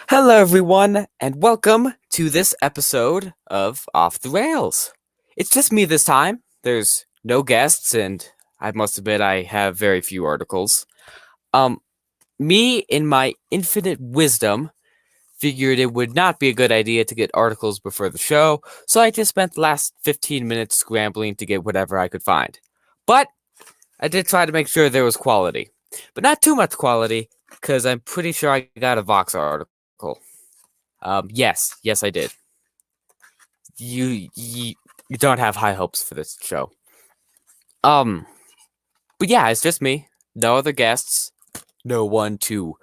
Hello, everyone, and welcome to this episode of Off the Rails. It's just me this time. There's no guests, and I must admit I have very few articles. Um, Me, in my infinite wisdom, figured it would not be a good idea to get articles before the show, so I just spent the last 15 minutes scrambling to get whatever I could find. But I did try to make sure there was quality, but not too much quality, because I'm pretty sure I got a Vox article. Yes, I did. You don't have high hopes for this show. Um, but yeah, it's just me. No other guests. No one to.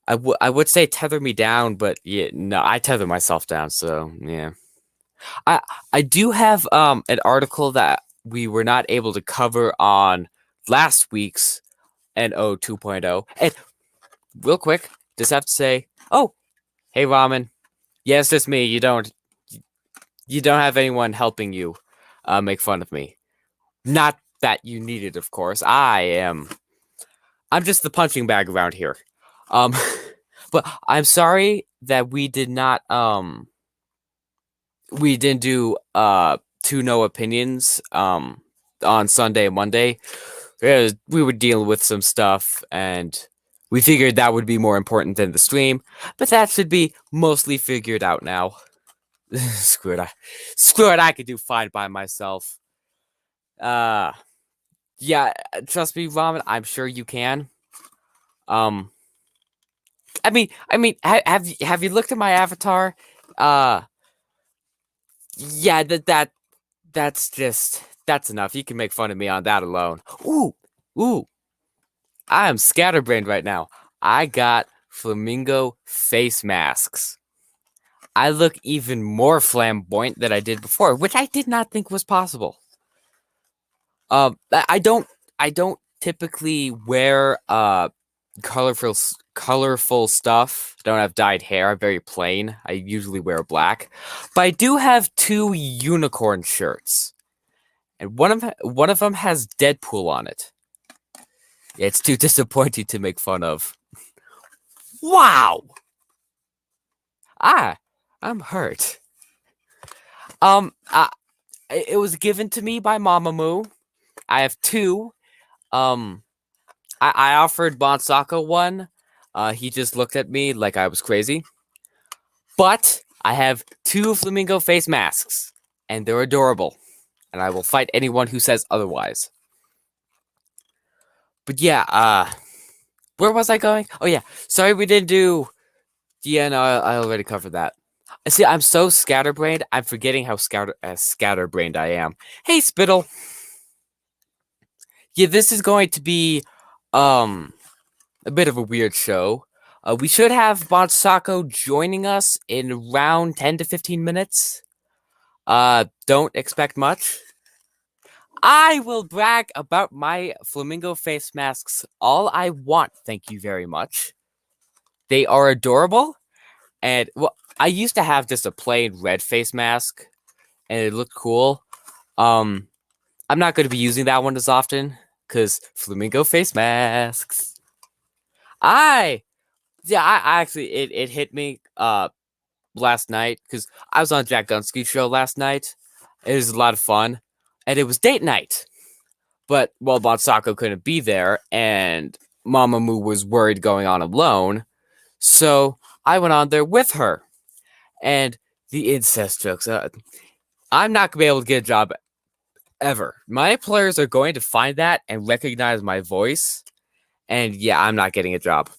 I would say tether me down, but yeah, no, I tether myself down. So yeah, I I do have an article that we were not able to cover on last week's NO 2.0. And real quick, just have to say, oh, hey Ramen, yeah, it's just me. You don't have anyone helping you make fun of me. Not that you need it, of course. I'm just the punching bag around here. Um but I'm sorry that we didn't do two no opinions on Sunday and Monday. We were dealing with some stuff and we figured that would be more important than the stream, but that should be mostly figured out now. Screw it. Screw it, I could do fine by myself. Uh Yeah, trust me, Ramen. I'm sure you can. Um, have you looked at my avatar? Uh, yeah, that's enough. You can make fun of me on that alone. Ooh, I am scatterbrained right now. I got flamingo face masks. I look even more flamboyant than I did before, which I did not think was possible. I don't typically wear colorful stuff. I don't have dyed hair. I'm very plain. I usually wear black, but I do have two unicorn shirts, and one of them has Deadpool on it. It's too disappointing to make fun of. Wow. Ah, I'm hurt. Um, uh, it was given to me by Mamamoo. I have two. Um, I offered Bonsako one. He just looked at me like I was crazy. But I have two flamingo face masks, and they're adorable. And I will fight anyone who says otherwise. But yeah, where was I going? Oh yeah, sorry we didn't do. Yeah, no, I already covered that. See, I'm so scatterbrained. I'm forgetting how scatterbrained I am. Hey, Spittle. Yeah, this is going to be um a bit of a weird show. We should have Bonsako joining us in around 10 to 15 minutes. Don't expect much. I will brag about my flamingo face masks all I want, thank you very much. They are adorable, and well, I used to have just a plain red face mask, and it looked cool. I'm not going to be using that one as often, because flamingo face masks. I I actually it hit me last night because I was on Jack Gunsky's show last night. It was a lot of fun, and it was date night. But well, Bonsako couldn't be there, and Mamamoo was worried going on alone, so I went on there with her. And the incest jokes. I'm not gonna be able to get a job ever. My employers are going to find that and recognize my voice, and yeah, I'm not getting a job.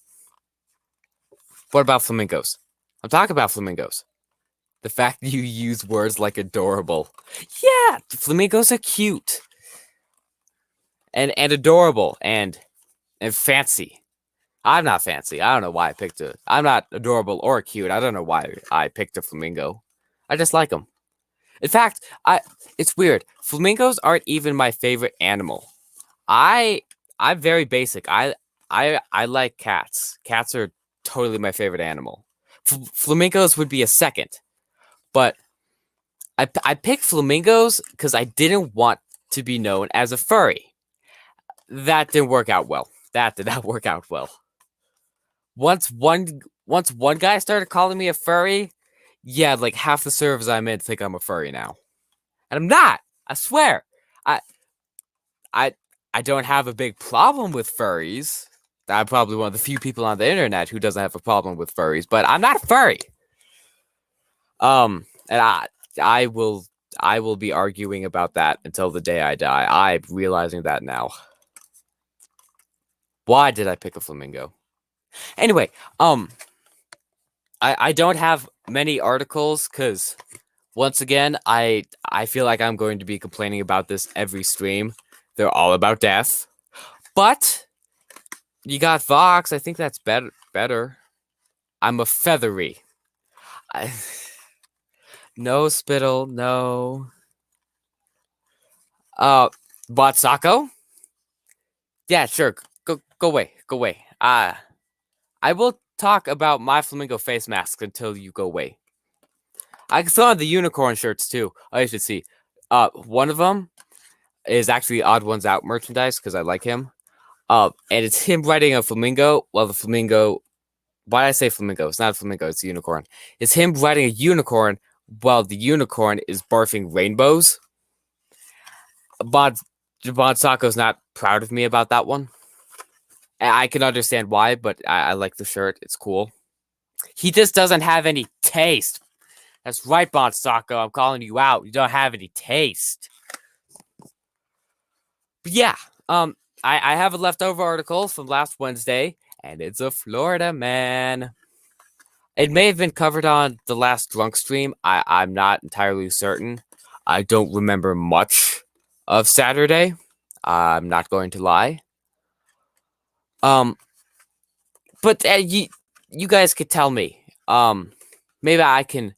What about flamingos? I'm talking about flamingos. The fact that you use words like adorable. Yeah, flamingos are cute. And adorable and fancy. I'm not fancy. I don't know why I picked it. I'm not adorable or cute. I don't know why I picked a flamingo. I just like them. In fact, it's weird. Flamingos aren't even my favorite animal. I'm very basic. I like cats. Cats are totally my favorite animal. Flamingos would be a second. But I picked flamingos because I didn't want to be known as a furry. That didn't work out well. That did not work out well. Once once one guy started calling me a furry, yeah, like half the servers I'm in think I'm a furry now, and I'm not. I swear. I I I don't have a big problem with furries. I'm probably one of the few people on the internet who doesn't have a problem with furries, but I'm not a furry. And I will be arguing about that until the day I die. I'm realizing that now. Why did I pick a flamingo? Anyway, I don't have many articles because once again, I feel like I'm going to be complaining about this every stream. They're all about death. But you got Vox. I think that's better. I'm a feathery. No spittle, no. Botsako? Yeah, sure. Go away. Go away. I will talk about my flamingo face mask until you go away. I can throw on the unicorn shirts too. Oh, you should see. One of them is actually Odd Ones Out merchandise because I like him. And it's him riding a flamingo while the flamingo. Why did I say flamingo? It's not a flamingo. It's a unicorn. It's him riding a unicorn while the unicorn is barfing rainbows. Sako's not proud of me about that one. I can understand why, but I like the shirt. It's cool. He just doesn't have any taste. That's right, Sako. I'm calling you out. You don't have any taste. But yeah, I have a leftover article from last Wednesday, and it's a Florida man. It may have been covered on the last drunk stream. I'm not entirely certain. I don't remember much of Saturday. I'm not going to lie. But you guys could tell me. Maybe I can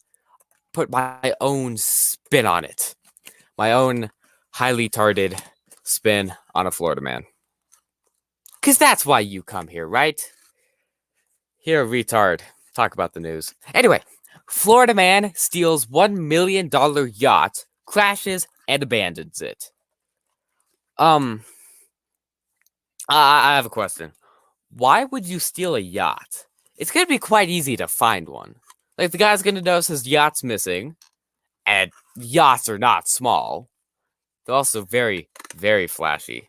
put my own spin on it. My own highly tarded spin on a Florida man. Because that's why you come here, right? Here, retard. Talk about the news. Anyway, Florida man steals $1 million yacht, crashes, and abandons it. I have a question. Why would you steal a yacht? It's going to be quite easy to find one. Like, the guy's going to notice his yacht's missing, and yachts are not small. They're also very, very flashy.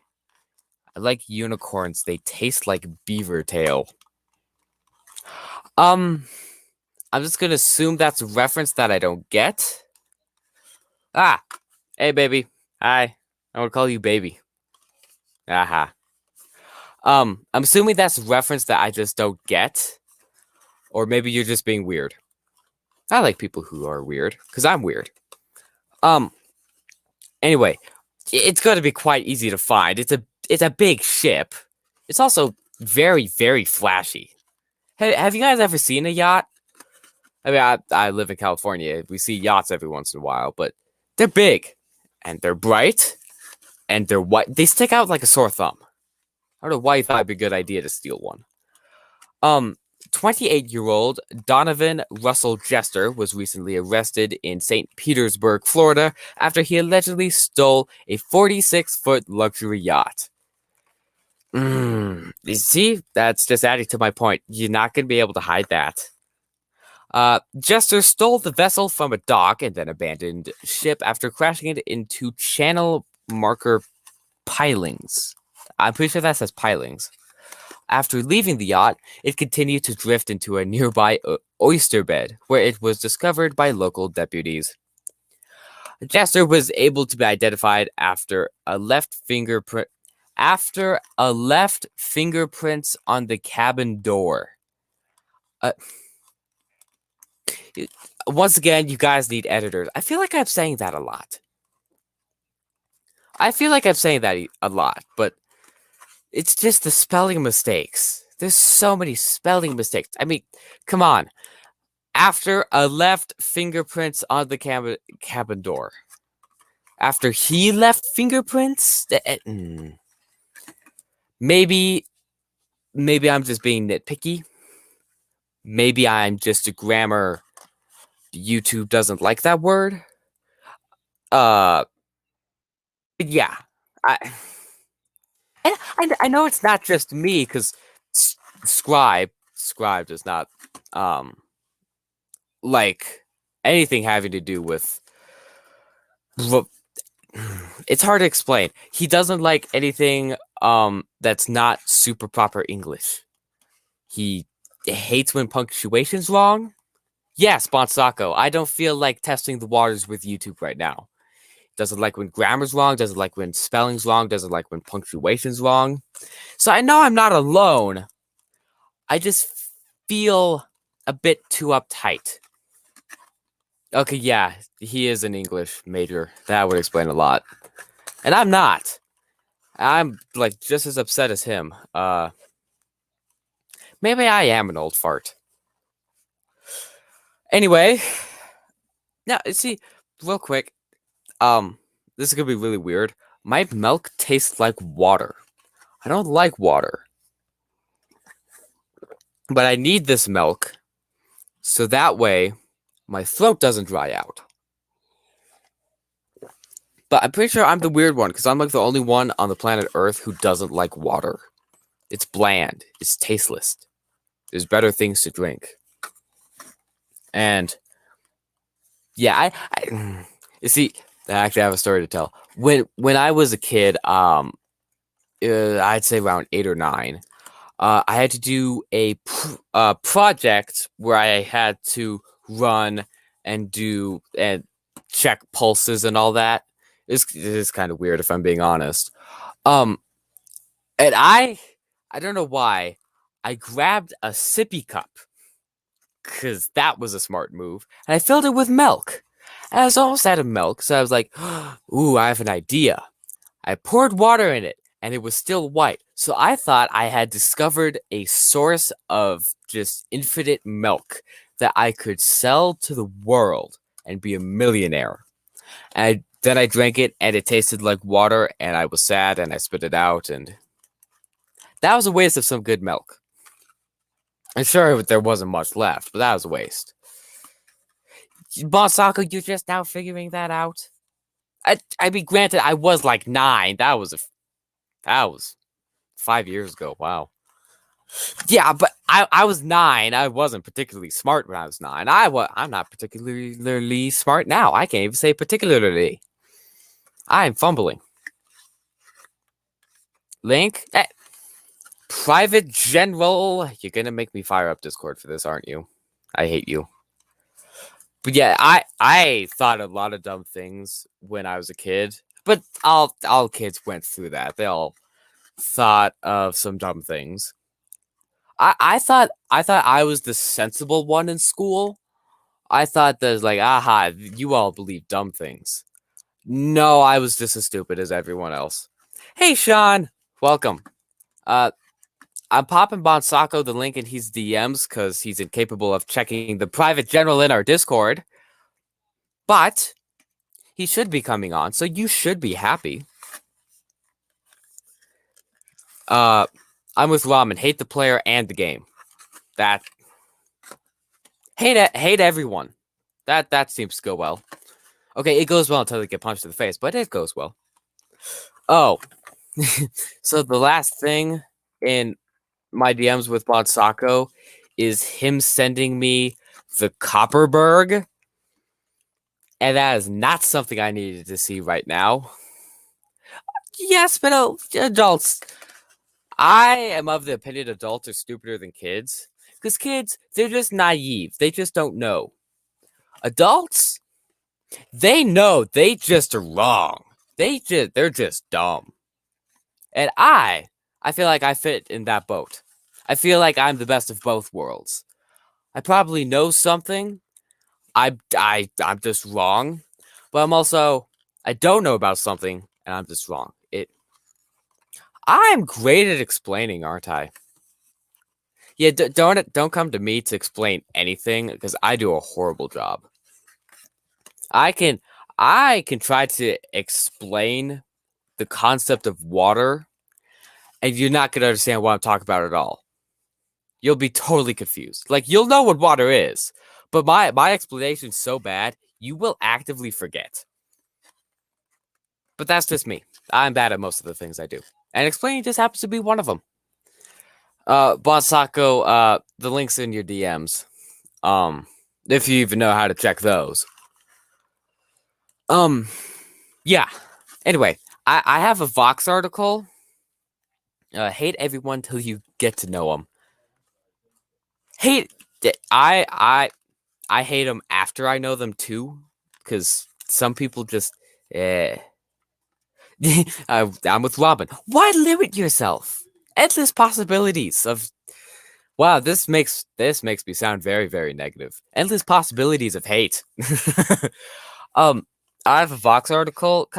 I like unicorns. They taste like beaver tail. I'm just going to assume that's a reference that I don't get. Hey, baby. Hi. I want to call you baby. Aha. I'm assuming that's a reference that I just don't get. Or maybe you're just being weird. I like people who are weird, because I'm weird. Anyway, it's going to be quite easy to find. It's a big ship. It's also very, very flashy. Have you guys ever seen a yacht? I mean, I live in California. We see yachts every once in a while, but they're big, and they're bright, and they're white. They stick out like a sore thumb. I don't know why you thought it'd be a good idea to steal one. 28-year-old Donovan Russell Jester was recently arrested in St. Petersburg, Florida, after he allegedly stole a 46-foot luxury yacht. You see, that's just adding to my point. You're not going to be able to hide that. Jester stole the vessel from a dock and then abandoned ship after crashing it into channel marker pilings. I'm pretty sure that says pilings. After leaving the yacht, it continued to drift into a nearby oyster bed, where it was discovered by local deputies. Jester was able to be identified after a left fingerprint fingerprints on the cabin door. Once again, you guys need editors. I feel like I'm saying that a lot. But it's just the spelling mistakes. There's so many spelling mistakes. I mean, come on. After a left fingerprints on the cabin door. After he left fingerprints? Maybe I'm just being nitpicky. Maybe I'm just a grammar. YouTube doesn't like that word. Yeah. I know it's not just me, because Scribe does not like anything having to do with. It's hard to explain. He doesn't like anything that's not super proper English. He hates when punctuation's wrong. Yes, Bonsako, I don't feel like testing the waters with YouTube right now. Doesn't like when grammar's wrong, doesn't like when spelling's wrong, doesn't like when punctuation's wrong. So I know I'm not alone. I just feel a bit too uptight. Okay, yeah, he is an English major. That would explain a lot. And I'm not. I'm like just as upset as him. Maybe I am an old fart. Anyway, now see, real quick, this is gonna be really weird. My milk tastes like water. I don't like water. But I need this milk so that way my throat doesn't dry out. But I'm pretty sure I'm the weird one because I'm like the only one on the planet Earth who doesn't like water. It's bland. It's tasteless. There's better things to drink. And yeah, I you see, I actually have a story to tell. When I was a kid, I'd say around 8 or 9, I had to do a project where I had to run and do and check pulses and all that. It is kind of weird if I'm being honest. And I don't know why I grabbed a sippy cup because that was a smart move, and I filled it with milk. And I was almost out of milk, so I was like, "Ooh, I have an idea." I poured water in it, and it was still white. So I thought I had discovered a source of just infinite milk that I could sell to the world and be a millionaire. And then I drank it, and it tasted like water, and I was sad, and I spit it out, and that was a waste of some good milk. I'm sure there wasn't much left, but that was a waste. Bonsako, you're just now figuring that out? I mean, granted, I was like 9. That was 5 years ago. Wow. Yeah, but I was 9. I wasn't particularly smart when I was 9. I'm not particularly smart now. I can't even say particularly. I'm fumbling. Link? Private General. You're gonna make me fire up Discord for this, aren't you? I hate you. But yeah, I thought a lot of dumb things when I was a kid. But all kids went through that. They all thought of some dumb things. I thought I was the sensible one in school. I thought that like, aha, you all believe dumb things. No, I was just as stupid as everyone else. Hey, Sean, welcome. I'm popping Bonsako the link in his DMs because he's incapable of checking the private general in our Discord. But he should be coming on, so you should be happy. I'm with Ramen. Hate the player and the game. That hate everyone. That seems to go well. Okay, it goes well until they get punched in the face, but it goes well. Oh, so the last thing in my DMs with Bonsako is him sending me the Copperberg, and that is not something I needed to see right now. Yes, but adults. I am of the opinion adults are stupider than kids. Because kids, they're just naive. They just don't know. Adults, they know. They just are wrong. They're just dumb. And I feel like I fit in that boat. I feel like I'm the best of both worlds. I probably know something. I'm just wrong. But I don't know about something, and I'm just wrong. I'm great at explaining, aren't I? Yeah, don't come to me to explain anything because I do a horrible job. I can try to explain the concept of water, and you're not gonna understand what I'm talking about at all. You'll be totally confused. Like you'll know what water is, but my explanation's so bad you will actively forget. But that's just me. I'm bad at most of the things I do, and explaining just happens to be one of them. Bonsako, the link's in your DMs. If you even know how to check those. Yeah. Anyway, I have a Vox article. Hate everyone till you get to know them. I hate them after I know them too, because some people just I'm with Robin. Why limit yourself? Endless possibilities of wow. This makes me sound very very negative. Endless possibilities of hate. um, I have a Vox article.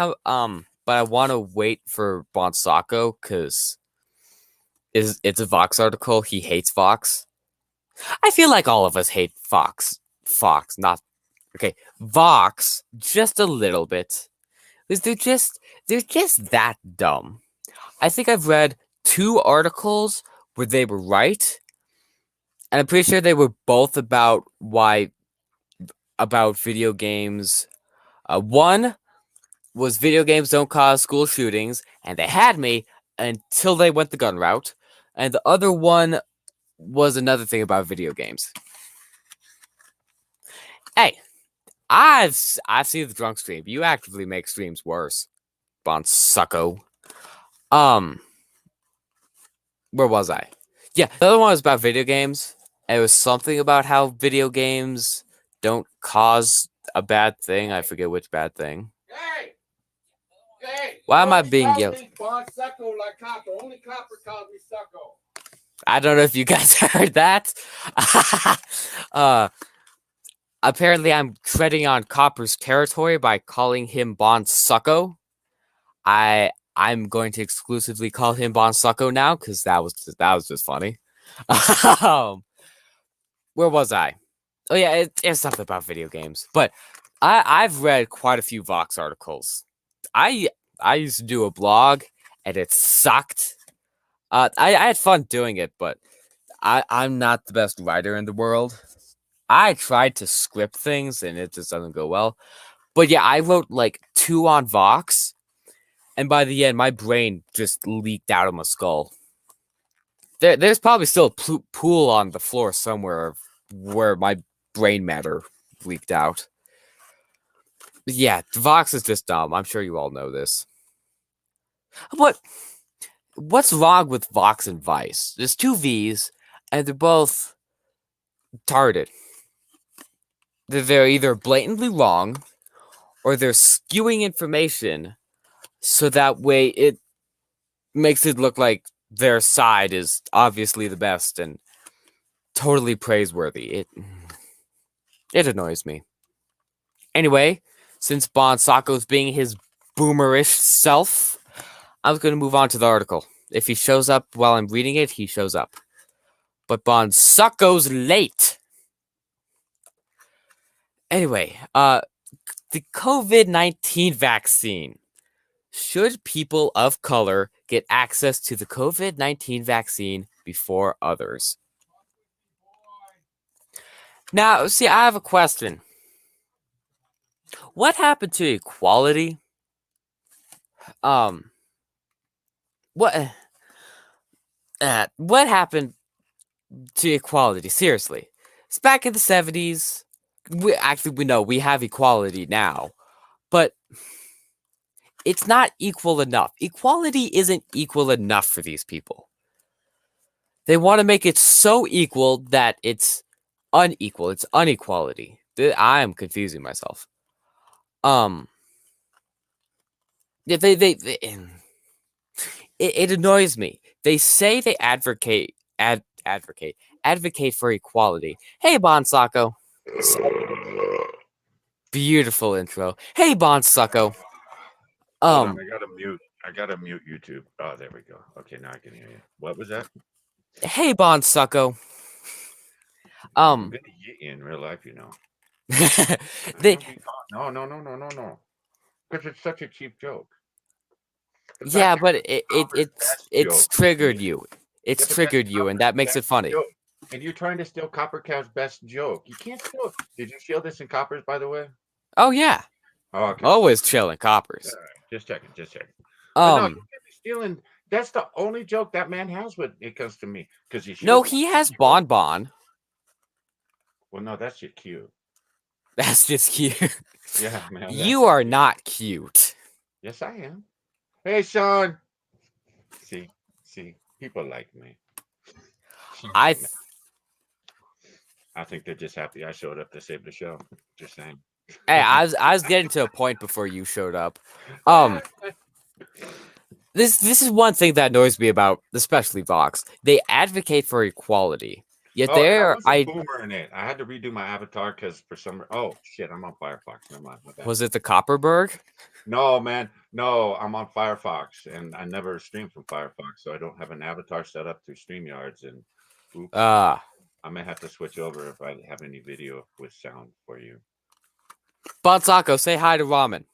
But I want to wait for Bonsako because it's a Vox article. He hates Vox. I feel like all of us hate Fox. Fox, not okay. Vox, just a little bit. Because they're just that dumb. I think I've read 2 articles where they were right, and I'm pretty sure they were both about video games. One was video games don't cause school shootings, and they had me until they went the gun route, and the other one was another thing about video games. Hey, I've seen the drunk stream. You actively make streams worse, Bonsucko. Where was I? Yeah, the other one was about video games. It was something about how video games don't cause a bad thing. I forget which bad thing. Hey, why am I being yelled? Bonsucko like Copper. Only Copper calls me Sucko. I don't know if you guys heard that. Apparently I'm treading on Copper's territory by calling him Bonsucko. I'm going to exclusively call him Bonsucko now because that was just funny. Where was I? Oh yeah, it's something about video games. But I've read quite a few Vox articles. I used to do a blog and it sucked. I had fun doing it, but I'm not the best writer in the world. I tried to script things and it just doesn't go well. But yeah, I wrote like 2 on Vox, and by the end, my brain just leaked out of my skull. There's probably still a pool on the floor somewhere where my brain matter leaked out. But yeah, Vox is just dumb. I'm sure you all know this. What's wrong with Vox and Vice? There's 2 V's, and they're both retarded. They're either blatantly wrong, or they're skewing information so that way it makes it look like their side is obviously the best and totally praiseworthy. It annoys me. Anyway, since Bonsako's being his boomerish self, I was going to move on to the article. If he shows up while I'm reading it, he shows up. But Bonsako's late. Anyway, the COVID-19 vaccine. Should people of color get access to the COVID-19 vaccine before others? Now, see, I have a question. What happened to equality? What happened to equality? Seriously, it's back in the 70s. We know we have equality now, but it's not equal enough. Equality isn't equal enough for these people. They want to make it so equal that it's unequal. It's inequality. I am confusing myself. Yeah, it annoys me. They say they advocate for equality. Hey, Bonsako. Beautiful intro. Hey, Bonsako. Hold on, I gotta mute YouTube. Oh, there we go. Okay, now I can hear you. What was that? Hey, Bonsako. I'm gonna get you in real life, you know. No. Because it's such a cheap joke. Yeah, but it's triggered you. It's triggered you, and that makes it funny. Joke. And you're trying to steal Copper Cow's best joke. You can't steal. Did you steal this in Coppers, by the way? Oh yeah. Oh, okay. Always chilling Coppers. Just checking. No, you can't be stealing. That's the only joke that man has when it comes to me. Because he has Bon Bon. Well, no, that's just cute. That's just cute. Yeah, man. You are not cute. Yes, I am. Hey, Sean. See, people like me. I th- I think they're just happy I showed up to save the show. Just saying. hey, I was getting to a point before you showed up. Um, this is one thing that annoys me about, especially Vox. They advocate for equality, yet Oh, and I there was a boomer in it. I had to redo my avatar because for some. Oh shit, I'm on Firefox. Never mind. My bad. was it the Copperberg? No, man. No, I'm on Firefox, and I never stream from Firefox, so I don't have an avatar set up through StreamYards. And oops, I may have to switch over if I have any video with sound for you. Bonsako, say hi to Ramen.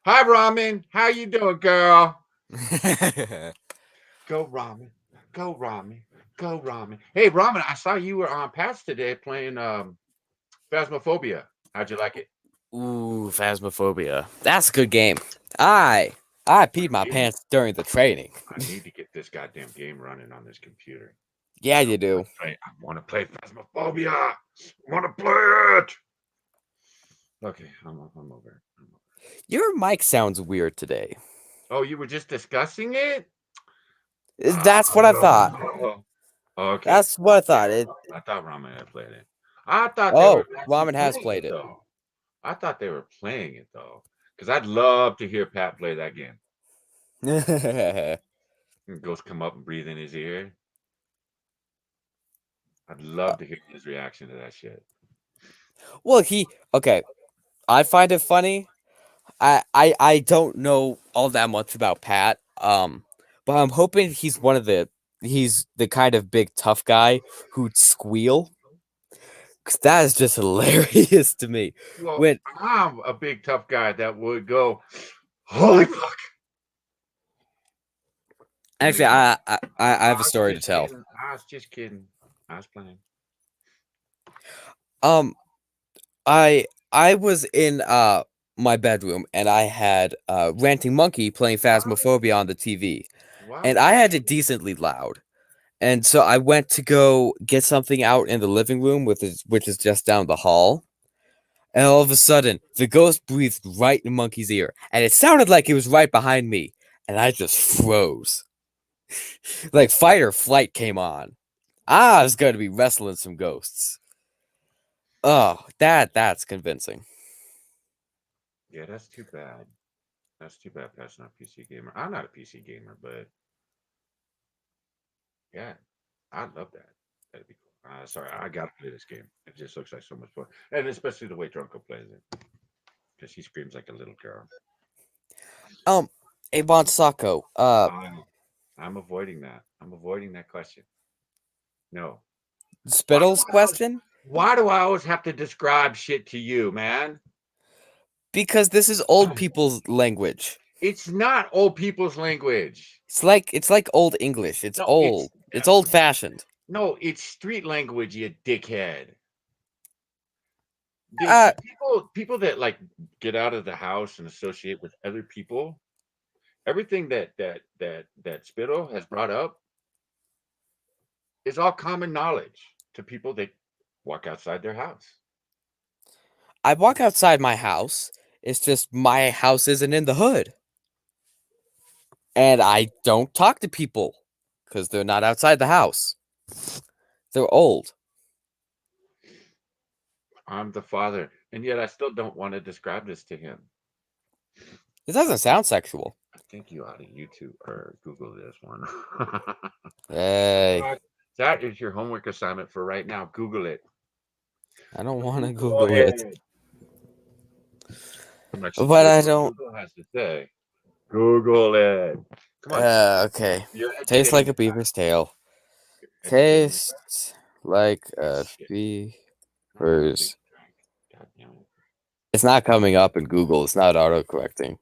Hi, Ramen. How you doing, girl? Go Ramen. Go Ramen. Go Ramen. Hey, Ramen, I saw you were on PAX today playing Phasmophobia. How'd you like it? Ooh, Phasmophobia. That's a good game. I peed my pants during the training. I need to get this goddamn game running on this computer. Yeah, you do. I want to play Phasmophobia. I want to play it. Okay, I'm over. Your mic sounds weird today. Oh, you were just discussing it? That's what I thought. Okay. That's what I thought. I thought Ramen had played it. I thought Ramen has played it. Though. I thought they were playing it though, because I'd love to hear Pat play that game. Ghost come up and breathe in his ear. I'd love to hear his reaction to that shit. Well, okay. I find it funny. I don't know all that much about Pat. But I'm hoping he's the kind of big tough guy who'd squeal. Cause that is just hilarious to me. Well, I'm a big tough guy that would go, holy fuck. Actually, I have a story to tell. I was just kidding. I was playing. I was in my bedroom and I had Ranting Monkey playing Phasmophobia on the TV. Wow. And I had it decently loud. And so I went to go get something out in the living room, which is just down the hall. And all of a sudden, the ghost breathed right in Monkey's ear. And it sounded like it was right behind me. And I just froze. Like fight or flight came on. I was going to be wrestling some ghosts. Oh, that's convincing. Yeah, that's too bad. That's too bad Pat's not a PC gamer. I'm not a PC gamer, but yeah, I'd love that. That'd be cool. Sorry, I gotta play this game. It just looks like so much fun. And especially the way Drunko plays it. Because he screams like a little girl. Avon Sacco. I'm avoiding that. I'm avoiding that question. No. Spittle's question? Why do I always have to describe shit to you, man? Because this is old people's language. It's not old people's language. It's like old English. It's old. It's old fashioned. No, it's street language, you dickhead. People that like get out of the house and associate with other people, everything that Spittle has brought up is all common knowledge to people that walk outside their house. I walk outside my house. It's just my house isn't in the hood. And I don't talk to people because they're not outside the house. They're old. I'm the father, and yet I still don't want to describe this to him. It doesn't sound sexual. I think you ought to YouTube or Google this one. Hey. That is your homework assignment for right now. Google it. I don't want to Google it. But I don't. Google has to say. Google it. Come on. Okay. Tastes like a beaver's tail. Tastes like a beaver's. It's not coming up in Google. It's not auto-correcting.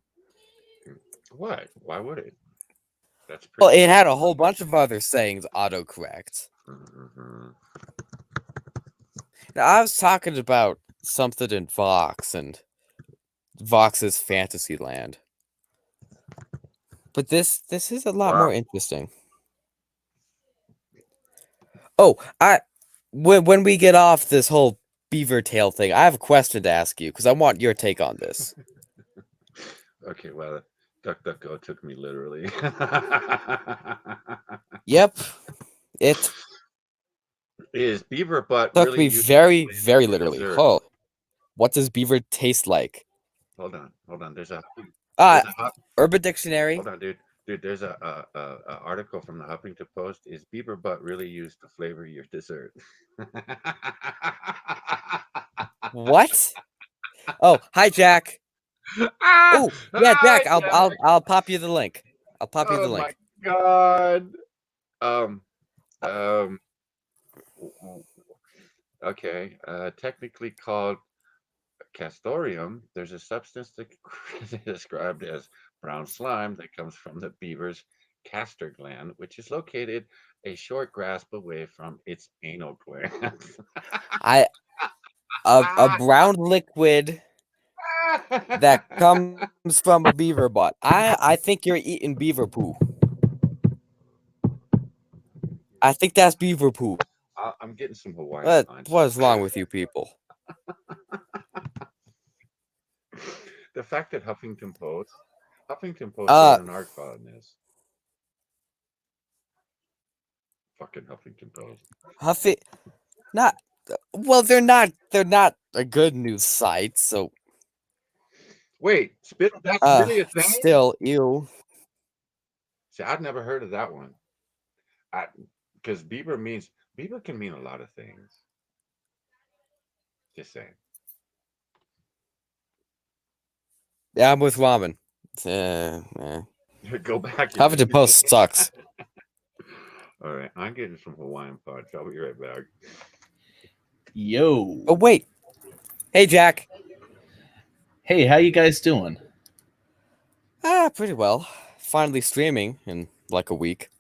What? Why would it? That's well, it had a whole bunch of other sayings autocorrect. Mm-hmm. Now, I was talking about something in Vox and Vox's Fantasyland. But this is a lot more interesting. Oh, when we get off this whole beaver tail thing, I have a question to ask you because I want your take on this. Okay, well, DuckDuckGo took me literally. Yep, it Is beaver butt took really me used very, as very flavor literally. dessert? Oh, what does beaver taste like? Hold on. Uh, There's a hot, Urban Dictionary. hold on, dude. Dude, there's a article from the Huffington Post. Is beaver butt really used to flavor your dessert? What? Oh, hi, Jack. Ah! Oh, yeah, Hi, Jack. I'll Jack. I'll I'll pop you the link. I'll pop you the Oh my link. God. Um, um, okay. Technically called castorium, there's a substance that described as brown slime that comes from the beaver's castor gland, which is located a short grasp away from its anal gland. I a brown liquid that comes from a beaver butt. I think you're eating beaver poo. I think that's beaver poo. I'm getting some Hawaiian punch. What is wrong with you people? The fact that Huffington Post Uh, wrote an article on this. Fucking Huffington Post. Huffy, not well. They're not a good news site. So, Wait, spit. That's really a thing. still, ew. See, I'd never heard of that one. Because beaver can mean a lot of things. Just saying. Yeah, I'm with ramen. Go back. Huffington Post sucks. All right, I'm getting some Hawaiian punch. I'll be right back. Yo. Oh wait, hey Jack. Hey, how you guys doing? Pretty well. Finally streaming in like a week.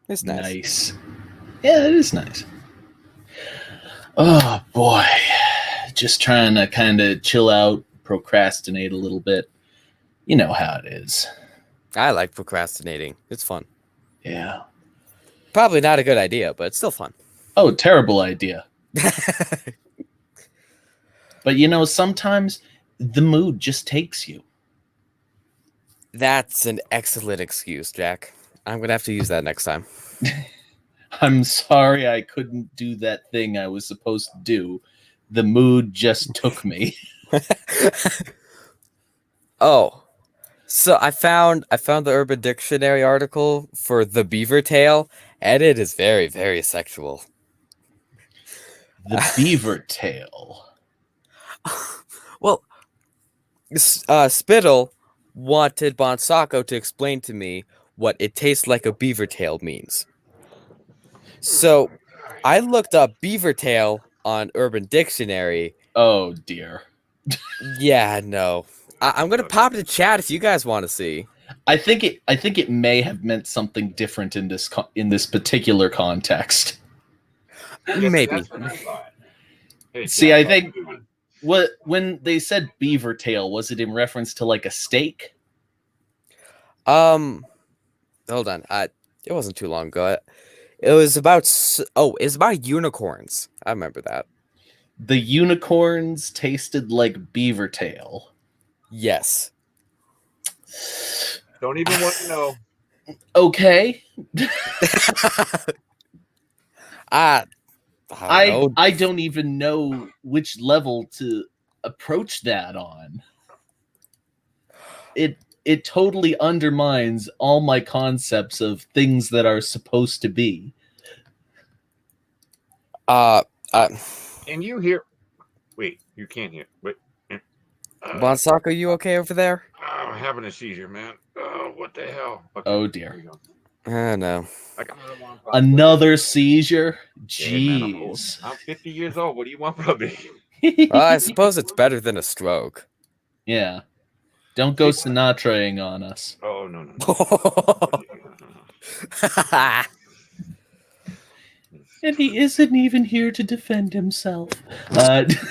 It's nice. Nice. Yeah, it is nice. Oh boy. Just trying to kind of chill out, procrastinate a little bit. You know how it is. I like procrastinating. It's fun. Yeah. Probably not a good idea, but it's still fun. Oh, terrible idea. But sometimes the mood just takes you. That's an excellent excuse, Jack. I'm gonna have to use that next time. I'm sorry I couldn't do that thing I was supposed to do. The mood just took me. Oh, so I found the Urban Dictionary article for the beaver tail, and it is very, very sexual. The beaver tail. Well, Spittle wanted Bonsako to explain to me what "it tastes like a beaver tail" means. So I looked up beaver tail on Urban Dictionary. Oh dear. Yeah, no. I'm gonna pop the chat if you guys want to see. I think it may have meant something different in this particular context. Maybe. Hey, See, Jack, I think when they said beaver tail, was it in reference to like a steak? Hold on. It wasn't too long ago. It was about it's about unicorns. I remember that. The unicorns tasted like beaver tail. Yes. Don't even want to know. Okay. I don't even know which level to approach that on. It totally undermines all my concepts of things that are supposed to be. And you hear? Wait, you can't hear. Wait. Bonsako, you okay over there? I'm having a seizure, man. Oh, what the hell? Okay, Oh there you dear. go. No. I got another one. Another seizure? Hey, man, I'm old. Jeez. I'm 50 years old. What do you want from me? Well, I suppose it's better than a stroke. Yeah. Don't go Sinatra-ing on us. Oh, no. And he isn't even here to defend himself.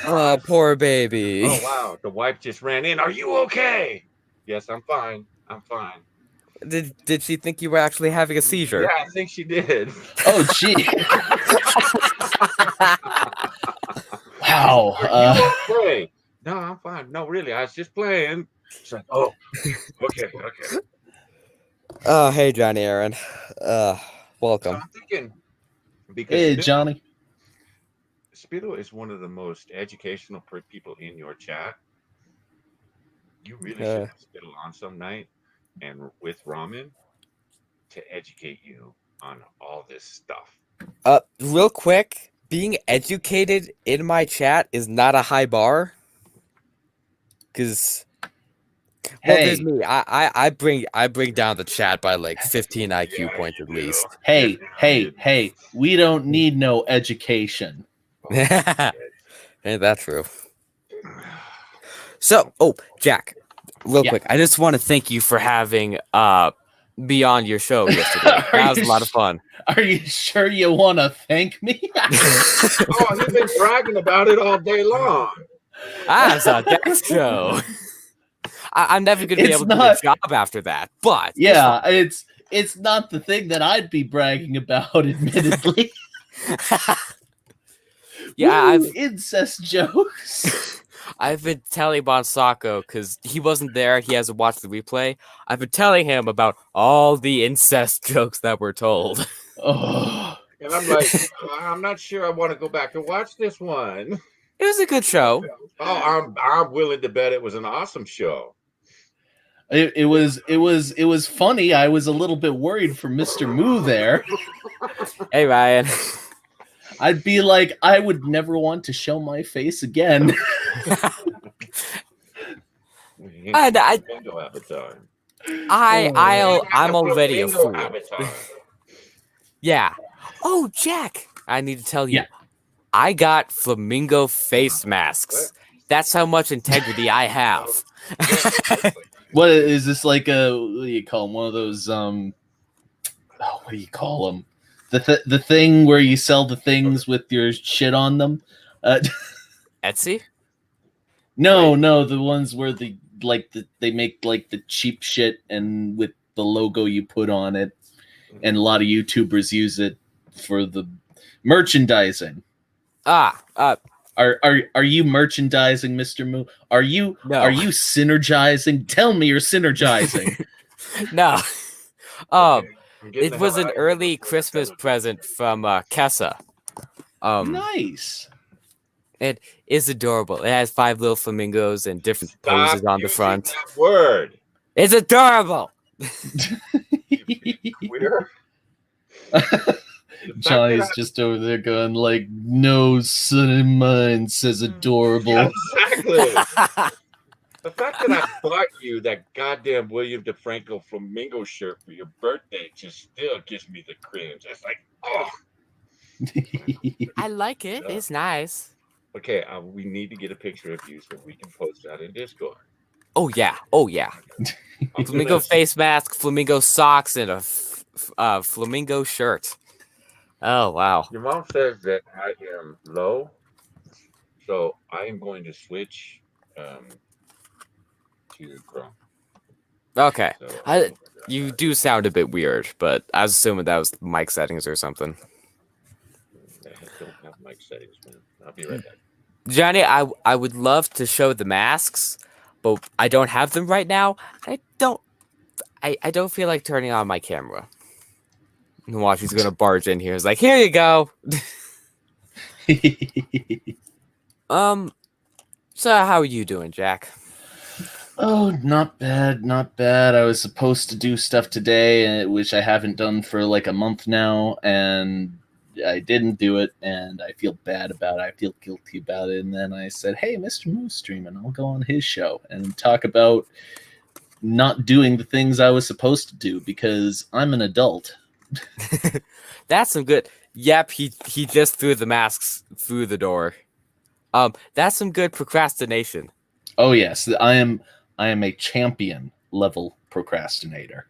Oh, poor baby. Oh, wow. The wife just ran in. Are you okay? Yes, I'm fine. I'm fine. Did she think you were actually having a seizure? Yeah, I think she did. Oh, gee. Wow. Wow. Are you okay? No, I'm fine. No, really, I was just playing. It's like, oh, okay. Oh, hey, Johnny Aaron. So Welcome. I'm thinking because Hey, Johnny. Spittle is one of the most educational people in your chat. You really should have Spittle on some night and with Ramen to educate you on all this stuff. Real quick, being educated in my chat is not a high bar. Cause well, there's Hey, me. I bring down the chat by like 15 IQ Yeah, points you at do. least. hey, Yeah, hey, you do. hey. We don't need no education. Ain't that true? So, Jack, real Yeah. quick, I just want to thank you for having me on your show yesterday. That was a lot of fun. Are you sure you want to thank me? Oh, you've been bragging about it all day long. It's a Jack's show. I'm never gonna be It's able to not- get a job after that, but Yeah, it's not the thing that I'd be bragging about, admittedly. yeah, Woo, incest jokes. I've been telling Bonsako because he wasn't there. He hasn't watched the replay. I've been telling him about all the incest jokes that were told. Oh, And I'm like, I'm not sure I want to go back and watch this one. It was a good show. Oh, I'm willing to bet it was an awesome show. it was funny. I was a little bit worried for Mr. Moo there. Hey Ryan. I'd be like, I would never want to show my face again. Flamingo avatar. I'm already a Flamingo fool. avatar. Yeah. Oh, Jack, I need to tell you. Yeah. I got flamingo face masks. That's how much integrity I have. What is this, like a, what do you call them? One of those what do you call them? The thing where you sell the things with your shit on them. Etsy? No, the ones where they make like the cheap shit and with the logo you put on it, and a lot of YouTubers use it for the merchandising. Are you merchandising, Mr. Moo? Are you No. synergizing? Tell me you're synergizing. No. I'm getting the It was hell an out of here early before Christmas that present from Kessa. Nice. It is adorable. It has 5 little flamingos and different Stop poses on the using front. that word. It's adorable. Queer. Johnny's just over there going like, no son of mine says adorable. Yeah, exactly. The fact that I bought you that goddamn William DeFranco flamingo shirt for your birthday just still gives me the cringe. It's like, oh. I like it. It's nice. Okay, we need to get a picture of you so we can post that in Discord. Oh yeah. Flamingo face mask, flamingo socks, and a flamingo shirt. Oh wow. Your mom says that I am low, so I am going to switch to Chrome. Okay. So, You do sound a bit weird, but I was assuming that was mic settings or something. I don't have mic settings, man. I'll be right back. Johnny, I would love to show the masks, but I don't have them right now. I don't feel like turning on my camera. And watch, he's gonna barge in here. He's like, here you go. So how are you doing, Jack? Oh, not bad. I was supposed to do stuff today, which I haven't done for like a month now, and I didn't do it, and I feel bad about it. I feel guilty about it, and then I said, hey, Mr. Moo's streaming. I'll go on his show and talk about not doing the things I was supposed to do because I'm an adult. That's some good. Yep, he just threw the masks through the door. That's some good procrastination. Oh yes, I am a champion level procrastinator.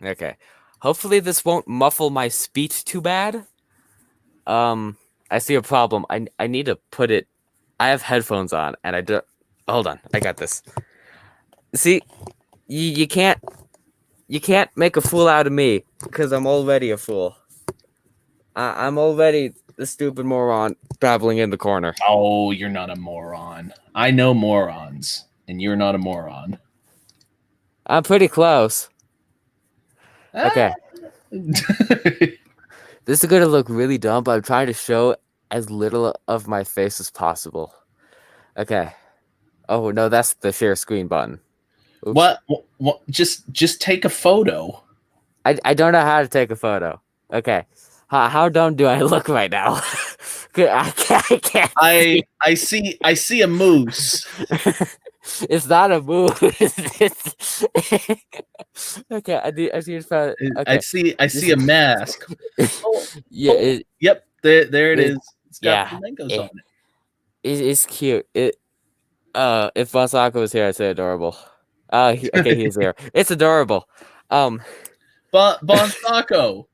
Okay. Hopefully this won't muffle my speech too bad. I see a problem. I need to put it. I have headphones on, and I do. Hold on, I got this. See, you can't make a fool out of me because I'm already a fool. I'm already the stupid moron babbling in the corner. Oh, you're not a moron. I know morons, and you're not a moron. I'm pretty close. Okay. This is going to look really dumb, but I'm trying to show as little of my face as possible. Okay. Oh, no, that's the share screen button. Oops. What? Just take a photo. I don't know how to take a photo. Okay. How dumb do I look right now? I can't. I see a moose. It's not a moose. Okay, I see it's found. Okay. I see a mask. Oh, Yeah. yep. There it is. It's got Yeah, flamingos on it. It's cute. If Masako was here, I'd say adorable. Okay, he's here. It's adorable. Bonsako,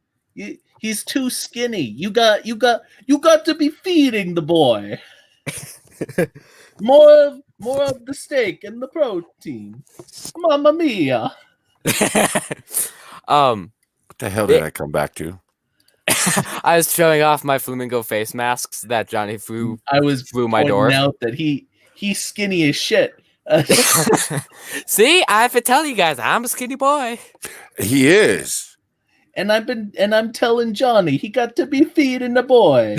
he's too skinny. You got to be feeding the boy. More of the steak and the protein. Mamma mia. What the hell did I come back to? I was showing off my flamingo face masks that Johnny threw through my door. Out that he's skinny as shit. See, I've been telling you guys, I'm a skinny boy. He is. And I'm telling Johnny he got to be feeding the boy.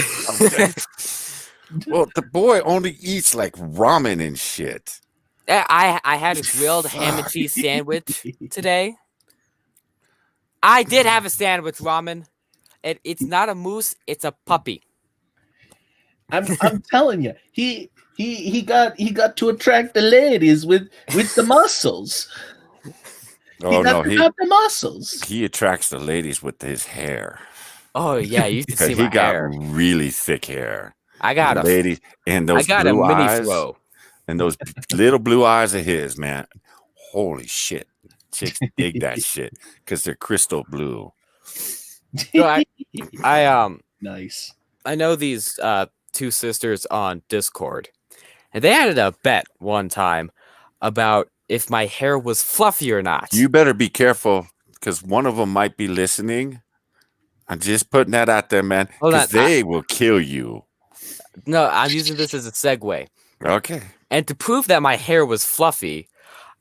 Well, the boy only eats like ramen and shit. I had a grilled ham and cheese sandwich today. I did have a sandwich ramen. It's not a moose, it's a puppy. I'm telling you, he got to attract the ladies with the muscles. Oh no, got the muscles. he attracts the ladies with his hair. Oh yeah, you can see He my got hair. really thick hair. I got ladies and those a blue mini eyes throw. and those little blue eyes of his, man. Holy shit. Chicks dig that shit because they're crystal blue. So I Nice. I know these two sisters on Discord, and they had a bet one time about if my hair was fluffy or not. You better be careful because one of them might be listening. I'm just putting that out there, man. Because they will kill you. No, I'm using this as a segue. Okay. And to prove that my hair was fluffy,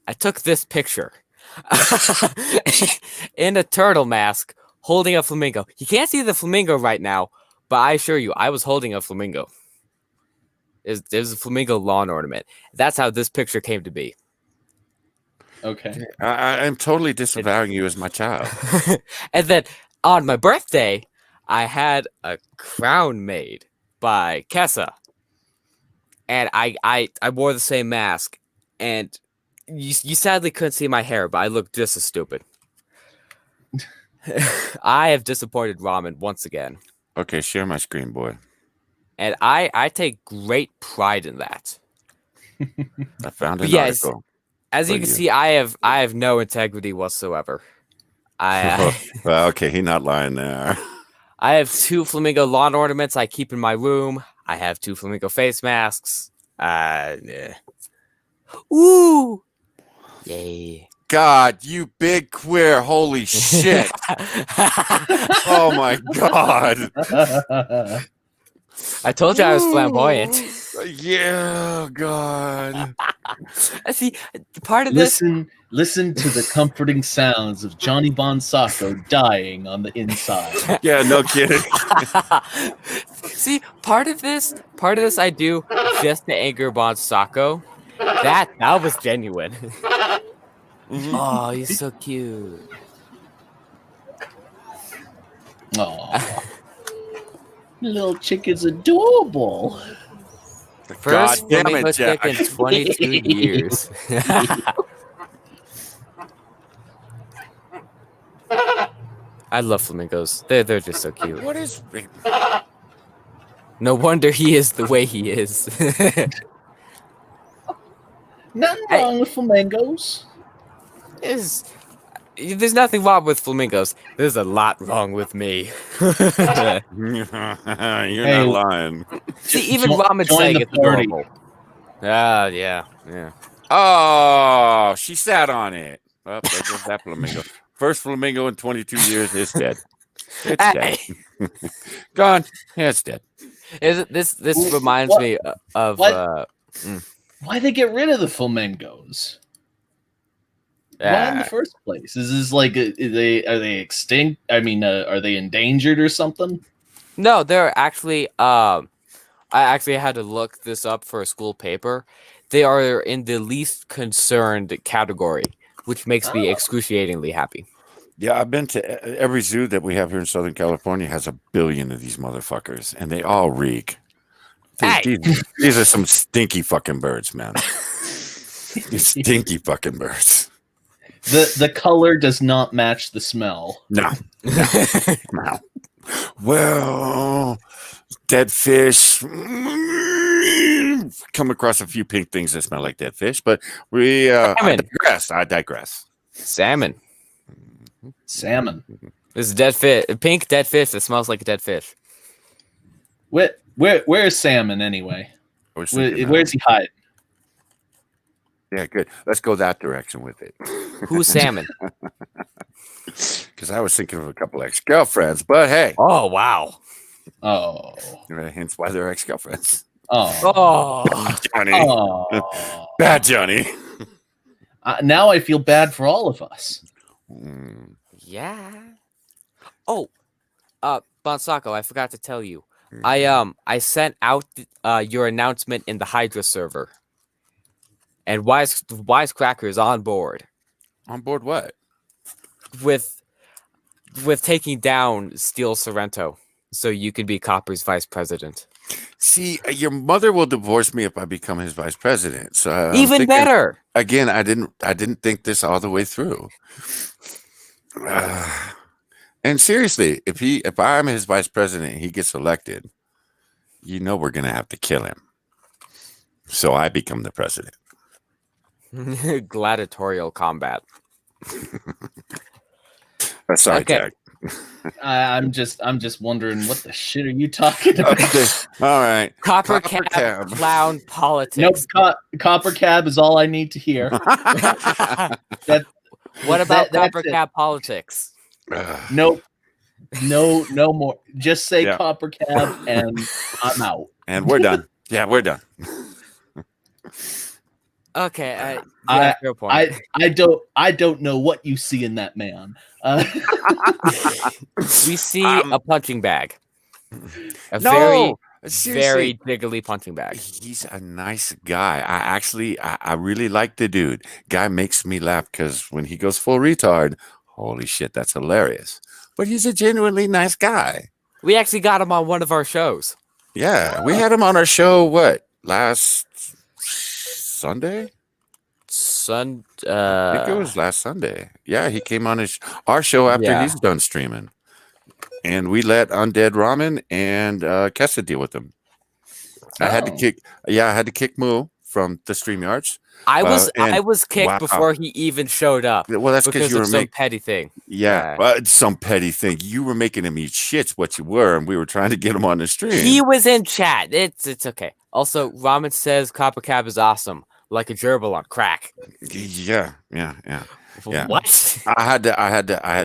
I took this picture in a turtle mask holding a flamingo. You can't see the flamingo right now, but I assure you, I was holding a flamingo. It was a flamingo lawn ornament. That's how this picture came to be. Okay. I'm totally disavowing you as my child. And then on my birthday, I had a crown made by Kessa. And I wore the same mask. And you sadly couldn't see my hair, but I looked just as stupid. I have disappointed Ramen once again. Okay, share my screen, boy. And I take great pride in that. I found an yes, article. as you can see, I have no integrity whatsoever. Well, okay, he's not lying there. I have 2 flamingo lawn ornaments I keep in my room. I have 2 flamingo face masks. Yeah. Ooh. Yay. God, you big queer, holy shit. Oh my God. I told you I was flamboyant. Yeah, God. See, part of this. Listen to the comforting sounds of Johnny Bonsako dying on the inside. Yeah, no kidding. See, part of this I do just to anger Bonsako. That was genuine. Oh, he's so cute. Oh, little chicken's adorable. First God damn flamingo it, Jack. chick in 22 years. I love flamingos. They're just so cute. What is... No wonder he is the way he is. Nothing wrong with flamingos. There's nothing wrong with flamingos. There's a lot wrong with me. You're not lying. See, even Join Ramen saying the it's party. adorable. Yeah. Oh, she sat on it. Oh, there goes that flamingo. First flamingo in 22 years is dead. It's dead. Hey, Gone. Yeah, it's dead. Is it this Wh- reminds what- me of what? Why they get rid of the flamingos? Why in the first place? Is this like are they extinct? I mean, are they endangered or something? no, they're actually I actually had to look this up for a school paper. They are in the least concerned category, which makes me Oh. excruciatingly happy. Yeah, I've been to every zoo that we have here in Southern California has 1 billion of these motherfuckers, and they all reek. Hey! These are some stinky fucking birds, man. These stinky fucking birds. The color does not match the smell. No. No. Well, dead fish. Come across a few pink things that smell like dead fish, but I digress. Salmon. Salmon. This is dead fish. Pink dead fish that smells like a dead fish. Where's salmon anyway? Where's he hiding? Yeah, good. Let's go that direction with it. Who's salmon? Because I was thinking of a couple ex-girlfriends, but hey, Oh wow. Oh. hence why they're ex-girlfriends. Oh. Oh. Johnny, Oh. bad Johnny. Now I feel bad for all of us. Mm, Yeah. Oh. Bonsako, I forgot to tell you. mm. I sent out your announcement in the Hydra server. And Wisecracker is on board On board what? with taking down Steel Sorrento so you can be Copper's vice president. See, your mother will divorce me if I become his vice president. So I'm Even thinking- better. Again, I didn't think this all the way through. And seriously, if I'm his vice president and he gets elected, we're gonna have to kill him. So I become the president. Gladiatorial combat. That's sidetrack. I'm just wondering what the shit are you talking about? Okay. All right. Copper Copper Cab Cab. clown Nope, politics. Copper Cab is all I need to hear. What about that's Copper it. Cab politics? Nope. No more. Just say Yeah. Copper Cab and I'm out. And we're done. Yeah, we're done. Okay, I- fair point. I don't know what you see in that man. We see Um, a punching bag. A No, very seriously. jiggly punching bag. He's a nice guy. I really like the dude. Guy makes me laugh because when he goes full retard, holy shit, that's hilarious. But he's a genuinely nice guy. We actually got him on one of our shows. Yeah, we had him on our show. Last Sunday? I think it was last Sunday. Yeah, he came on our show after Yeah. he's done streaming, and we let Undead Ramen and Kessa deal with him. I had to kick Moo from the StreamYards. I was and- kicked wow. before he even showed up Well, that's because because you of were some making. petty thing. Yeah, it's some petty thing. You were making him eat shits, what you were, and we were trying to get him on the stream. He was in chat. It's okay. Also, Ramen says Copper Cab is awesome, like a gerbil on crack. Yeah. Yeah. What? I had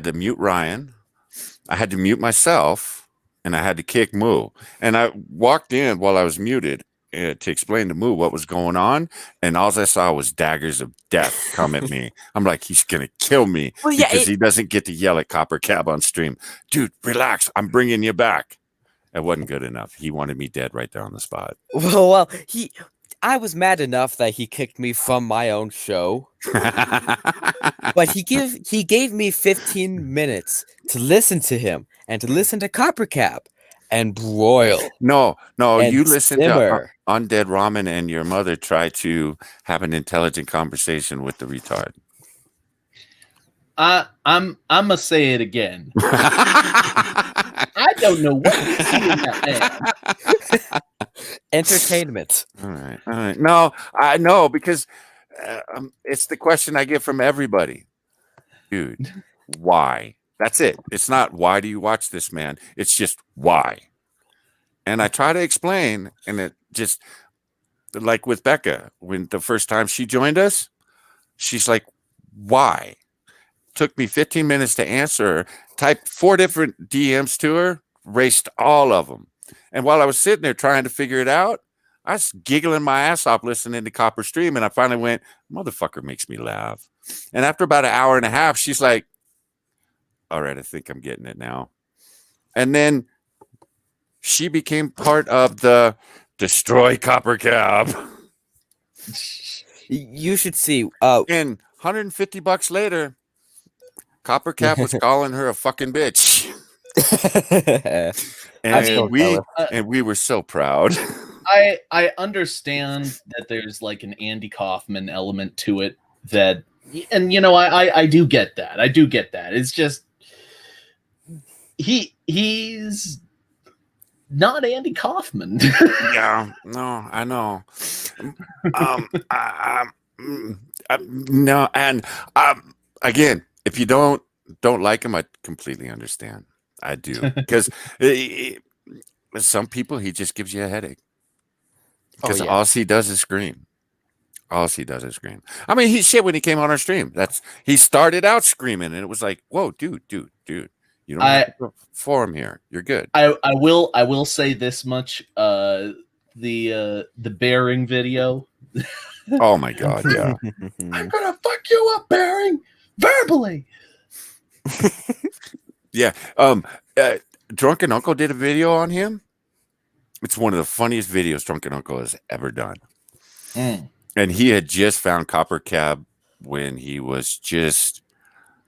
to mute Ryan. I had to mute myself, and I had to kick Moo. And I walked in while I was muted to explain to Moo what was going on, and all I saw was daggers of death come at me. I'm like, he's gonna kill me Well, yeah, because he doesn't get to yell at Copper Cab on stream. Dude, relax. I'm bringing you back. It wasn't good enough. He wanted me dead right there on the spot. Well, I was mad enough that he kicked me from my own show, but he gave me 15 minutes to listen to him and to listen to Copper Cab and broil. No, And you listen to simmer. Undead Ramen and your mother try to have an intelligent conversation with the retard. I'm gonna say it again. I don't know what you see in that man. Entertainment. All right. No, I know because it's the question I get from everybody. Dude, why? That's it. It's not why do you watch this, man? It's just why. And I try to explain, and it just like with Becca, when the first time she joined us, she's like, why? Took me 15 minutes to answer her, typed 4 different DMs to her, raced all of them. And while I was sitting there trying to figure it out, I was giggling my ass off listening to Copper Stream, and I finally went, motherfucker makes me laugh. And after about an hour and a half, she's like, all right, I think I'm getting it now. And then she became part of the Destroy Copper Cab. You should see. And $150 later, Copper Cab was calling her a fucking bitch. And we were so proud. I understand that there's like an Andy Kaufman element to it that, and you know, I do get that. I do get that. It's just he's not Andy Kaufman. Yeah, no, I know. No, and again, if you don't like him, I completely understand. I do, because some people he just gives you a headache. Because all he does is scream. All he does is scream. I mean, he shit when he came on our stream. He started out screaming, and it was like, "Whoa, dude, you don't have to perform here. You're good." I will say this much: the Bearing video. Oh my god, yeah. I'm gonna fuck you up, Bearing, verbally. Yeah. Drunken Uncle did a video on him. It's one of the funniest videos Drunken Uncle has ever done. And he had just found Copper Cab when he was just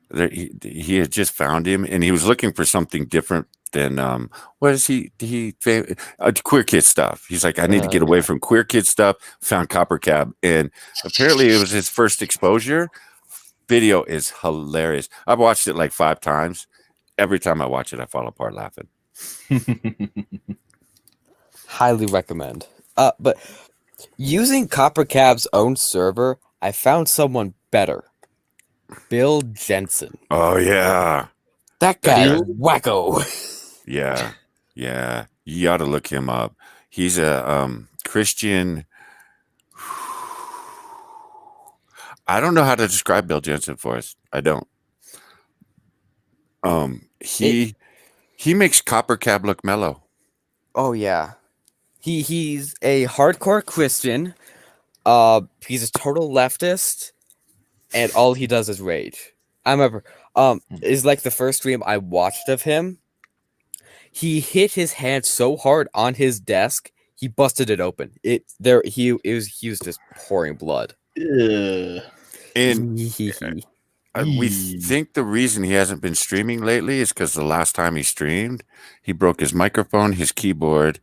there. He had just found him, and he was looking for something different than what is he queer kid stuff. He's like, I need to get away from queer kid stuff. Found Copper Cab, and apparently it was his first exposure. Video is hilarious. I've watched it like 5 times. Every time I watch it, I fall apart laughing. Highly recommend. But using Copper Cab's own server, I found someone better. Bill Jensen. Oh yeah, that guy is wacko. Yeah, you ought to look him up. He's a Christian. I don't know how to describe Bill Jensen for us. I don't. He makes Copper Cab look mellow. Oh yeah. He's a hardcore Christian. He's a total leftist, and all he does is rage. I remember is like the first stream I watched of him. He hit his hand so hard on his desk, he busted it open. He was just pouring blood. And we think the reason he hasn't been streaming lately is because the last time he streamed, he broke his microphone, his keyboard,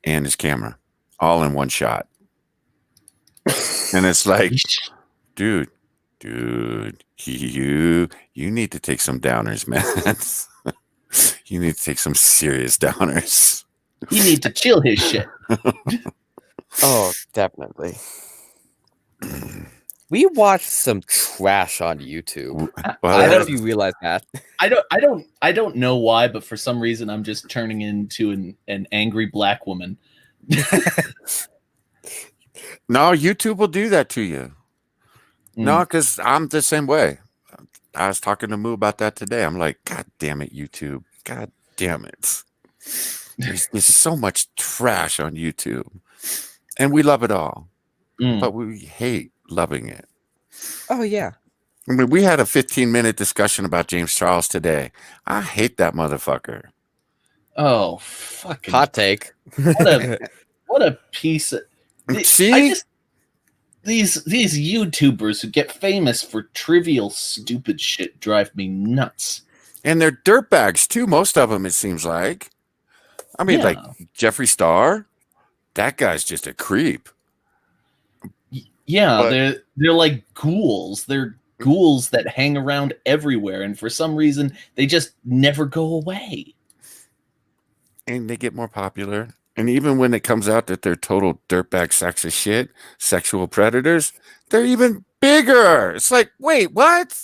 and his camera all in one shot. And it's like, dude, you need to take some downers, man. You need to take some serious downers. You need to chill his shit. Oh, definitely. We watched some trash on YouTube. Well, I don't know if you realize that. I don't know why, but for some reason I'm just turning into an angry black woman. No, YouTube will do that to you. No, because I'm the same way. I was talking to Moo about that today. I'm like, God damn it, YouTube. God damn it. There's so much trash on YouTube. And we love it all. But we hate loving it. Oh, yeah. I mean, we had a 15-minute discussion about James Charles today. I hate that motherfucker. Oh, fucking hot take. What a piece of... See? These YouTubers who get famous for trivial, stupid shit drive me nuts. And they're dirtbags, too, most of them, it seems like. I mean, like, Jeffree Star, that guy's just a creep. Yeah, but they're like ghouls. They're ghouls that hang around everywhere, and for some reason, they just never go away. And they get more popular. And even when it comes out that they're total dirtbag sacks of shit, sexual predators, they're even bigger. It's like, wait, what?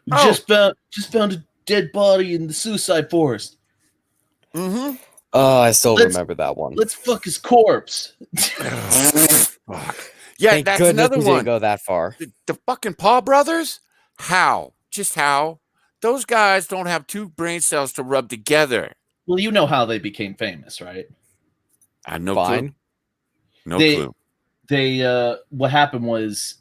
Just found a dead body in the suicide forest. Mm-hmm. Oh, I still remember that one. Let's fuck his corpse. Fuck. Yeah, Thank that's goodness another we one. Didn't go that far. The fucking Paul brothers? How? Just how? Those guys don't have 2 brain cells to rub together. Well, you know how they became famous, right? I had no Fine. clue. No They- clue. They what happened was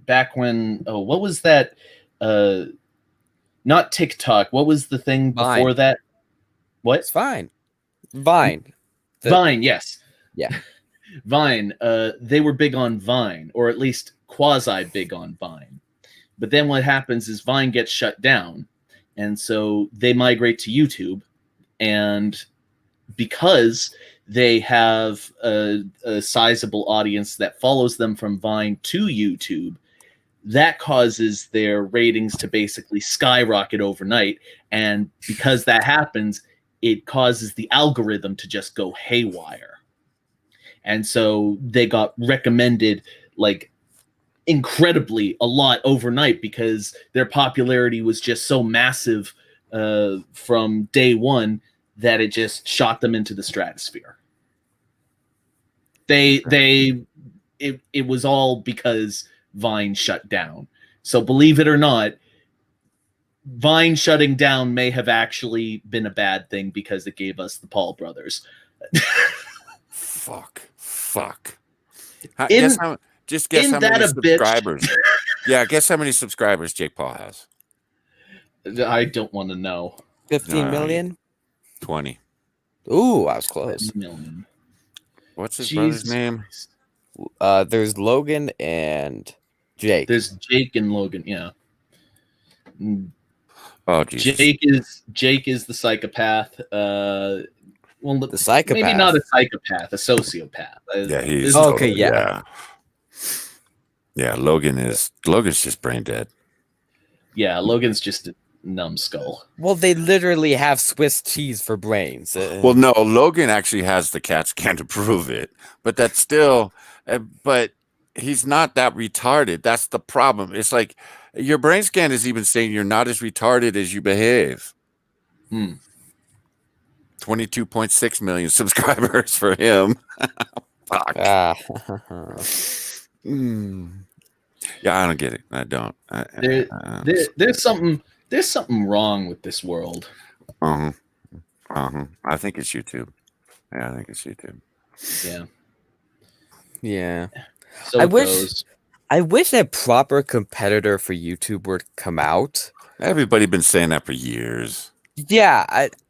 back when what was that? Not TikTok. What was the thing before Vine. that? What? It's fine. Vine. The- Vine, yes. Yeah. Vine. They were big on Vine, or at least quasi big on Vine. But then what happens is Vine gets shut down, and so they migrate to YouTube, and because they have a sizable audience that follows them from Vine to YouTube, that causes their ratings to basically skyrocket overnight. And because that happens, it causes the algorithm to just go haywire. And so they got recommended like incredibly a lot overnight because their popularity was just so massive from day one that it just shot them into the stratosphere. It was all because Vine shut down. So believe it or not, Vine shutting down may have actually been a bad thing because it gave us the Paul brothers. Fuck. In- Just guess in how many that a bitch? subscribers. Yeah, guess how many subscribers Jake Paul has. I don't want to know. 15 No, million? 20. Ooh, I was close. Million. What's his brother's Jesus name? Christ. There's Logan and Jake. There's Jake and Logan, yeah. Oh, Jesus. Jake is the psychopath. Well, The psychopath. maybe not a psychopath, a sociopath. Yeah, he's Okay, totally- yeah. Yeah, Logan's just brain dead. Yeah, Logan's just a numbskull. Well, they literally have Swiss cheese for brains. Well, no, Logan actually has the CAT scan to prove it, but that's still, but he's not that retarded. That's the problem. It's like your brain scan is even saying you're not as retarded as you behave. 22.6 million subscribers for him. Fuck. Ah. Yeah, I don't get it. I don't. There's something wrong with this world. I think it's YouTube. Yeah, I think it's YouTube. Yeah. Yeah. So I it wish- goes. I wish a proper competitor for YouTube would come out. Everybody been saying that for years. Yeah,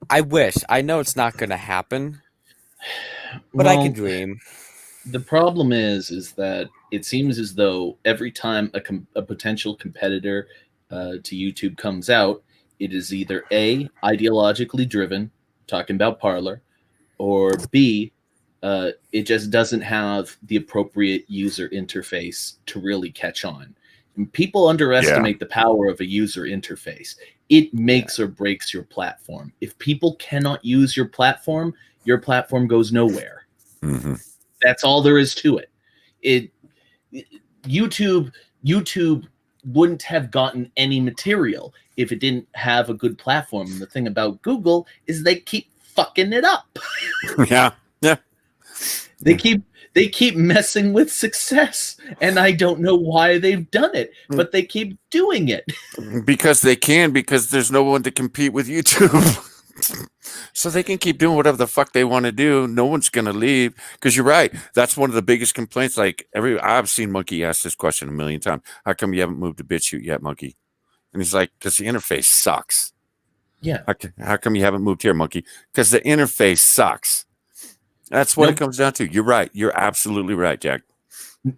I wish. I know it's not going to happen, but I Well, can dream. The problem is that it seems as though every time a potential competitor to YouTube comes out, it is either A, ideologically driven, talking about Parler, or B, it just doesn't have the appropriate user interface to really catch on. And people underestimate the power of a user interface. It makes or breaks your platform. If people cannot use your platform goes nowhere. Mm-hmm. That's all there is to it. YouTube wouldn't have gotten any material if it didn't have a good platform. And the thing about Google is they keep fucking it up. Yeah. They keep messing with success, and I don't know why they've done it, but they keep doing it. Because they can, because there's no one to compete with YouTube. So they can keep doing whatever the fuck they want to do. No one's gonna leave. Because you're right. That's one of the biggest complaints. Like I've seen Monkey ask this question a million times. How come you haven't moved to BitChute yet, Monkey? And he's like, because the interface sucks. Yeah. How come you haven't moved here, Monkey? Because the interface sucks. That's what it comes down to. You're right. You're absolutely right, Jack.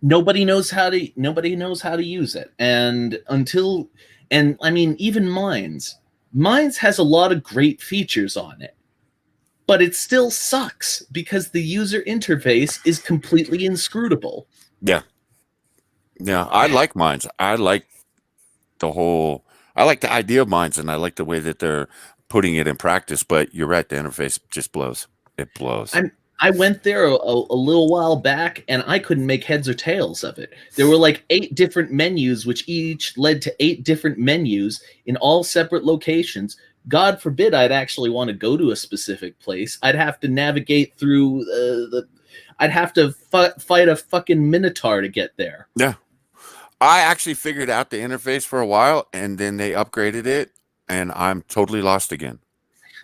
Nobody knows how to use it. And I mean, even Minds has a lot of great features on it, but it still sucks because the user interface is completely inscrutable. Yeah, I like Minds. I like the idea of Minds, and I like the way that they're putting it in practice. But you're right, the interface just blows. It blows. I went there a little while back, and I couldn't make heads or tails of it. There were like 8 different menus, which each led to 8 different menus in all separate locations. God forbid I'd actually want to go to a specific place. I'd have to navigate through I'd have to fight a fucking minotaur to get there. Yeah. I actually figured out the interface for a while, and then they upgraded it, and I'm totally lost again.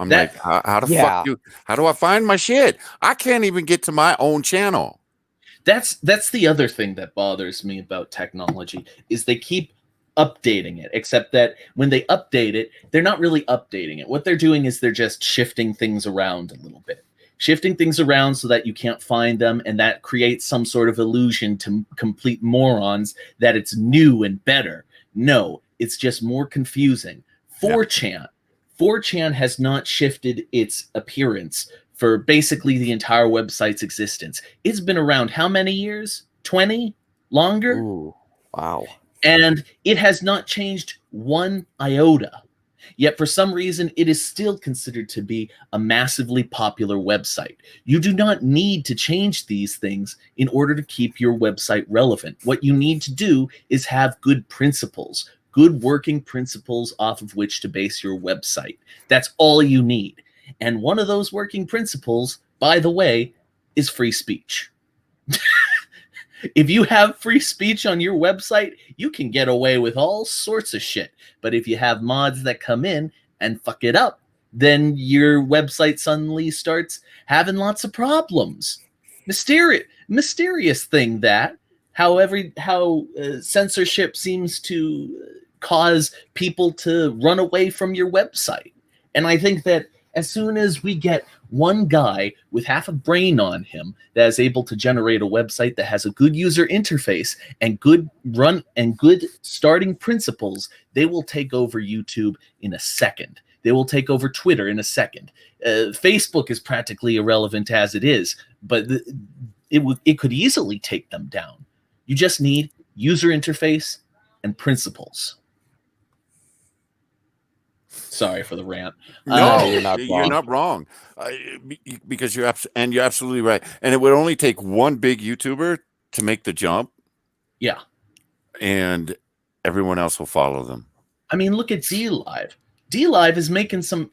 I'm That- like, how the Yeah. fuck how do I find my shit? I can't even get to my own channel. That's the other thing that bothers me about technology is they keep updating it, except that when they update it, they're not really updating it. What they're doing is they're just shifting things around a little bit. Shifting things around so that you can't find them, and that creates some sort of illusion to complete morons that it's new and better. No, it's just more confusing. 4chan. 4chan has not shifted its appearance for basically the entire website's existence. It's been around how many years? 20? Longer? Ooh, wow. And it has not changed one iota. Yet for some reason, it is still considered to be a massively popular website. You do not need to change these things in order to keep your website relevant. What you need to do is have good principles, good working principles off of which to base your website. That's all you need. And one of those working principles, by the way, is free speech. If you have free speech on your website, you can get away with all sorts of shit. But if you have mods that come in and fuck it up, then your website suddenly starts having lots of problems. Mysterious thing that how censorship seems to cause people to run away from your website. And I think that as soon as we get one guy with half a brain on him that is able to generate a website that has a good user interface and good starting principles, they will take over YouTube in a second. They will take over Twitter in a second. Facebook is practically irrelevant as it is, but it could easily take them down. You just need user interface and principles. Sorry for the rant. No, you're not wrong. Because you're absolutely right. And it would only take one big YouTuber to make the jump. Yeah. And everyone else will follow them. I mean, look at DLive. DLive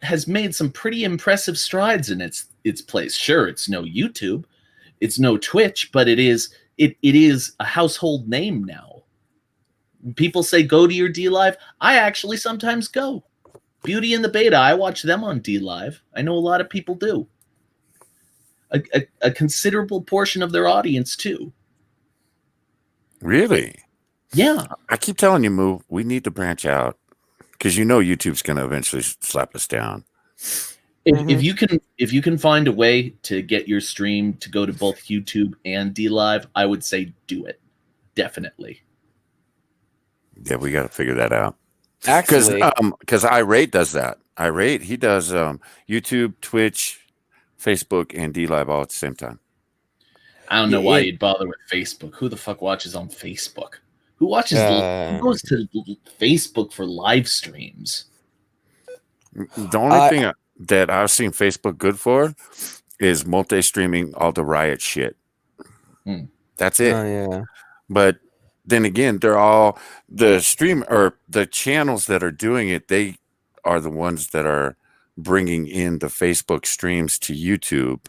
has made some pretty impressive strides in its place. Sure, it's no YouTube, it's no Twitch, but it is a household name now. People say go to your DLive. I actually sometimes go. Beauty and the Beta, I watch them on DLive. I know a lot of people do. A considerable portion of their audience too. Really? Yeah. I keep telling you, Moo, we need to branch out because YouTube's going to eventually slap us down. If you can find a way to get your stream to go to both YouTube and DLive, I would say do it. Definitely. Yeah, we got to figure that out. Actually, because Irate does that. Irate, he does YouTube, Twitch, Facebook, and DLive all at the same time. I don't know why you'd bother with Facebook. Who the fuck watches on Facebook? Who watches? Who goes to Facebook for live streams? The only thing that I've seen Facebook good for is multi-streaming all the Riot shit. That's it. Oh, yeah. But then again, they're all the stream or the channels that are doing it. They are the ones that are bringing in the Facebook streams to YouTube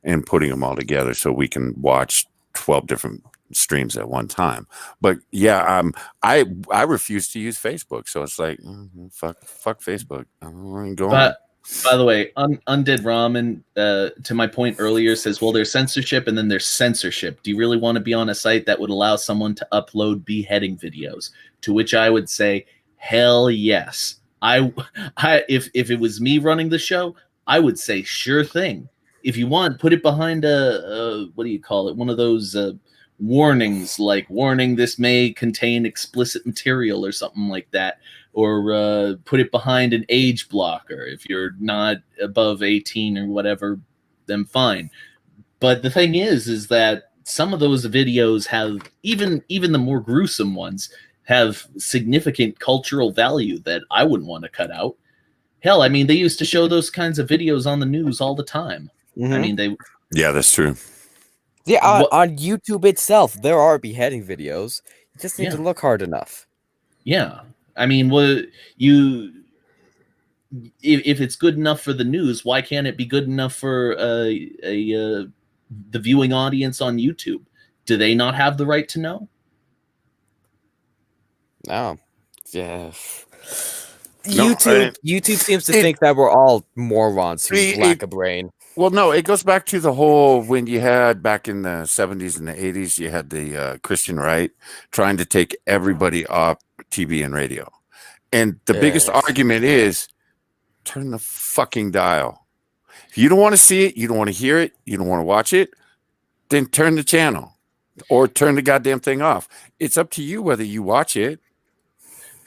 and putting them all together so we can watch 12 different streams at one time. But yeah, I refuse to use Facebook, so it's like fuck Facebook. I'm going. But by the way, Undead Ramen, to my point earlier, says, well, there's censorship and then there's censorship. Do you really want to be on a site that would allow someone to upload beheading videos? To which I would say, hell yes. If it was me running the show, I would say sure thing. If you want, put it behind what do you call it? One of those warnings, like warning this may contain explicit material or something like that. Or put it behind an age blocker. If you're not above 18 or whatever, then fine. But the thing is that some of those videos have, even the more gruesome ones, have significant cultural value that I wouldn't want to cut out. Hell, I mean, they used to show those kinds of videos on the news all the time. I mean, yeah, that's true. Yeah, on YouTube itself, there are beheading videos. You just need to look hard enough. Yeah. I mean, if it's good enough for the news, why can't it be good enough for the viewing audience on YouTube? Do they not have the right to know? No. Yeah. No, YouTube seems to it- think that we're all morons who it- lack a brain. Well, no, it goes back to the whole when you had back in the 70s and the 80s, you had the Christian right trying to take everybody off TV and radio. And the biggest Yes. argument is turn the fucking dial. If you don't want to see it, you don't want to hear it, you don't want to watch it, then turn the channel or turn the goddamn thing off. It's up to you whether you watch it.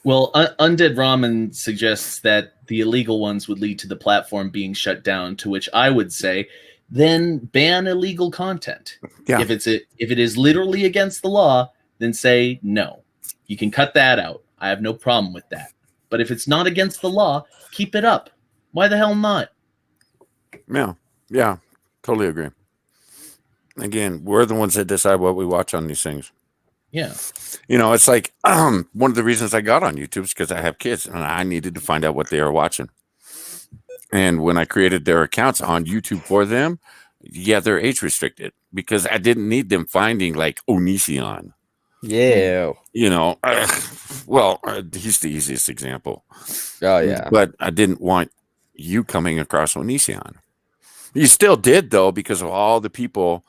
Well, Undead Ramen suggests that the illegal ones would lead to the platform being shut down, to which I would say, then ban illegal content. Yeah. If it is literally against the law, then say no. You can cut that out. I have no problem with that. But if it's not against the law, keep it up. Why the hell not? Yeah, totally agree. Again, we're the ones that decide what we watch on these things. Yeah. You know, it's like one of the reasons I got on YouTube is because I have kids and I needed to find out what they are watching. And when I created their accounts on YouTube for them, yeah, they're age restricted because I didn't need them finding like Onision. Yeah. You know, well, he's the easiest example. Oh yeah. But I didn't want you coming across Onision. You still did though, because of all the people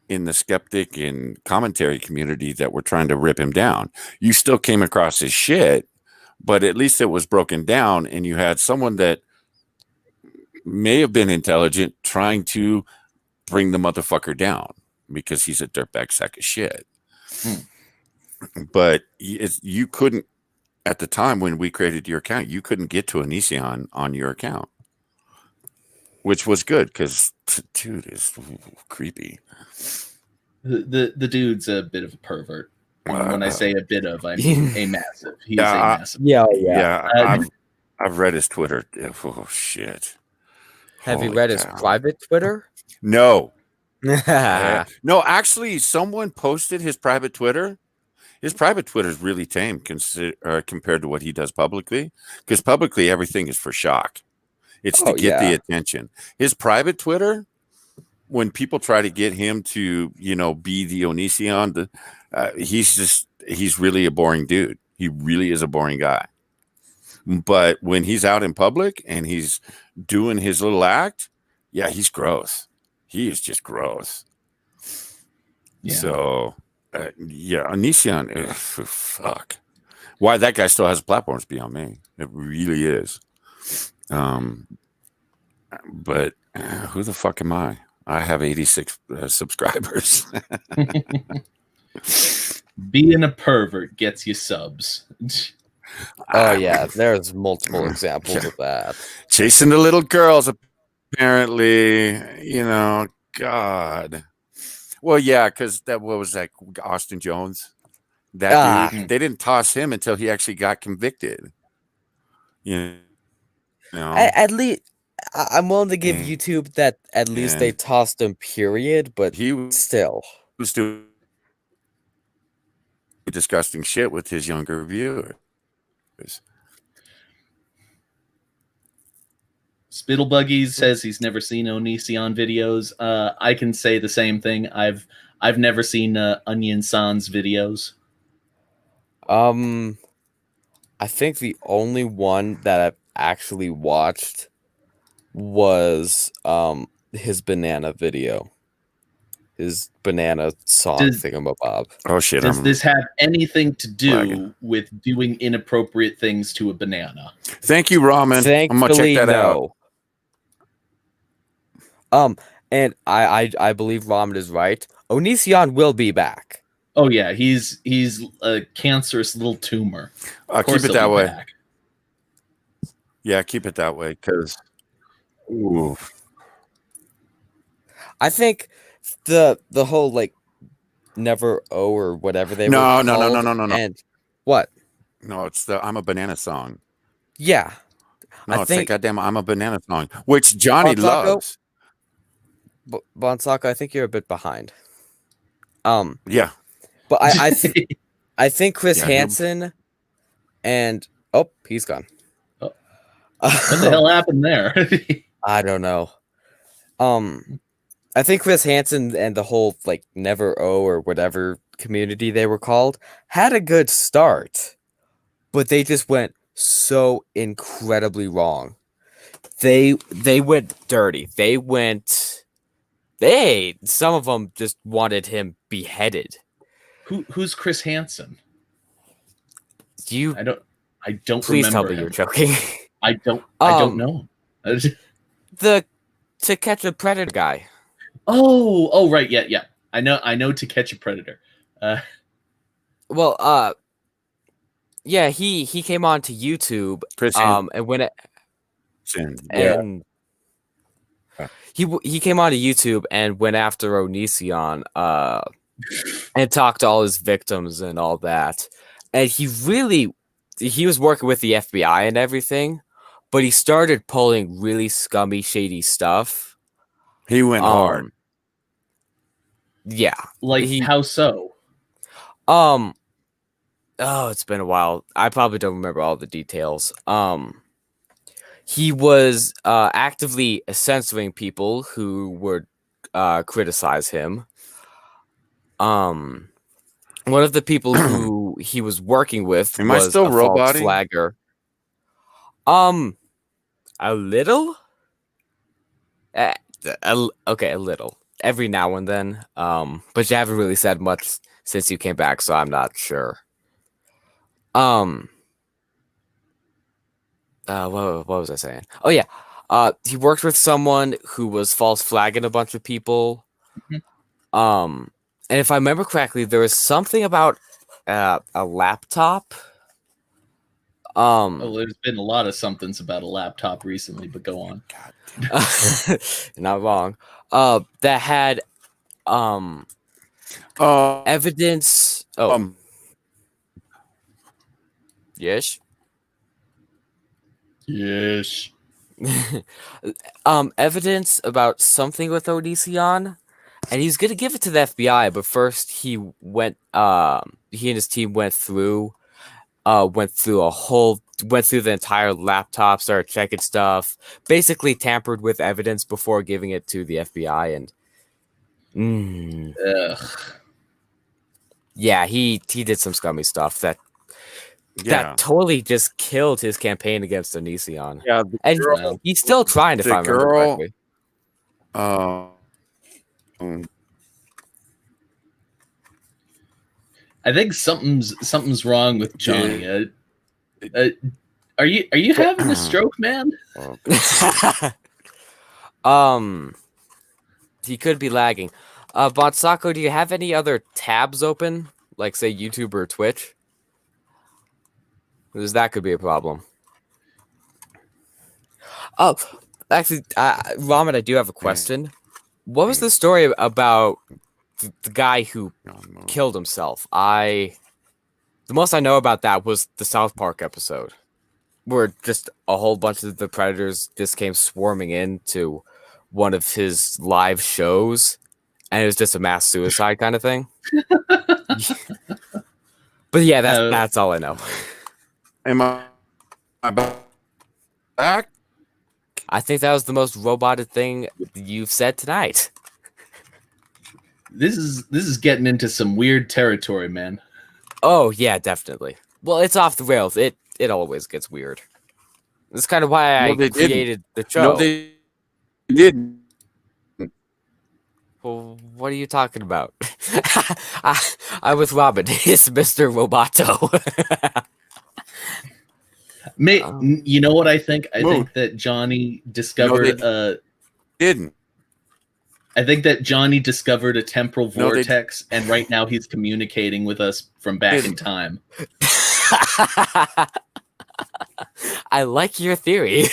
in the skeptic and commentary community that were trying to rip him down. You still came across his shit, but at least it was broken down and you had someone that may have been intelligent trying to bring the motherfucker down because he's a dirtbag sack of shit. But you couldn't, at the time when we created your account, you couldn't get to Onision on your account, which was good because dude is creepy. The dude's a bit of a pervert. When I say a bit of, I mean a massive. He's a Yeah, massive. Yeah. Yeah, I've read his Twitter. Oh shit! Have you Holy read his cow. private Twitter? No, Yeah. no. Actually, someone posted his private Twitter. His private Twitter is really tame compared to what he does publicly. Because publicly, everything is for shock. It's to Oh, get the yeah. attention. His private Twitter, when people try to get him to, you know, be the Onision, he's really a boring dude. He really is a boring guy. But when he's out in public and he's doing his little act, yeah, he's gross. He is just gross. Yeah. So, yeah, Onision, fuck. Why that guy still has platforms beyond me. It really is. But who the fuck am I? I have 86 subscribers. Being a pervert gets you subs. Oh yeah. There's multiple examples of that. Chasing the little girls, apparently. You know, God. Well, yeah, because what was that? Austin Jones. That dude, they didn't toss him until he actually got convicted. You know, At least I'm willing to give Mm. YouTube that at least they And- tossed him. Period. But he was still. doing disgusting shit with his younger viewers. Spittlebuggies says he's never seen Onision videos. I can say the same thing. I've never seen Onion Sans videos. I think the only one that I've actually watched was his banana video. His banana song Does- thingamabob. Oh shit! Does this have anything to do Lagging. with doing inappropriate things to a banana? Thank you, Ramen. I'm gonna Thankfully, check that out. no. And I believe Ramen is right. Onision will be back. Oh yeah, he's a cancerous little tumor. Of course Keep it he'll that be way. back. Yeah, keep it that way. Because, ooh, I think the whole like never O or whatever they No, were no, no, no, called, no, no, no. And what? no, it's the "I'm a Banana" song. Yeah. No, I it's think- that goddamn "I'm a Banana" song, which Johnny Taco? loves. Bonsaka, I think you're a bit behind. Yeah, But I think Chris Yeah, he'll- Hansen and oh, he's gone. Oh. What the hell happened there? I don't know. I think Chris Hansen and the whole like Never O or whatever community they were called had a good start, but they just went so incredibly wrong. They went dirty. Some of them just wanted him beheaded. Who's Chris Hansen? You I don't please tell remember me him. you're joking. I don't know. The To Catch a Predator guy. Oh, right, yeah. I know To Catch a Predator. Well, yeah, he came on to YouTube. Chris And when it Hansen. and he came onto YouTube and went after Onision, and talked to all his victims and all that. And he was working with the FBI and everything, but he started pulling really scummy, shady stuff. He went hard. Yeah. Like, how so? Oh, it's been a while. I probably don't remember all the details. He was actively censoring people who would criticize him. One of the people who he was working with Am I was still a false roboting? flagger. A little. Okay, a little. Every now and then. But you haven't really said much since you came back, so I'm not sure. What was I saying? Oh yeah. He worked with someone who was false flagging a bunch of people. Mhm. And if I remember correctly, there was something about a laptop. There's been a lot of somethings about a laptop recently, but go on. Not wrong. That had evidence. Oh, yes. Yes. Evidence about something with Onision, and he's gonna give it to the FBI. But first, he and his team went through the entire laptop, started checking stuff, basically tampered with evidence before giving it to the FBI. And yeah, he did some scummy stuff that totally just killed his campaign against Onision. Yeah, and he's still trying, if I remember correctly. I think something's wrong with Johnny. Are you having a stroke, man? He could be lagging. Bonsako, do you have any other tabs open, like say YouTube or Twitch? Because that could be a problem. Oh, actually, Ramen, I do have a question. What was the story about the guy who killed himself? The most I know about that was the South Park episode, where just a whole bunch of the predators just came swarming into one of his live shows, and it was just a mass suicide kind of thing. But yeah, that's all I know. Am I back? I think that was the most roboted thing you've said tonight. This is getting into some weird territory, man. Oh yeah, definitely. Well, it's off the rails. It always gets weird. That's kind of why I created the show. No, they didn't. Well, what are you talking about? I was Robin. It's Mr. Roboto. You know what I think? I think that Johnny discovered didn't. I think that Johnny discovered a temporal vortex, and right now he's communicating with us from back in time. I like your theory.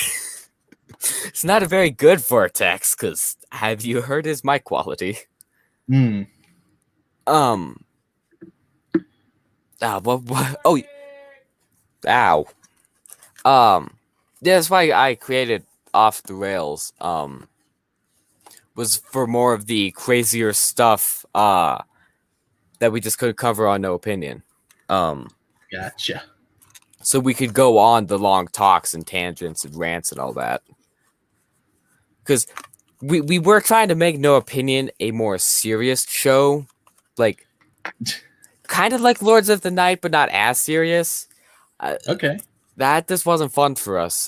It's not a very good vortex, because have you heard his mic quality? What? Oh, ow. Yeah, that's why I created Off the Rails. Was for more of the crazier stuff that we just couldn't cover on No Opinion. Gotcha. So we could go on the long talks and tangents and rants and all that. Because we were trying to make No Opinion a more serious show. Like, kind of like Lords of the Night, but not as serious. Okay. that just wasn't fun for us.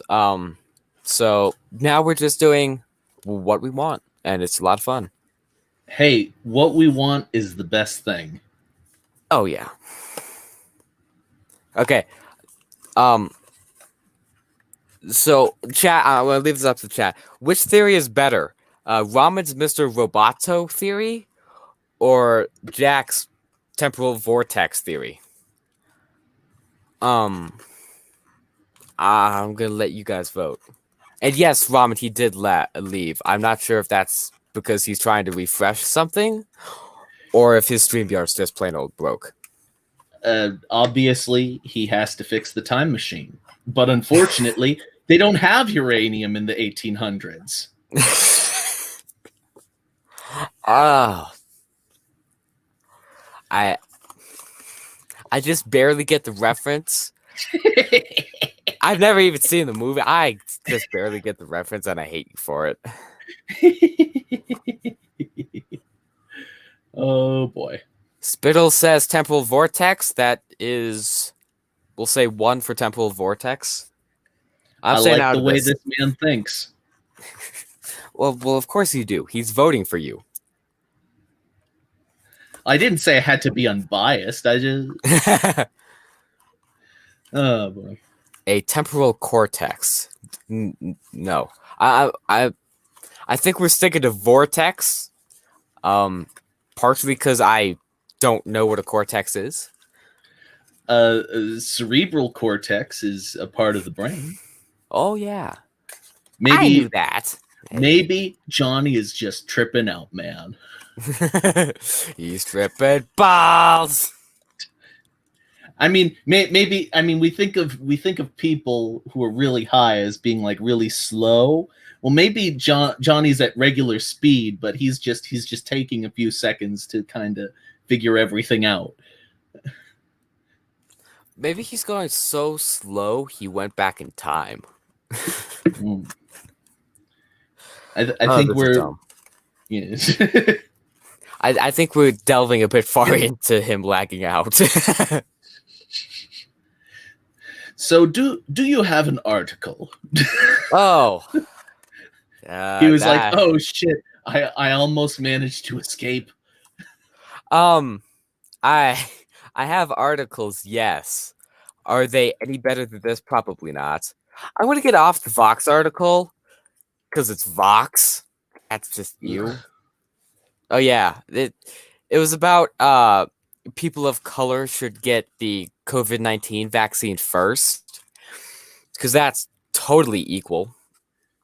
So now we're just doing what we want, and it's a lot of fun. Hey, what we want is the best thing. Oh yeah. Okay. So chat. I'm gonna leave this up to the chat. Which theory is better, Ramen's Mr. Roboto theory, or Jack's temporal vortex theory? I'm gonna let you guys vote. And yes, Ramen, he did leave. I'm not sure if that's because he's trying to refresh something, or if his StreamYard's just plain old broke. Obviously, he has to fix the time machine. But unfortunately, they don't have uranium in the 1800s. Ah, I just barely get the reference. I've never even seen the movie. I just barely get the reference, and I hate you for it. Oh boy. Spittle says temporal vortex. That is, we'll say 1 for temporal vortex. I I'm saying like out the of way this. this man thinks. Well, of course you do. He's voting for you. I didn't say I had to be unbiased. I just oh boy. A temporal cortex. No, I think we're sticking to vortex. Partially because I don't know what a cortex is. Cerebral cortex is a part of the brain. Oh yeah, I Maybe knew that. maybe Johnny is just tripping out, man. He's tripping balls. I mean, maybe. I mean, we think of people who are really high as being like really slow. Well, maybe Johnny's at regular speed, but he's just taking a few seconds to kind of figure everything out. Maybe he's going so slow he went back in time. Mm. I think this is we're. dumb. Yes. I think we're delving a bit far into him lagging out. So do you have an article? Oh. He was like, "Oh shit, I almost managed to escape." I have articles, yes. Are they any better than this? Probably not. I want to get off the Vox article because it's Vox. That's just you. Oh yeah, it was about people of color should get the COVID-19 vaccine first because that's totally equal.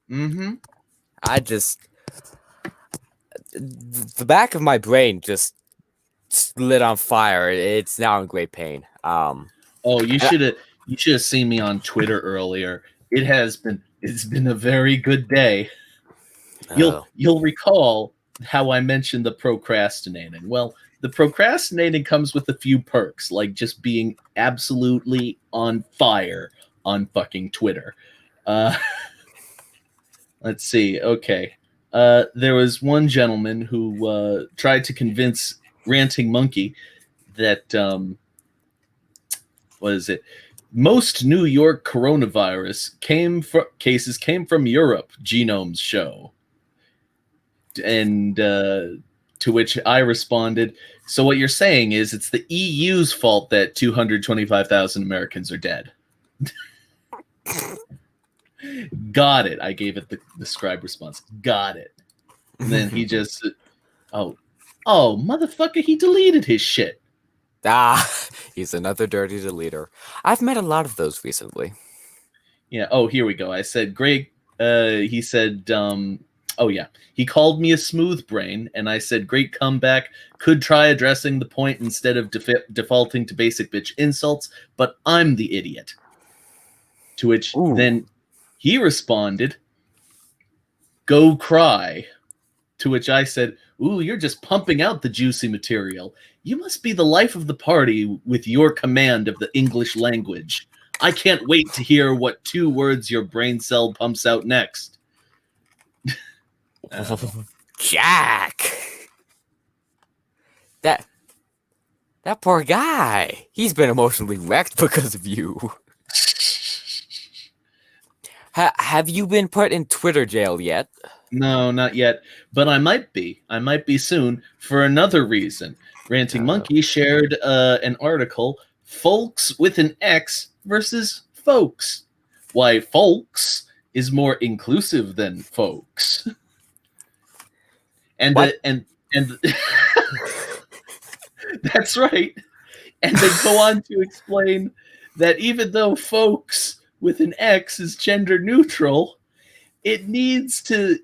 Mm-hmm. I just the back of my brain just lit on fire. It's now in great pain. Oh, you should have seen me on Twitter earlier. It's been a very good day. You'll recall how I mentioned the procrastinating. Well, the procrastinating comes with a few perks, like just being absolutely on fire on fucking Twitter. Let's see. Okay. There was one gentleman who tried to convince Ranting Monkey that what is it? Most New York coronavirus cases came from Europe. Genome's show, and to which I responded, "So what you're saying is it's the EU's fault that 225,000 Americans are dead." Got it. I gave it the scribe response. Got it. And then he just, oh, motherfucker, he deleted his shit. He's another dirty deleter. I've met a lot of those recently. Yeah. Oh, here we go. I said, Greg. He said, oh yeah. He called me a smooth brain, and I said, great comeback. Could try addressing the point instead of defaulting to basic bitch insults, but I'm the idiot. To which then he responded, go cry. To which I said, ooh, you're just pumping out the juicy material. You must be the life of the party with your command of the English language. I can't wait to hear what 2 words your brain cell pumps out next. Jack! That poor guy. He's been emotionally wrecked because of you. Have you been put in Twitter jail yet? No, not yet, but I might be. I might be soon for another reason. Ranting Monkey shared an article, Folks with an X versus Folks. Why Folks is more inclusive than Folks. And and that's right. And they go on to explain that even though Folks with an X is gender neutral, it needs to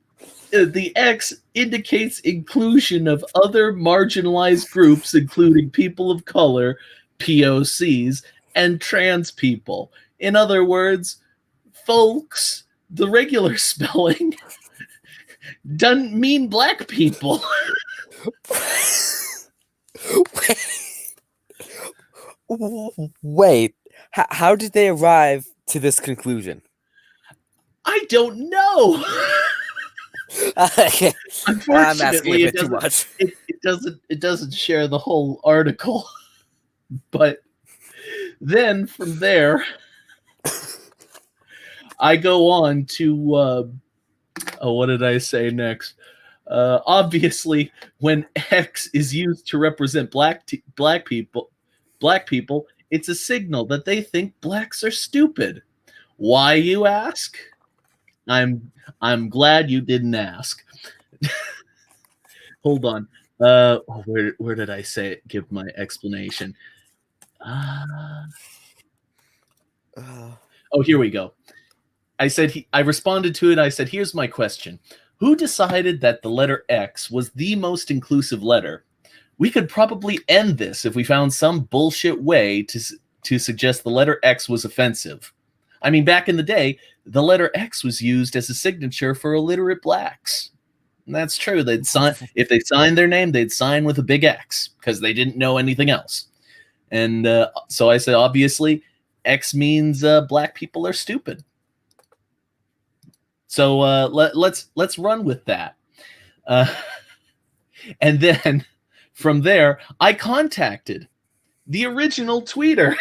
the X indicates inclusion of other marginalized groups, including people of color, POCs, and trans people. In other words, folks, the regular spelling, doesn't mean black people. Wait, how did they arrive to this conclusion? I don't know. Unfortunately, it doesn't share the whole article. But then from there, I go on to what did I say next? Obviously, when X is used to represent black people, it's a signal that they think blacks are stupid. Why, you ask? I'm glad you didn't ask. Hold on. Where did I say it? Give my explanation. Oh, here we go. I responded to it. I said, here's my question. Who decided that the letter X was the most inclusive letter? We could probably end this if we found some bullshit way to suggest the letter X was offensive. I mean, back in the day, the letter X was used as a signature for illiterate blacks. And that's true. If they signed their name, they'd sign with a big X because they didn't know anything else. And so I said, obviously, X means black people are stupid. So let's run with that. And then from there, I contacted the original tweeter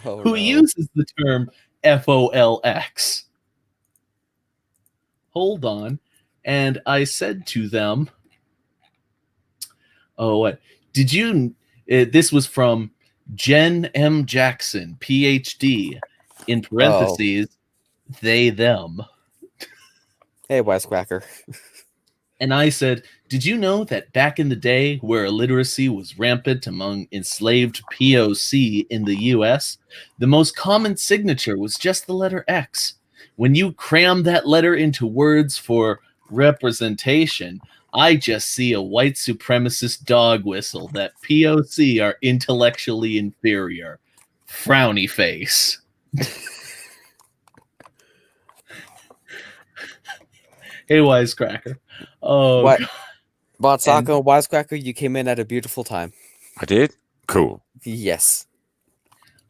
who uses the term FOLX. Hold on. And I said to them, did you, this was from Jen M. Jackson, PhD, in parentheses, they, them. Hey, wisecracker. And I said, did you know that back in the day where illiteracy was rampant among enslaved POC in the US, the most common signature was just the letter X? When you cram that letter into words for representation, I just see a white supremacist dog whistle that POC are intellectually inferior. Frowny face. Hey, wisecracker. Oh, what? Botsako and Wisecracker, you came in at a beautiful time. I did? Cool. Yes.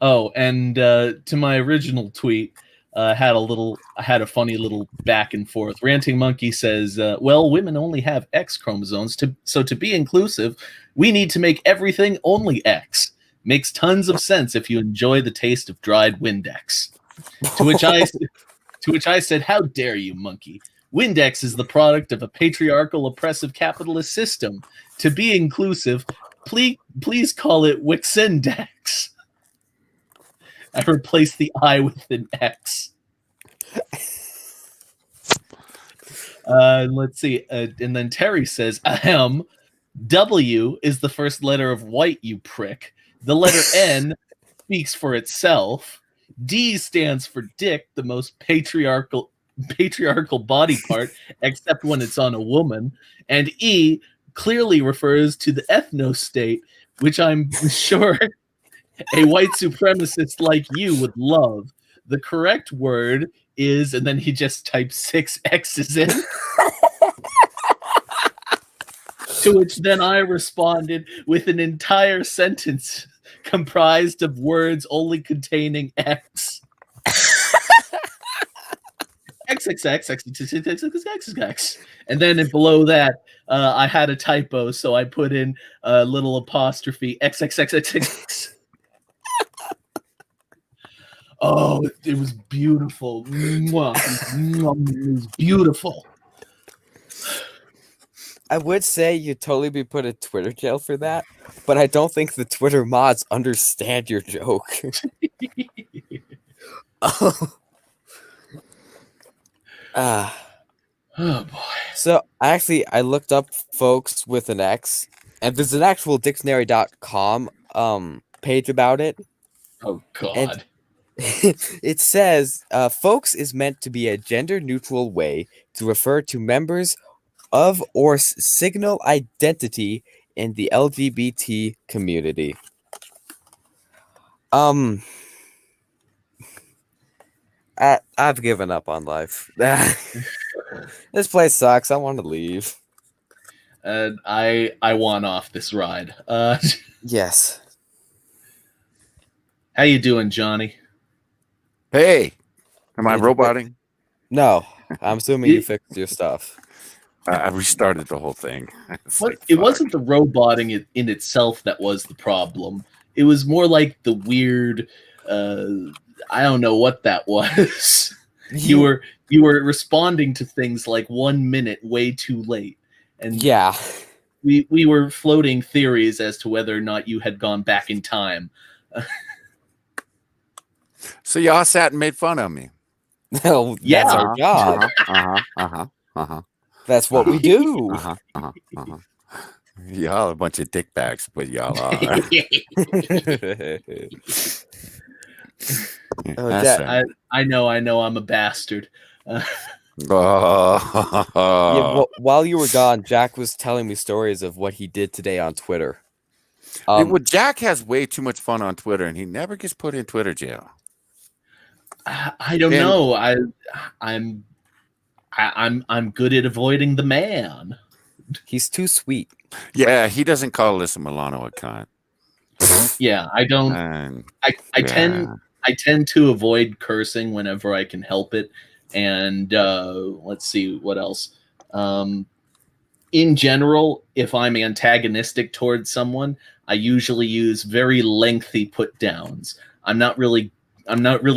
Oh, and to my original tweet, I had a funny little back and forth. Ranting Monkey says, well, women only have X chromosomes, so to be inclusive, we need to make everything only X. Makes tons of sense if you enjoy the taste of dried Windex. To which I said, how dare you, monkey? Windex is the product of a patriarchal, oppressive capitalist system. To be inclusive, please call it Wixindex. I replaced the I with an X. Let's see. And then Terry says, ahem, W is the first letter of white, you prick. The letter N speaks for itself. D stands for dick, the most patriarchal body part, except when it's on a woman. And E clearly refers to the ethno-state, which I'm sure a white supremacist like you would love. The correct word is, and then he just types 6 X's in. To which then I responded with an entire sentence comprised of words only containing X. XXX. And then below that, I had a typo, so I put in a little apostrophe XXXXX. Oh, it was beautiful. Mwah. Mwah. It was beautiful. I would say you'd totally be put in Twitter jail for that, but I don't think the Twitter mods understand your joke. Ah. Oh boy. So I looked up folks with an X, and there's an actual dictionary.com page about it. Oh god. And it says folks is meant to be a gender neutral way to refer to members of or signal identity in the LGBT community. I've given up on life. This place sucks. I want to leave. I want off this ride. Yes. How you doing, Johnny? Hey, am I It's- roboting? No, I'm assuming you fixed your stuff. I restarted the whole thing. It's What? like, It fuck. wasn't the roboting in itself that was the problem. It was more like the weird. I don't know what that was. You were responding to things like 1 minute way too late, and Yeah. we were floating theories as to whether or not you had gone back in time. So y'all sat and made fun of me. No, Yeah. that's our job. Uh-huh. That's what we do. Uh-huh. Y'all a bunch of dick bags, but y'all are. Oh, That's Jack, right. I know, I'm a bastard. Yeah, Oh. while you were gone, Jack was telling me stories of what he did today on Twitter. Well, Jack has way too much fun on Twitter, and he never gets put in Twitter jail. I don't And- know. I'm good at avoiding the man. He's too sweet. Yeah, he doesn't call Alyssa Milano a cunt. Yeah, I don't. And I yeah. tend to avoid cursing whenever I can help it. And let's see what else. In general, if I'm antagonistic towards someone, I usually use very lengthy put downs. I'm not really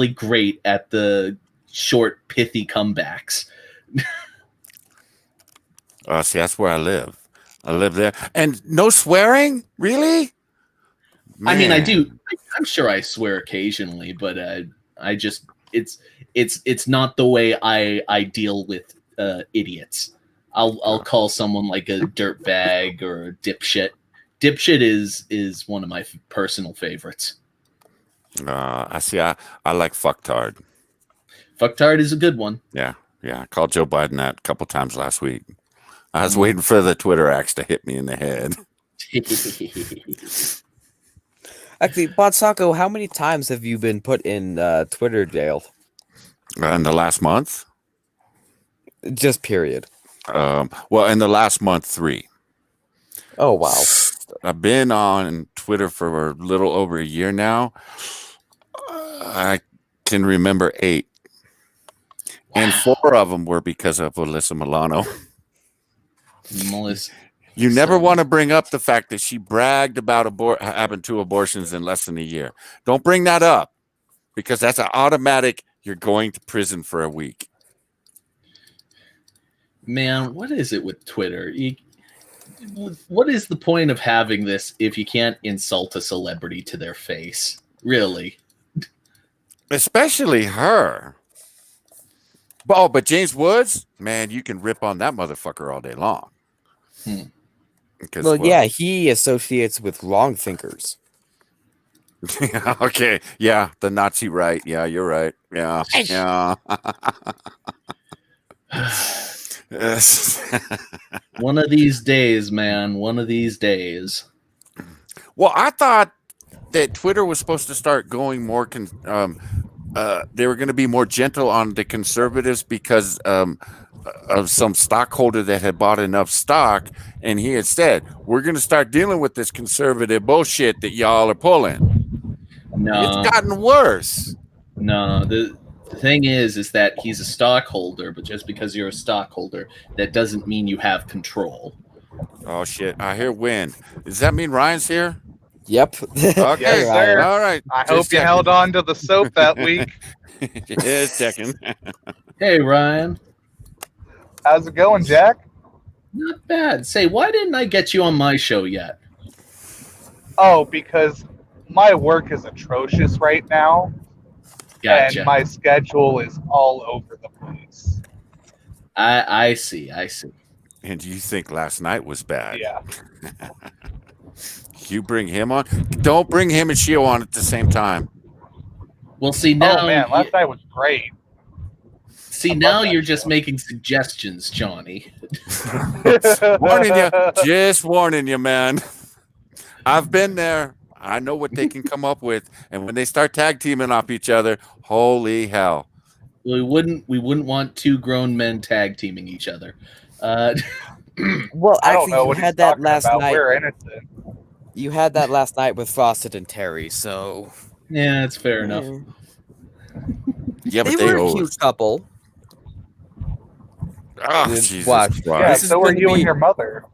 great at the short, pithy comebacks. See, that's where I live. I live there, and no swearing. Really? I mean, I Man. do. I'm sure I swear occasionally, but I just it's not the way I deal with idiots. I'll call someone like a dirtbag or a dipshit. Dipshit is one of my personal favorites. I see. I like fucktard. Fucktard is a good one. Yeah. I called Joe Biden that a couple times last week. I was waiting for the Twitter axe to hit me in the head. Actually, Bonsako, how many times have you been put in Twitter jail? In the last month? Just period. Well, in the last month, 3. Oh, wow. I've been on Twitter for a little over a year now. I can remember 8. And 4 of them were because of Alyssa Milano. Melissa. You never want to bring up the fact that she bragged about having 2 abortions in less than a year. Don't bring that up, because that's an automatic. You're going to prison for a week. Man, what is it with Twitter? What is the point of having this if you can't insult a celebrity to their face? Really? Especially her. Oh, but James Woods, man, you can rip on that motherfucker all day long. Because, Well, yeah, he associates with wrong thinkers. Okay. Yeah, the Nazi right. Yeah, you're right. Yeah. Yeah. Yes. One of these days, man. One of these days. Well, I thought that Twitter was supposed to start going more. They were going to be more gentle on the conservatives because of some stockholder that had bought enough stock, and he had said, "We're going to start dealing with this conservative bullshit that y'all are pulling." No, It's gotten worse. no. The thing is that he's a stockholder, but just because you're a stockholder, that doesn't mean you have control. Oh shit! I hear wind. Does that mean Ryan's here? Yep. Okay, Yes, sir. all right. I hope you held on to the soap that week. Just checking. Hey, Ryan. How's it going, Jack? Not bad. Say, why didn't I get you on my show yet? Oh, because my work is atrocious right now, Gotcha. and my schedule is all over the place. I see. And you think last night was bad? Yeah. You bring him on. Don't bring him and Shio on at the same time. Well, see now. Oh man, last night was great. See I now love that you're just show. making suggestions, Johnny. Warning you. Just warning you, man. I've been there. I know what they can come up with. And when they start tag teaming off each other, holy hell. We wouldn't want two grown men tag teaming each other. Well, I don't actually, know you what he's had that talking last about. night. We're innocent. You had that last night with Frosted and Terry, so Yeah, that's fair enough. Yeah, They but were a always. cute couple. Oh, Dude, Jesus watch. Yeah, This Christ. is so were gonna you and be- your mother.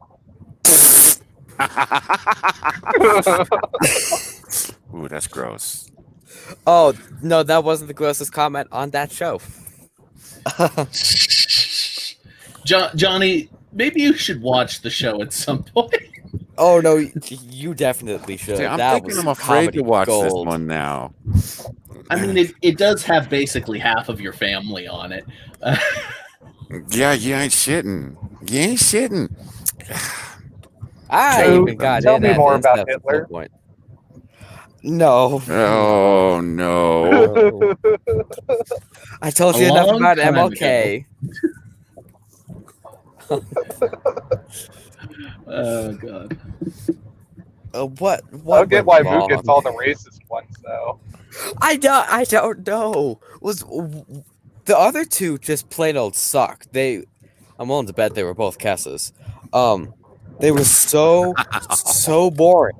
Ooh, that's gross. Oh no, that wasn't the grossest comment on that show. Johnny, maybe you should watch the show at some point. Oh no, you definitely should. See, I'm That thinking was I'm afraid comedy to watch this gold. one now. I mean, it does have basically half of your family on it. Yeah, you ain't shitting. You ain't shitting. I Dude, even got tell in me at more the about incest Hitler. point. No. Oh, no. No. I told you A enough long about time MLK. Oh god. What? I What? don't get went why wrong? Mook gets all the racist ones, though. I don't know. Was the other two just plain old suck? I'm willing to bet they were both Kesses. They were so boring.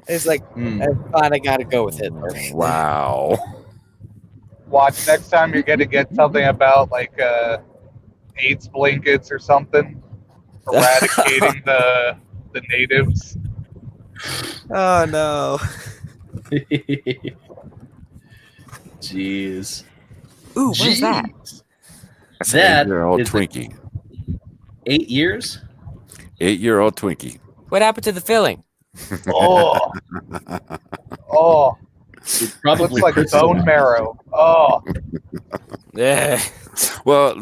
It's like, Hmm. fine, I gotta go with Hitler. Wow. Watch next time you're gonna get something about like AIDS blankets or something, eradicating the natives. Oh no. Jeez. Ooh, what is that? Jeez. That's That an 8-year-old is a- Twinkie. 8 years? 8-year-old Twinkie. What happened to the filling? Oh, oh, It probably looks like hurts bone a lot. marrow. Oh, Yeah. Well,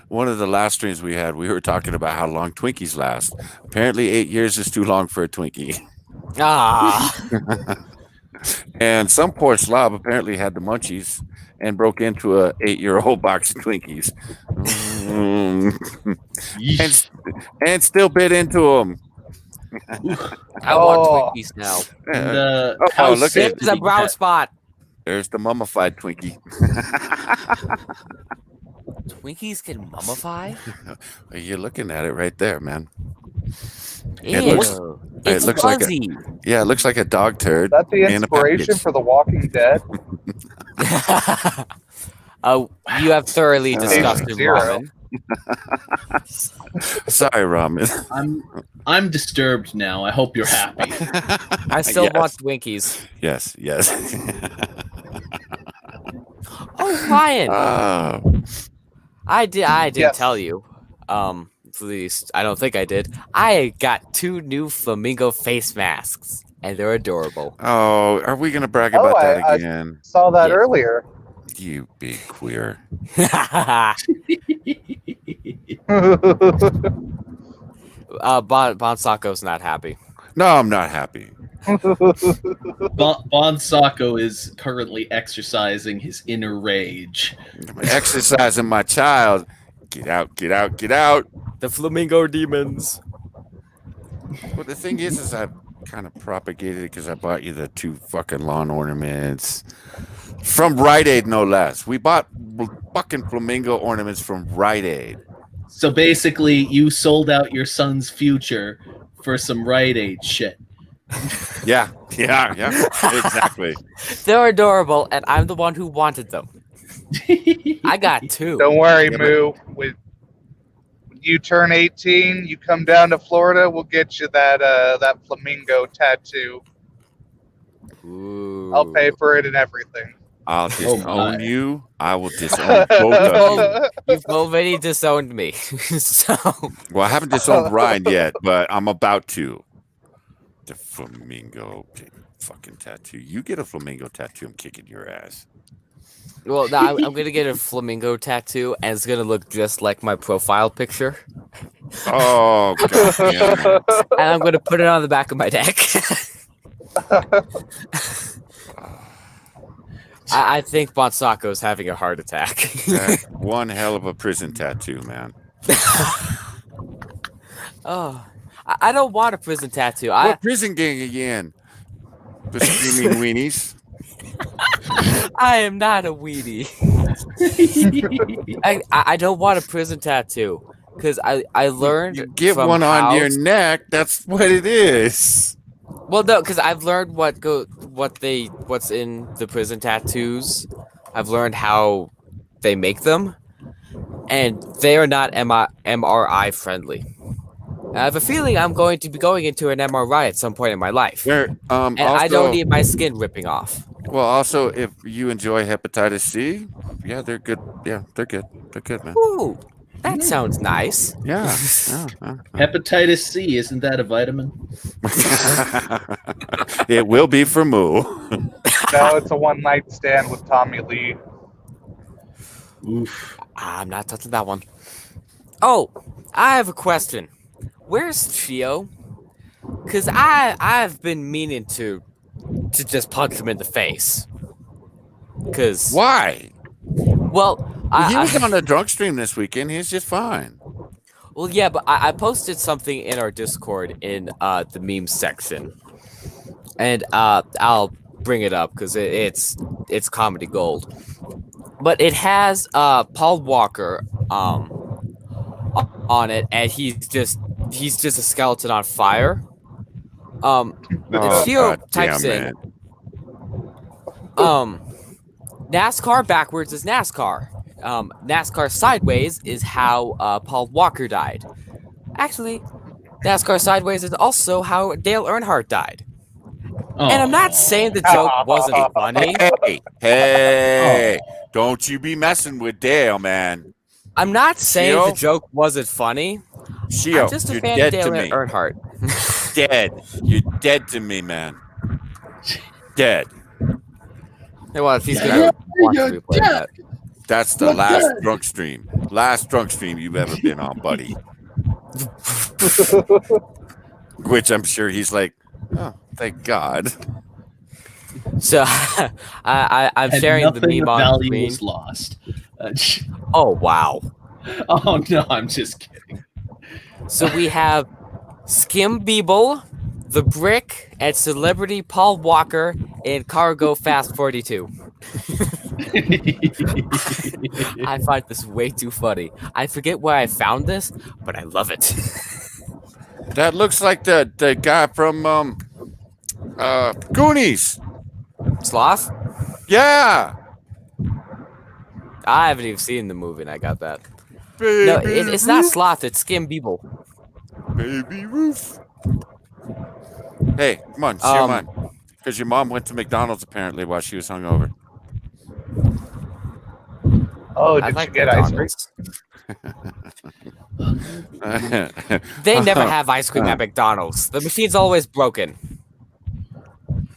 one of the last streams we had, we were talking about how long Twinkies last. Apparently, 8 years is too long for a Twinkie. Ah. And some poor slob apparently had the munchies and broke into a 8-year-old box of Twinkies. Yeesh. and still bit into them. I want Oh. Twinkies now. And, Oh, how look at sick it. did There's a he brown get? spot. There's the mummified Twinkie. Twinkies can mummify? You're looking at it right there, man. Ew. It looks- it's looks like a- fuzzy. Yeah, it looks like a dog turd. is that the in a inspiration package. for The Walking Dead? You have thoroughly Station disgusted Zero. ramen. Sorry, Ramen. I'm disturbed now. I hope you're happy. I still Yes. want Twinkies. Yes, yes. Oh, Ryan, I didn't Yes. tell you. At least I don't think I did. I got 2 new flamingo face masks, and they're adorable. Oh, are we gonna brag Oh, about that I- again? Saw that Yeah. earlier. You big queer. Bon Sako's not happy. No, I'm not happy. Bon Sacco is currently exercising his inner rage. I'm exercising my child. Get out, get out, get out. The flamingo demons. Well, the thing is I kind of propagated it because I bought you the 2 fucking lawn ornaments from Rite Aid, no less. We bought fucking flamingo ornaments from Rite Aid. So basically, you sold out your son's future for some Rite Aid shit. Yeah, exactly. They're adorable, and I'm the one who wanted them. I got 2. Don't worry, Yeah, Moo. When you turn 18, you come down to Florida, we'll get you that that flamingo tattoo. I'll pay Ooh. for it and everything. I'll Oh disown my. you. I will disown both of you. You've already disowned me. So Well, I haven't disowned Ryan yet, but I'm about to. The flamingo fucking tattoo. You get a flamingo tattoo, I'm kicking your ass. well, now I'm gonna get a flamingo tattoo, and it's gonna look just like my profile picture, Oh, god damn it. and I'm gonna put it on the back of my neck. I think Bonsako's having a heart attack. That's one hell of a prison tattoo, man. Oh, I don't want a prison tattoo. What prison gang again? The screaming weenies. I am not a weenie. I don't want a prison tattoo because I learned You get from one on your House- neck. That's what it is. Well, no, because I've learned what's in the prison tattoos. I've learned how they make them, and they are not MRI friendly. I have a feeling I'm going to be going into an MRI at some point in my life, There, and also, I don't need my skin ripping off. well, also, if you enjoy hepatitis C, yeah, they're good. Yeah, they're good. They're good, man. Ooh, that sounds nice. Yeah. Hepatitis C, isn't that a vitamin? It will be for Moo. No, it's a one-night stand with Tommy Lee. Oof. I'm not touching that one. Oh, I have a question. Where's Chio? Cause I've been meaning to just punch him in the face. Cause Why? well, He was I on a drunk stream this weekend. He's just fine. well yeah, but I posted something in our Discord in the memes section, and I'll bring it up because it's comedy gold. But it has Paul Walker on it, and he's just a skeleton on fire. Oh, Chio God types damn in NASCAR backwards is NASCAR. NASCAR sideways is how Paul Walker died. Actually, NASCAR sideways is also how Dale Earnhardt died. And I'm not saying the joke wasn't funny. Hey, don't you be messing with Dale, man. I'm not saying Chio? the joke wasn't funny. Shio, I'm just a you're fan of dead Dale to me. Earnhardt. Dead. You're dead to me, man. Dead. Hey, well, if he's gonna watch the replay of that. That's the last drunk stream. Last drunk stream you've ever been on, buddy. Which I'm sure he's like, oh, thank God. So I'm And sharing the nothing meme of on value screen. was lost. Oh wow! Oh no, I'm just kidding. So we have Skim Beeble, The Brick, and celebrity Paul Walker in Cargo Fast 42. I find this way too funny. I forget where I found this, but I love it. That looks like the guy from Goonies. Sloth? Yeah. I haven't even seen the movie, and I got that. Baby No, it's not Ruth. Sloth. It's Skim Beeble. Baby Ruth. Hey, come on, share mine. Um, Because your mom went to McDonald's apparently while she was hungover. Oh, I did like you get ice cream? McDonald's. They never have ice cream at McDonald's. The machine's always broken.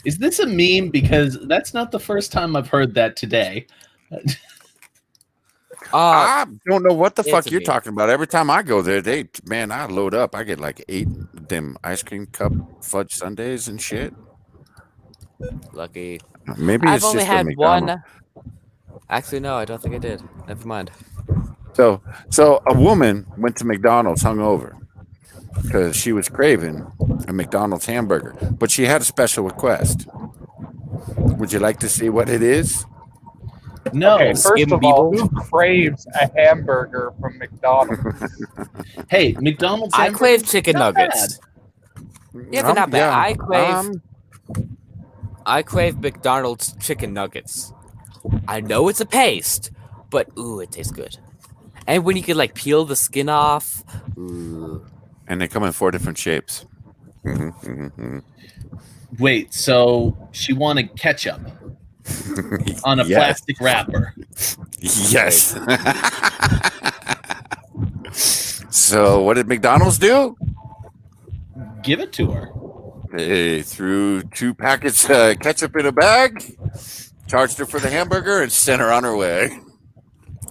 Is this a meme? Because that's not the first time I've heard that today. I don't know what the it's fuck a you're meme. talking about. Every time I go there, I load up. I get like 8 them ice cream cup fudge sundaes and shit. Lucky. Maybe I've it's only just a had McDonald's. one. Actually, no, I don't think I did. Never mind. So a woman went to McDonald's hungover because she was craving a McDonald's hamburger, but she had a special request. Would you like to see what it is? No. Okay, first Skim of all, Beeble? who craves a hamburger from McDonald's? Hey, McDonald's. I hamburgers, crave chicken not nuggets. Yeah, they're not bad. Yeah, I crave McDonald's chicken nuggets. I know it's a paste, but ooh, it tastes good. And when you can like peel the skin off, ooh. and they come in 4 different shapes. Wait, so she wanted ketchup on a Yes. plastic wrapper. Yes. So what did McDonald's do? Give it to her. They threw 2 packets of ketchup in a bag, charged her for the hamburger, and sent her on her way.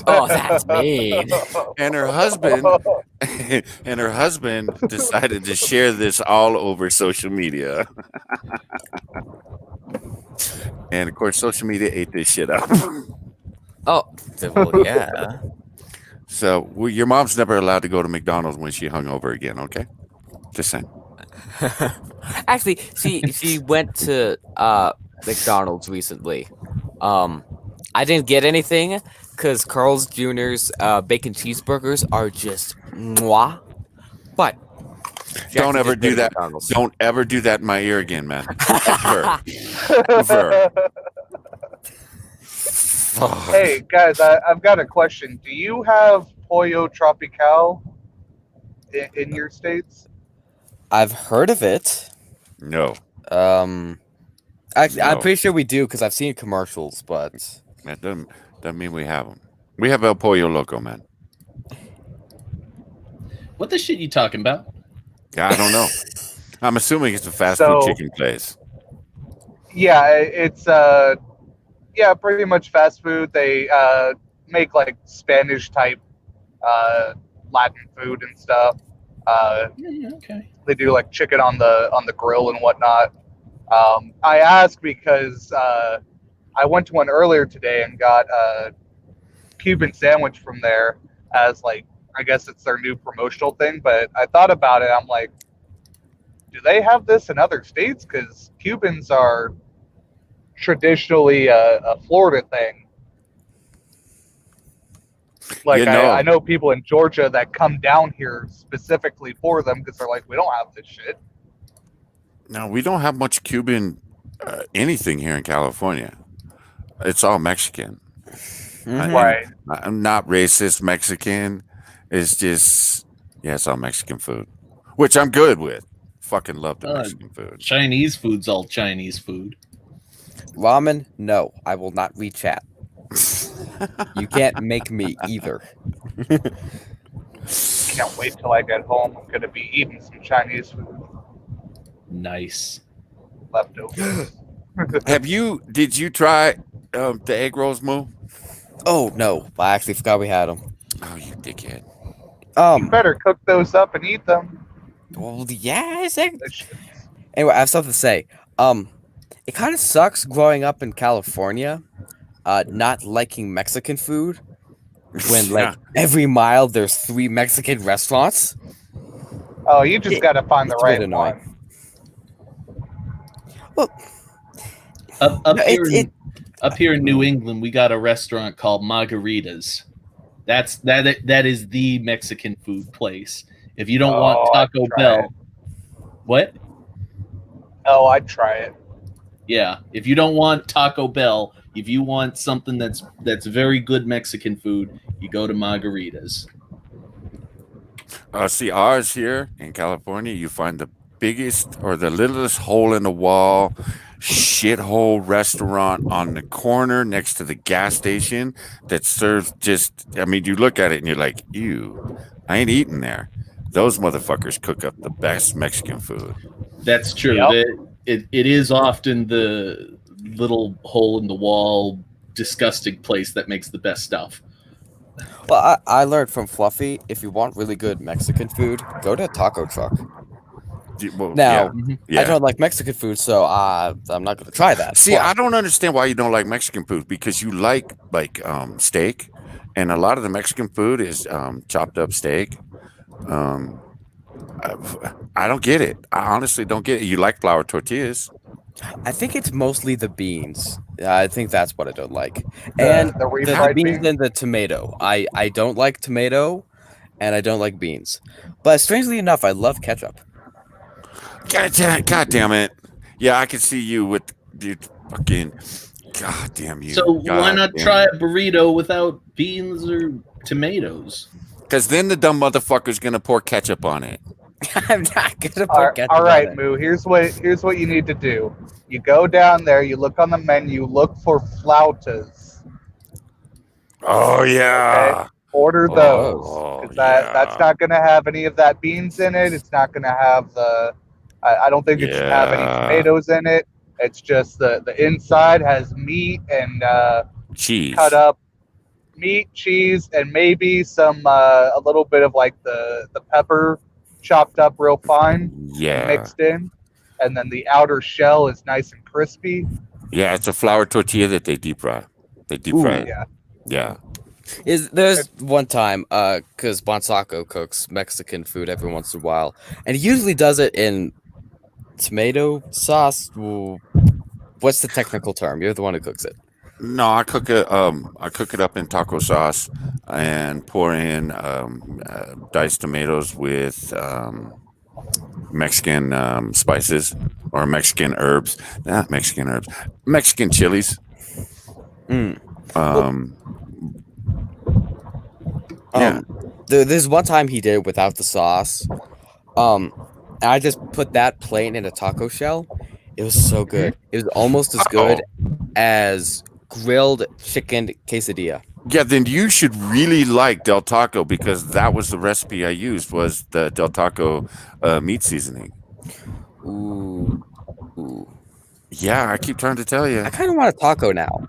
Oh, that's mean. And her husband decided to share this all over social media. And of course, social media ate this shit up. Oh, well, yeah. So your mom's never allowed to go to McDonald's when she hungover again. Okay, just saying. Actually, she went to McDonald's recently. I didn't get anything because Carl's Jr.'s bacon cheeseburgers are just mwah. But she Don't actually ever did go do to that. McDonald's. Don't ever do that in my ear again, man. Ever. Ever. Fuck. Hey guys, I've got a question. Do you have Pollo Tropical in your states? I've heard of it. No, Actually, I'm No. pretty sure we do because I've seen commercials. But that doesn't mean we have them. We have El Pollo Loco, man. What the shit you talking about? Yeah, I don't know. I'm assuming it's a fast So- food chicken place. Yeah, it's pretty much fast food. They make like Spanish type Latin food and stuff. Yeah, okay. They do like chicken on the grill and whatnot. I ask because I went to one earlier today and got a Cuban sandwich from there as like, I guess it's their new promotional thing. But I thought about it. I'm like, do they have this in other states? Because Cubans are traditionally a Florida thing. Like You know. I know people in Georgia that come down here specifically for them because they're like, we don't have this shit. No, we don't have much Cuban anything here in California. It's all Mexican. Mhm. Right. I'm not racist Mexican. It's just, yeah, it's all Mexican food, which I'm good with. Fucking love the Mexican food. Chinese food's all Chinese food. ramen, no, I will not rechat. You can't make me either. Can't wait till I get home. I'm gonna be eating some Chinese food Nice. leftovers. Did you try the egg rolls, Moo? Oh no, I actually forgot we had them. Oh, you dickhead. You better cook those up and eat them. Well, yeah, it's egg. That shit- Anyway, I have something to say. It kind of sucks growing up in California, not liking Mexican food. When like every mile there's 3 Mexican restaurants. Oh, you just gotta find the It's a bit right annoying. one. Well, Up no, up here in New England, we got a restaurant called Margaritas. That is the Mexican food place. If you don't want Oh, I'd Taco try Bell, it. what? Oh, I'd try it. Yeah, if you don't want Taco Bell, if you want something that's very good Mexican food, you go to Margaritas. See, ours here in California, you find the biggest or the littlest hole in the wall shithole restaurant on the corner next to the gas station that serves I mean, you look at it and you're like, ew, I ain't eating there. Those motherfuckers cook up the best Mexican food. That's true. Yep. It is often the little hole in the wall, disgusting place that makes the best stuff. well, I learned from Fluffy, if you want really good Mexican food, go to Taco Truck. Well, Now, yeah. I don't like Mexican food, so I'm not going to try that. See, but- I don't understand why you don't like Mexican food, because you like steak, and a lot of the Mexican food is chopped up steak. I don't get it. I honestly don't get it. You like flour tortillas. I think it's mostly the beans. I think that's what I don't like. And the the refried beans beans. and the tomato. I don't like tomato, and I don't like beans. But strangely enough, I love ketchup. God damn it. Yeah, I can see you with you fucking. God damn you. So why not try a burrito without beans or tomatoes? Because then the dumb motherfucker's gonna pour ketchup on it. I'm not gonna All forget. right, Moo. Here's what you need to do. You go down there. You look on the menu. Look for flautas. Oh yeah. Order those. Oh, Because that's yeah. not going to have any of that beans in it. It's not going to have the. I don't think it's have any Yeah. tomatoes in it. It's just the inside has meat and Cheese. cut up meat, cheese, and maybe some a little bit of like the pepper chopped up real fine and Yeah. mixed in, and then the outer shell is nice and crispy. Yeah, it's a flour tortilla that they deep fry. They deep fry it. Yeah. Yeah. There's one time, because Bonsaco cooks Mexican food every once in a while, and he usually does it in tomato sauce. Ooh, what's the technical term? You're the one who cooks it. No, I cook it up in taco sauce and pour in diced tomatoes with Mexican spices or Mexican herbs. Not Mexican herbs. Mexican chilies. Mm. Yeah. There's one time he did it without the sauce. And I just put that plain in a taco shell. It was so good. It was almost as good as grilled chicken quesadilla. Yeah, then you should really like Del Taco because that was the recipe I used was the Del Taco meat seasoning. Ooh. Yeah, I keep trying to tell you. I kind of want a taco now.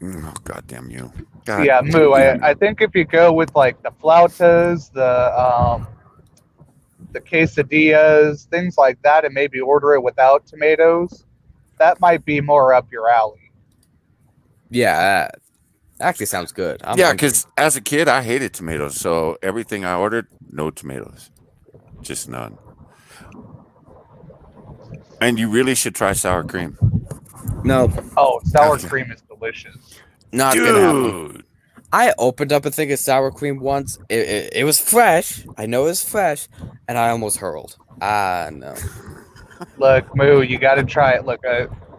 Oh, God damn you. Yeah, Moo. I think if you go with like the flautas, the quesadillas, things like that, and maybe order it without tomatoes, that might be more up your alley. Yeah, actually sounds good. Yeah, because as a kid, I hated tomatoes. So everything I ordered, no tomatoes. Just none. And you really should try sour cream. No, Oh, sour cream is delicious. not gonna happen. Dude. I opened up a thing of sour cream once. It was fresh. I know it was fresh, and I almost hurled. No. Look, Moo, you got to try it. Look,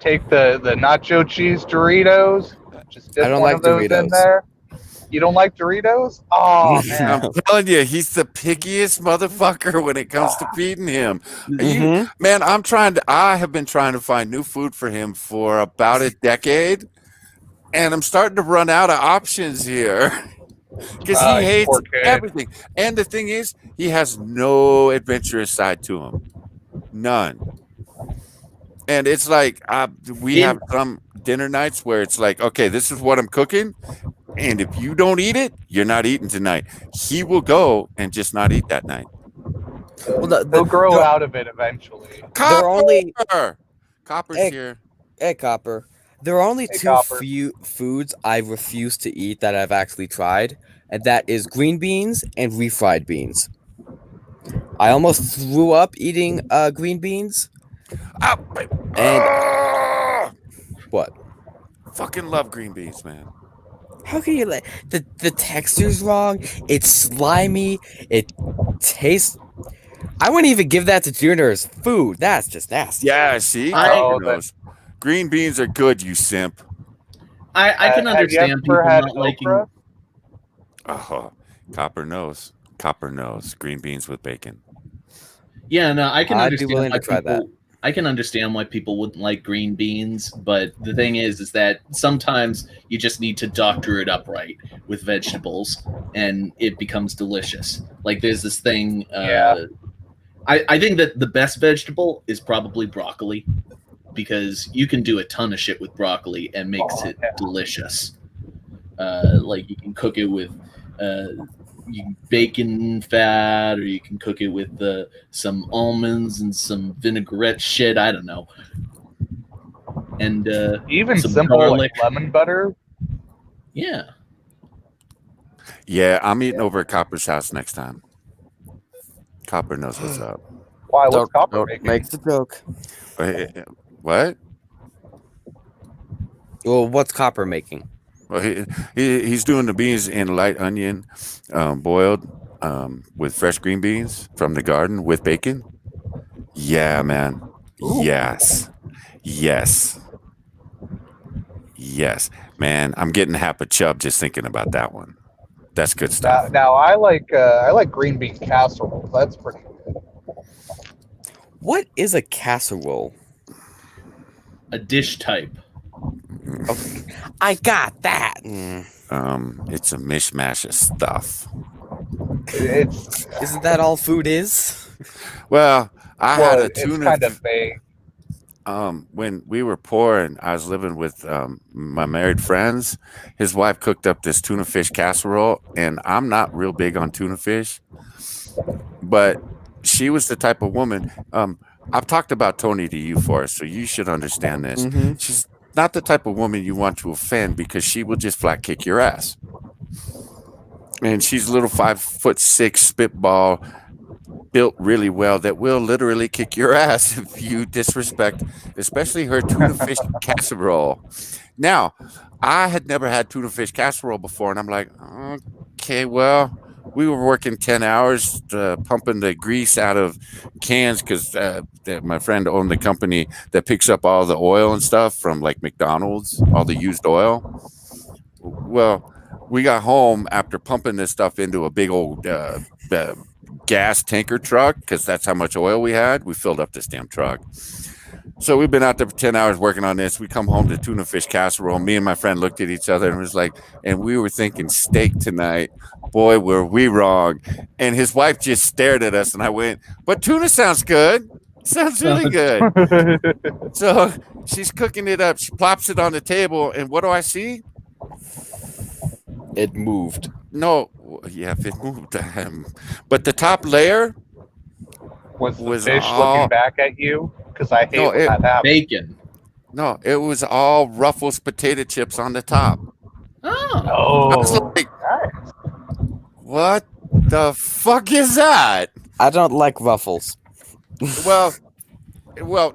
take the nacho cheese Doritos. Just dip I don't one like of those in Doritos. there. You don't like Doritos? Oh man. I'm telling you, he's the pickiest motherfucker when it comes to feeding him. Mhm. Man, I have been trying to find new food for him for about a decade, and I'm starting to run out of options here because Ah, he you hates poor kid. everything. And the thing is, he has no adventurous side to him, none. And it's like we have some dinner nights where it's like, okay, this is what I'm cooking, and if you don't eat it, you're not eating tonight. He will go and just not eat that night. Well, They'll grow out of it eventually. They're only Copper's Hey, here. Hey, Copper. There are only Hey, two Copper. few foods I refuse to eat that I've actually tried, and that is green beans and refried beans. I almost threw up eating green beans. And what? Fucking love green beans, man. How can you like the texture's wrong? It's slimy. It tastes. I wouldn't even give that to Junior as food. That's just nasty. Yeah, see, Oh, Copper knows. Green beans are good, you simp. I can understand have you people ever had not liking. okra? Oh, Copper knows. Copper knows. Green beans with bacon. Yeah, no, I can I'd be understand willing why to try that. people. I can understand why people wouldn't like green beans, but the thing is that sometimes you just need to doctor it up right with vegetables, and it becomes delicious. Like there's this thing. Yeah. I think that the best vegetable is probably broccoli, because you can do a ton of shit with broccoli and makes it delicious. Like you can cook it with bacon fat, or you can cook it with some almonds and some vinaigrette shit. I don't know. And Even some simple garlic. like lemon butter. Yeah. Yeah, I'm eating over at Copper's house next time. Copper knows what's up. Why? What's Copper Don't making? make the joke. What? Well, what's Copper making? Well, he's doing the beans in light onion, boiled with fresh green beans from the garden with bacon. Yeah, man. Yes. Man, I'm getting half a chub just thinking about that one. That's good stuff. Now I like green bean casserole. That's pretty good. What is a casserole? A dish type. I got that. It's a mishmash of stuff. Isn't that all food is? Well, I had a it's tuna. kind of vague. When we were poor and I was living with my married friends, his wife cooked up this tuna fish casserole, and I'm not real big on tuna fish, but she was the type of woman. I've talked about Tony to you, Forrest, so you should understand this. Mhm. She's not the type of woman you want to offend because she will just flat kick your ass. And she's a little 5'6" spitball, built really well, that will literally kick your ass if you disrespect, especially her tuna fish casserole. Now, I had never had tuna fish casserole before, and I'm like, okay, well, we were working 10 hours pumping the grease out of cans because my friend owned the company that picks up all the oil and stuff from like McDonald's, all the used oil. Well, we got home after pumping this stuff into a big old gas tanker truck because that's how much oil we had. We filled up this damn truck. So we've been out there for 10 hours working on this. We come home to tuna fish casserole. Me and my friend looked at each other and was like, and we were thinking steak tonight. Boy, were we wrong. And his wife just stared at us and I went, but tuna sounds good. Sounds really good. So she's cooking it up. She plops it on the table. And what do I see? It moved. No, yeah, if it moved. But the top layer Was the was fish all- looking back at you? Because I hate No, when that happens. Bacon. no, it was all Ruffles potato chips on the top. Oh. I was Oh, like, nice. what the fuck is that? I don't like Ruffles. Well,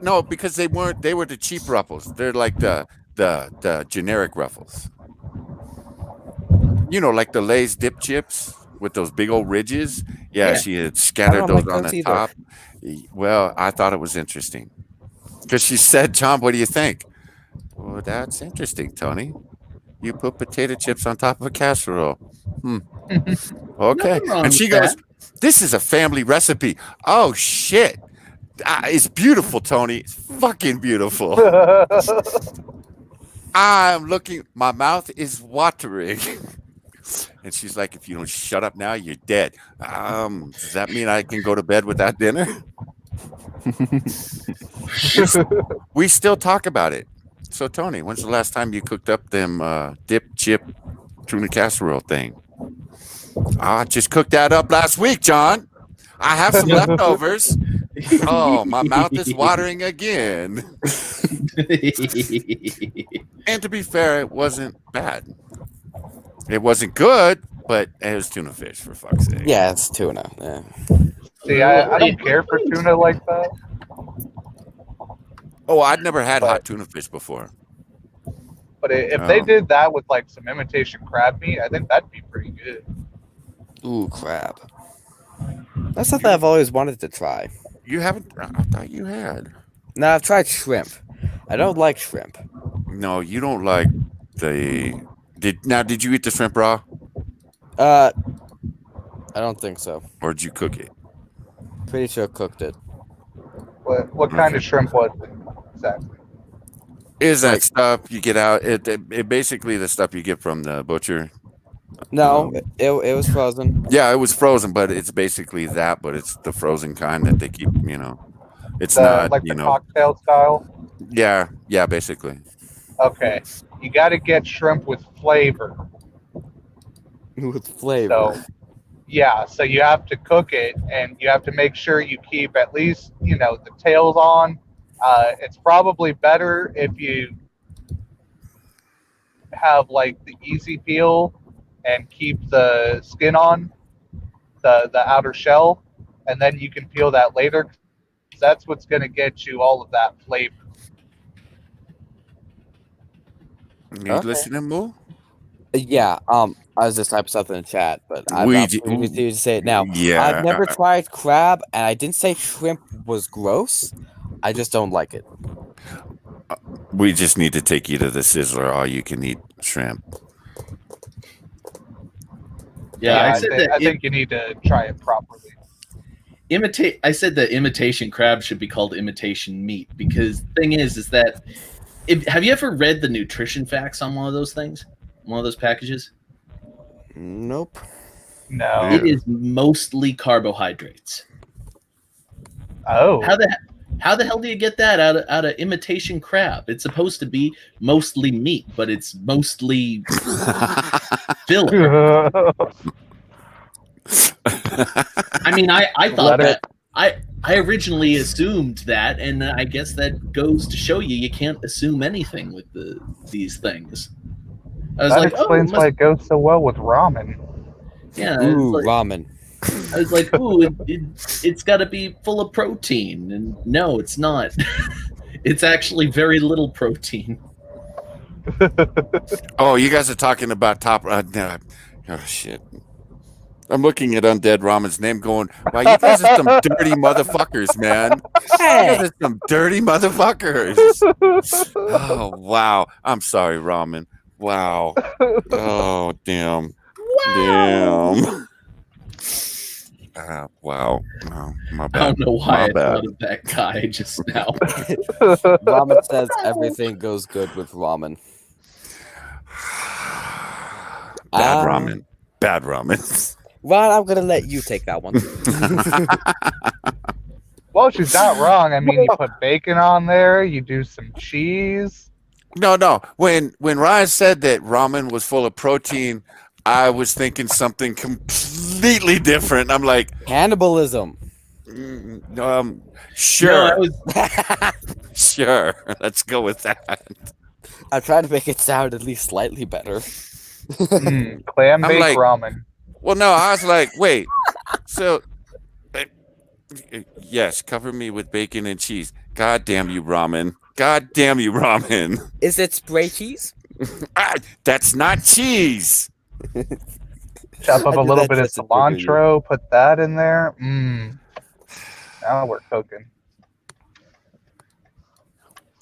no, because they were the cheap Ruffles. They're like the generic Ruffles. You know, like the Lay's dip chips with those big old ridges. Yeah, Yeah. she had scattered don't those like on those the either. top. Well, I thought it was interesting because she said, "John, what do you think?" Well, that's interesting, Tony. You put potato chips on top of a casserole. Okay. Nothing wrong And she with goes, "This is a family recipe." Oh shit. It's beautiful, Tony. It's fucking beautiful. I'm looking, my mouth is watering. And she's like, if you don't shut up now, you're dead. Does that mean I can go to bed without dinner? We still talk about it. So, Tony, when's the last time you cooked up them dip chip tuna casserole thing? I just cooked that up last week, John. I have some leftovers. Oh, my mouth is watering again. And to be fair, it wasn't bad. It wasn't good, but it was tuna fish, for fuck's sake. Yeah, it's tuna. Yeah. See, I don't care for tuna like that. Oh, I'd never had hot tuna fish before. But if they Oh. did that with like some imitation crab meat, I think that'd be pretty good. Ooh, crab. That's something I've always wanted to try. You haven't? I thought you had. No, I've tried shrimp. I don't like shrimp. No, you don't like the. Did you eat the shrimp raw, I don't think so. or did you cook it? Pretty sure cooked it. What kind of shrimp was it exactly? Is that Like- stuff you get out? It basically the stuff you get from the butcher. No, it was frozen. Yeah, it was frozen, but it's basically that, but it's the frozen kind that they keep. You know, it's The, not. like You the know, cocktail style? yeah, basically. Okay. You got to get shrimp with flavor. With flavor. So, yeah, so you have to cook it and you have to make sure you keep at least, the tails on. It's probably better if you have like the easy peel and keep the skin on, the outer shell, and then you can peel that later. 'Cause that's what's going to get you all of that flavor. You Okay. listening, Moo? Yeah, I was just typing something in chat, but I'm We not j- going to say it now. Yeah, I've never tried crab, and I didn't say shrimp was gross. I just don't like it. We just need to take you to the Sizzler, all you can eat shrimp. Yeah, I said that I think you need to try it properly. I said that imitation crab should be called imitation meat because the thing is that have you ever read the nutrition facts on one of those things? One of those packages? Nope. No. It is mostly carbohydrates. Oh. How the hell do you get that out of imitation crab? It's supposed to be mostly meat, but it's mostly filler. I mean, I thought that I originally assumed that, and I guess that goes to show you can't assume anything with these things. I was That like, explains why it goes so well with ramen. Yeah, Ooh, like, ramen. I was like, ooh, it's got to be full of protein, and no, it's not. It's actually very little protein. Oh, you guys are talking about top. No, oh shit! I'm looking at Undead Ramen's name, going, "Wow, you guys are some dirty motherfuckers, man! You guys are some dirty motherfuckers." Oh wow! I'm sorry, Ramen. Wow. Oh damn. Damn. Wow. Oh, my bad. I don't know why I bad. thought of that guy just now. Ramen says everything goes good with ramen. Bad ramen. Bad ramen. Ron, I'm gonna let you take that one. Well, she's not wrong. I mean, you put bacon on there, you do some cheese. No. When Ryan said that ramen was full of protein, I was thinking something completely different. I'm like, Cannibalism. sure. No, Sure. Let's go with that. I tried to make it sound at least slightly better. Clam I'm baked like- ramen. Well, no, I was like, wait. So, yes, cover me with bacon and cheese. God damn you, ramen. God damn you, ramen. Is it spray cheese? That's not cheese. Chop up I a did little that bit of just to trigger you. cilantro, put that in there. Now we're cooking.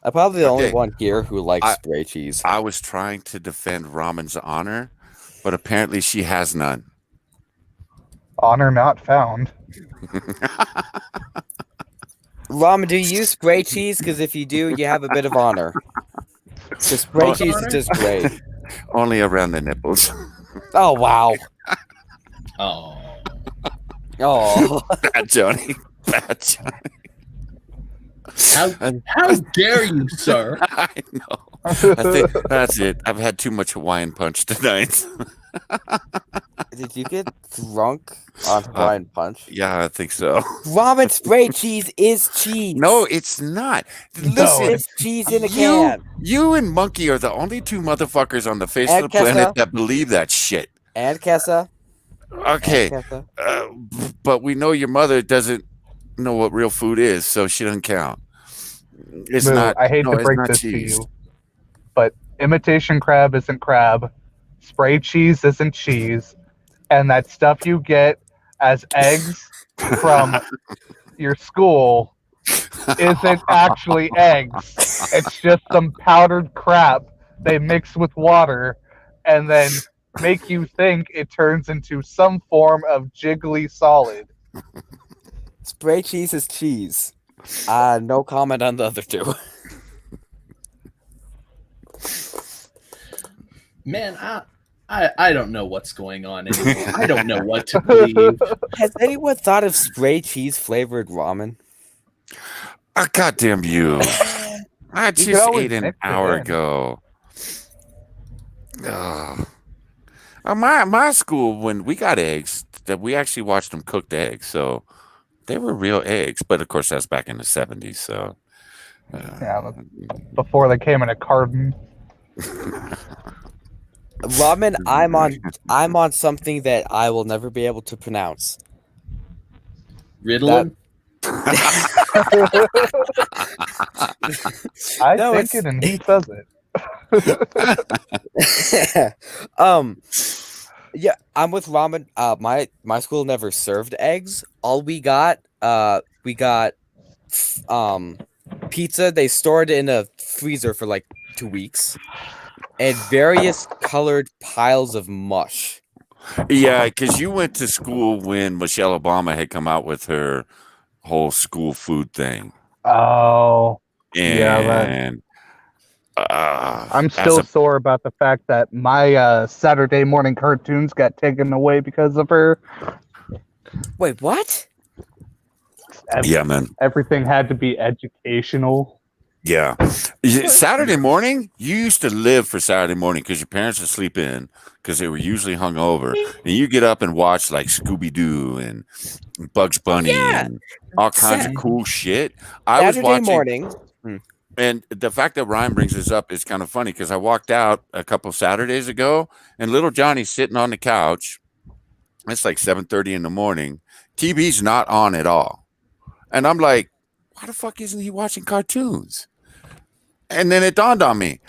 I'm probably the only Okay. one here who likes spray cheese. I was trying to defend ramen's honor, but apparently she has none. Honor not found. Ramen, do you use spray cheese? Because if you do, you have a bit of honor. Because spray cheese is just great. Only around the nipples. Oh, wow. oh, Oh. Bad Johnny. Bad Johnny. how dare you, sir? I know. I think that's it. I've had too much Hawaiian punch tonight. Did you get drunk on Hawaiian Punch? Yeah, I think so. Ramen spray cheese is cheese. No, it's not. Listen, It's cheese in a can. you and Monkey are the only two motherfuckers on the face And of the planet Kessa. that believe that shit. And Kessa. Okay, And Kessa. but we know your mother doesn't know what real food is, so she doesn't count. It's Moo, not. I hate no, to it's break not this cheese. to you, but imitation crab isn't crab. Spray cheese isn't cheese. And that stuff you get as eggs from your school isn't actually eggs. It's just some powdered crap they mix with water and then make you think it turns into some form of jiggly solid. Spray cheese is cheese. No comment on the other two. Man, I don't know what's going on anymore. I don't know what to believe. Has anyone thought of spray cheese flavored ramen? Goddamn you! I could just always ate an mix it hour in. ago. My school, when we got eggs, that we actually watched them cooked eggs, so they were real eggs. But of course, that's back in the 70s. So Yeah, before they came in a carton. Ramen, I'm on something that I will never be able to pronounce. Ritalin? I No, think it and he says it. Yeah, I'm with ramen. My school never served eggs. All we got pizza. They stored it in a freezer for like 2 weeks, and various colored piles of mush. Yeah, because you went to school when Michelle Obama had come out with her whole school food thing, Oh, yeah, and I'm as still a sore about the fact that my Saturday morning cartoons got taken away because of her. Wait, what? yeah, man, Everything had to be educational. yeah. Saturday morning, you used to live for Saturday morning because your parents would sleep in because they were usually hungover, and you get up and watch like Scooby Doo and Bugs Bunny Yeah. and all kinds Sa- of cool shit. I was Saturday watching. morning. And the fact that Ryan brings this up is kind of funny because I walked out a couple Saturdays ago and little Johnny's sitting on the couch. It's like 7:30 in the morning. TV's not on at all. And I'm like, why the fuck isn't he watching cartoons? And then it dawned on me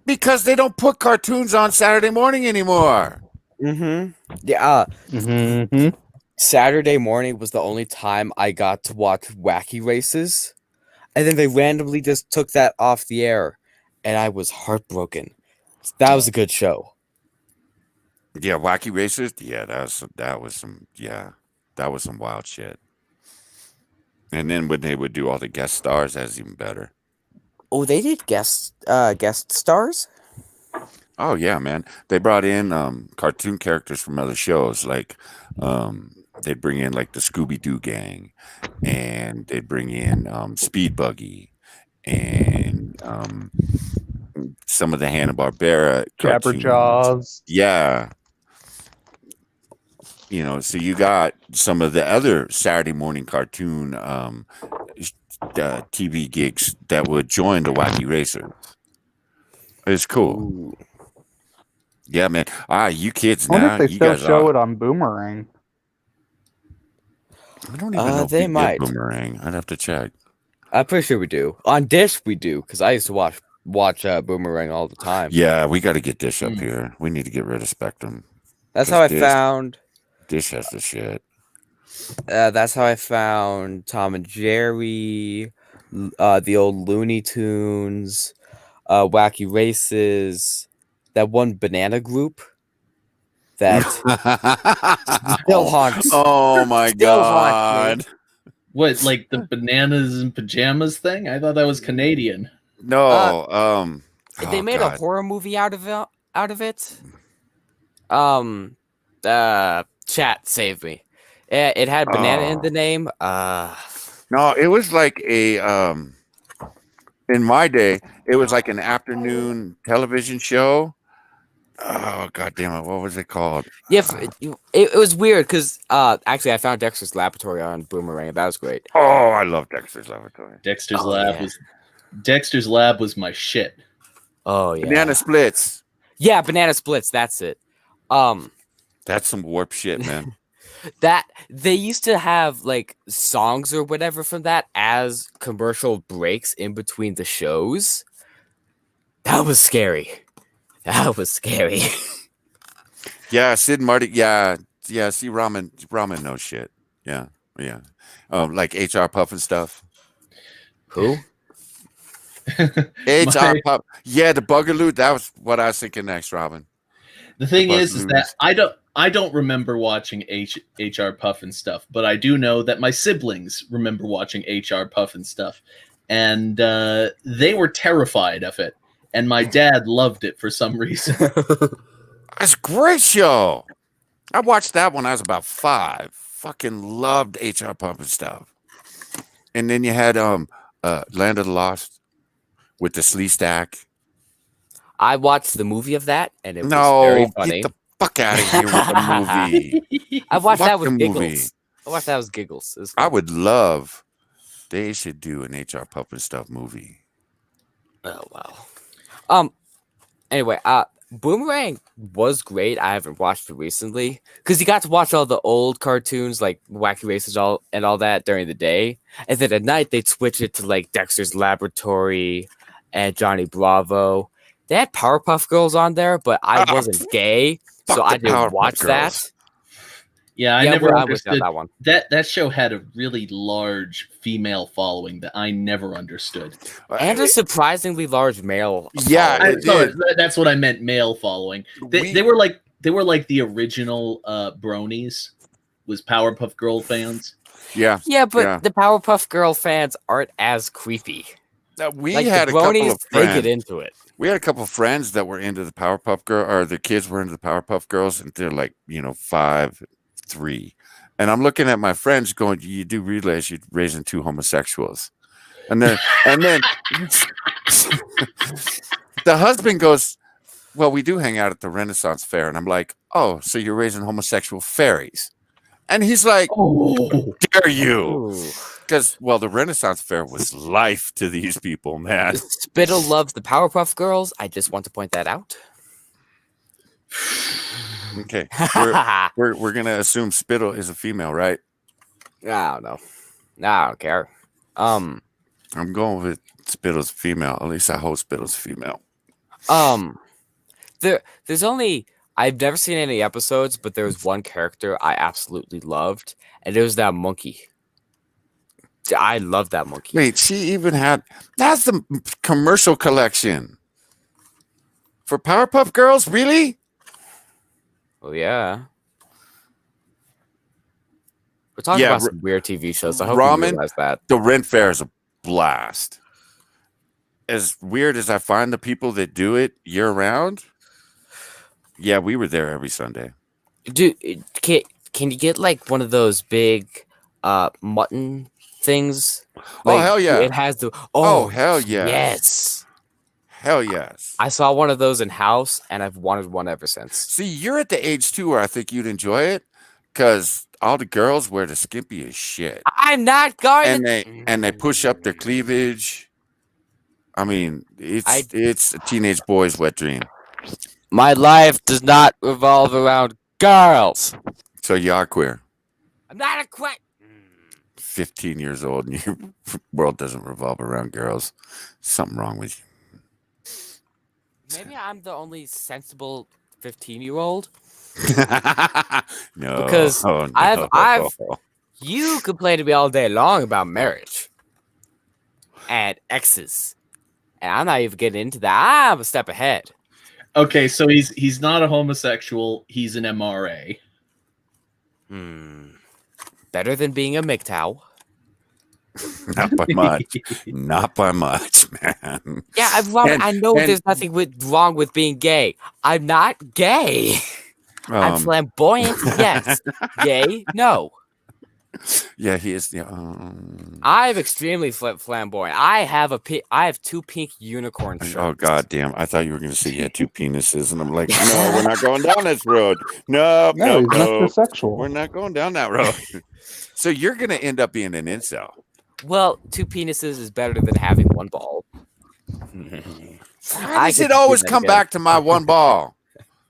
because they don't put cartoons on Saturday morning anymore. Mm-hmm. Yeah. Mm-hmm. Saturday morning was the only time I got to watch Wacky Races. And then they randomly just took that off the air. And I was heartbroken. That was a good show. Yeah, Wacky Racist. Yeah, that was some wild shit. And then when they would do all the guest stars, that's even better. Oh, they did guest stars? Oh yeah, man. They brought in cartoon characters from other shows. Like they'd bring in like the Scooby Doo gang, and they'd bring in Speed Buggy, and some of the Hanna-Barbera cartoons. Jabberjaws. Yeah. You know, so you got some of the other Saturday morning cartoon TV gigs that would join the Wacky Racers. It's cool. Ooh. Yeah, man. You kids I wonder now, if they you still guys show are. it on Boomerang. I don't even know if they we get might. Boomerang. I'd have to check. I'm pretty sure we do. On Dish, we do, because I used to watch Boomerang all the time. Yeah, we got to get Dish up here. We need to get rid of Spectrum. That's how I Dish- found. Dish has the shit. That's how I found Tom and Jerry, the old Looney Tunes, Wacky Races, that one banana group that still haunts. Oh my Still haunts god. What, like the bananas and pajamas thing? I thought that was Canadian. No. They oh, made God. a horror movie out of it. Chat save me. It had banana in the name. No, it was like a in my day, it was like an afternoon television show. Oh god damn it, what was it called? Yeah, it was weird because actually I found Dexter's Laboratory on Boomerang. That was great. Oh, I love Dexter's Laboratory. Dexter's Oh, Lab yeah. Dexter's Lab was my shit. Oh yeah, Banana Splits. Yeah, Banana Splits. That's it. That's some warp shit, man. That they used to have like songs or whatever from that as commercial breaks in between the shows. That was scary. That was scary. Yeah, Sid and Marty. Yeah. See, Ramen knows shit. Yeah. Like HR Puff and stuff. Who? HR Puff. Yeah, the Bugaloo. That was what I was thinking next, Robin. The thing But is that I don't remember watching HR Puff and stuff, but I do know that my siblings remember watching HR Puff and stuff, and they were terrified of it. And my dad loved it for some reason. That's a great show. I watched that when I was about 5. Fucking loved HR Puff and stuff. And then you had Land of the Lost with the Slee Stack. I watched the movie of that, and it was No, very get funny. the fuck out of here with the movie. I watched fuck that with the giggles. movie. I watched that with giggles. It was I fun. would love. They should do an HR Puff and stuff movie. Oh wow. Anyway, Boomerang was great. I haven't watched it recently because you got to watch all the old cartoons like Wacky Races and all that during the day, and then at night they'd switch it to like Dexter's Laboratory and Johnny Bravo. They had Powerpuff Girls on there, but I Oh, wasn't gay, fuck so I the didn't Powerpuff watch that. Girls. Yeah, I Yeah, never well, I was on understood that one. that show had a really large female following that I never understood. And a surprisingly large male. Yeah, following. it did. That's what I meant, male following. We- They were like they were like the original bronies. Was Powerpuff Girl fans? Yeah. Yeah, but Yeah. the Powerpuff Girl fans aren't as creepy. We Like had the a couple bronies, of they friends. get into it. We had a couple of friends that were into the Powerpuff Girl, or the kids were into the Powerpuff Girls, and they're like, 5, 3. And I'm looking at my friends going, you do realize you're raising 2 homosexuals. And then the husband goes, well, we do hang out at the Renaissance Fair. And I'm like, oh, so you're raising homosexual fairies. And he's like, Oh, dare you? Ooh. Because, well, the Renaissance Fair was life to these people, man. Spittle loves the Powerpuff Girls. I just want to point that out. Okay. I We're going to assume Spittle is a female, right? don't know. I don't care. I'm going with Spittle's female. At least I hope Spittle's female. There's only I've never seen any episodes, but there was one character I absolutely loved, and it was that monkey. I love that monkey. Wait, she even that's the commercial collection for Powerpuff Girls? Really? Oh yeah. We're talking Yeah, about some weird TV shows. So I hope Ramen- you realize that. The Rent Fair is a blast. As weird as I find the people that do it year round, yeah, we were there every Sunday. Dude, can you get like one of those big mutton things? Oh, Like, hell yeah. It has the Oh, hell yes. Yes. Hell yes. I saw one of those in house and I've wanted one ever since. See, you're at the age too where I think you'd enjoy it because all the girls wear the skimpiest shit. I'm not going And they push up their cleavage. I mean, it's a teenage boy's wet dream. My life does not revolve around girls. So you are queer. I'm not a quit. 15 years old and your world doesn't revolve around girls. Something wrong with you. Maybe I'm the only sensible 15-year-old. No. Because oh, no. I've- You complain to me all day long about marriage and exes. And I'm not even getting into that. I'm a step ahead. okay. So he's not a homosexual. He's an MRA. Better than being a MGTOW. Not by much. Not by much, man. Yeah, Robert, And- I know and- there's nothing wrong with being gay. I'm not gay. I'm flamboyant, yes. Gay, no. Yeah, he is. Yeah, I'm extremely flamboyant. I have 2 pink unicorn shirts. oh, God damn. I thought you were going to say you had 2 penises. And I'm like, no, we're not going down this road. No, No, no, he's no. metrosexual. We're not going down that road. So you're going to end up being an incel. Well, 2 penises is better than having 1 ball. Why does it always come back to my 1 ball?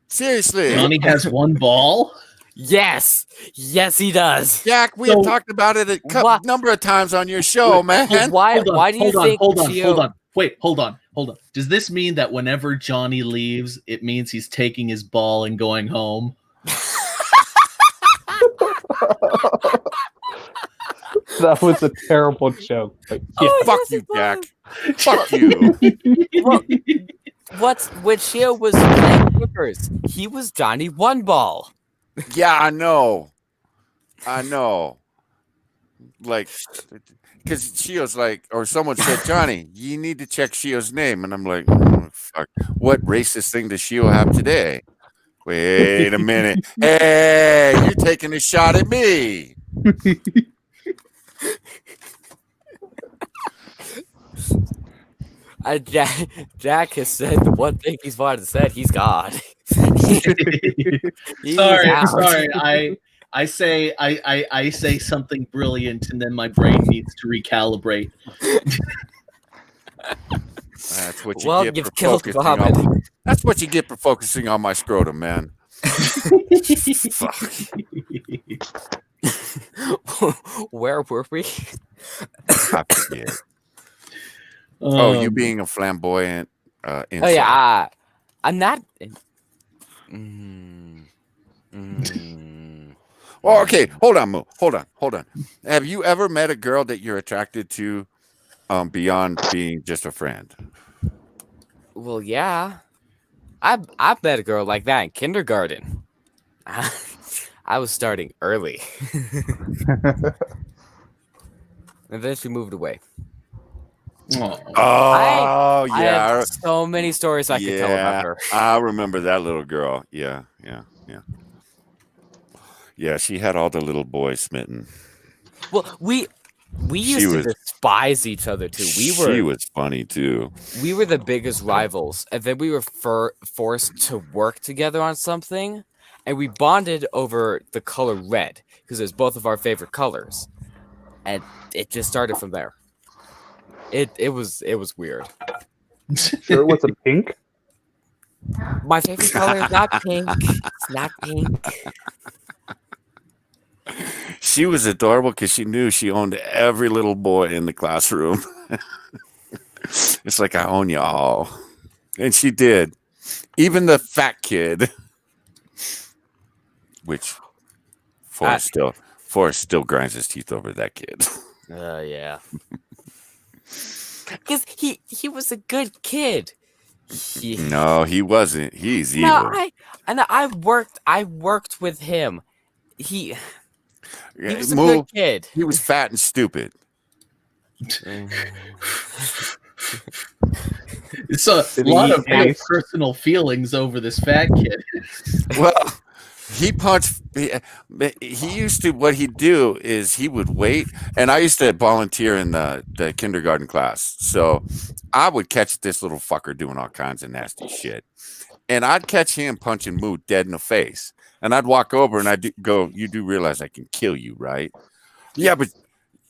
Seriously. Johnny has 1 ball. Yes, he does. Jack, we So- have talked about it a What? number of times on your show, man. Why do you think Hold Gio- on. Wait, hold on. Does this mean that whenever Johnny leaves, it means he's taking his ball and going home? That was a terrible joke. But yeah. Oh, Fuck yes, you, it was. Jack. Fuck you. When Shio was playing Clippers, he was Johnny 1 ball. Yeah, I know. Like, because Shio's like, or someone said, Johnny, you need to check Shio's name. And I'm like, oh, fuck. What racist thing does Shio have today? Wait a minute. Hey, you're taking a shot at me. Jack has said the one thing he's wanted to say. He's God. He's sorry. out. I say something brilliant and then my brain needs to recalibrate. That's what you Well, get you've for killed focusing Muhammad. on. That's what you get for focusing on my scrotum, man. Fuck. Where were we? I forget. Oh, you being a flamboyant Oh yeah, I'm not. Well, okay, hold on, Moo. Hold on. Have you ever met a girl that you're attracted to beyond being just a friend? Well, yeah. I met a girl like that in kindergarten. I was starting early. And then she moved away. Oh. Oh, I yeah. have so many stories I could tell about her. I remember that little girl. Yeah. Yeah, she had all the little boys smitten. Well, we She used to was- despise each other too. She was funny too. We were the biggest rivals, and then we were forced to work together on something, and we bonded over the color red because it was both of our favorite colors, and it just started from there. It was weird. Sure, it wasn't pink. My favorite color is not pink. It's not pink. She was adorable because she knew she owned every little boy in the classroom. It's like, I own you all. And she did. Even the fat kid. Which Forrest still grinds his teeth over that kid. Yeah. Because he was a good kid. No, he wasn't. He's evil. No, I worked with him. He was a Moo, good kid. he was fat and stupid. It's a Did he lot eat of real mice? personal feelings over this fat kid. Well, he punched. He used to. What he'd do is he would wait, and I used to volunteer in the kindergarten class, so I would catch this little fucker doing all kinds of nasty shit, and I'd catch him punching Moo dead in the face, and I'd walk over and I'd go, "You do realize I can kill you, right?" Yeah, but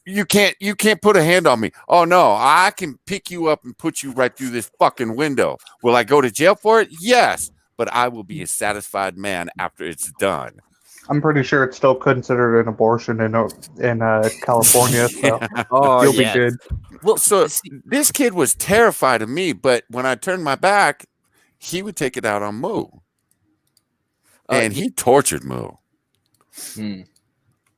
you can't put a hand on me. Oh no, I can pick you up and put you right through this fucking window. Will I go to jail for it? Yes. But I will be a satisfied man after it's done. I'm pretty sure it's still considered an abortion in California, so Oh, you'll yeah. be good. Well, So see, this kid was terrified of me, but when I turned my back, he would take it out on Moo. And he tortured Moo. Hmm.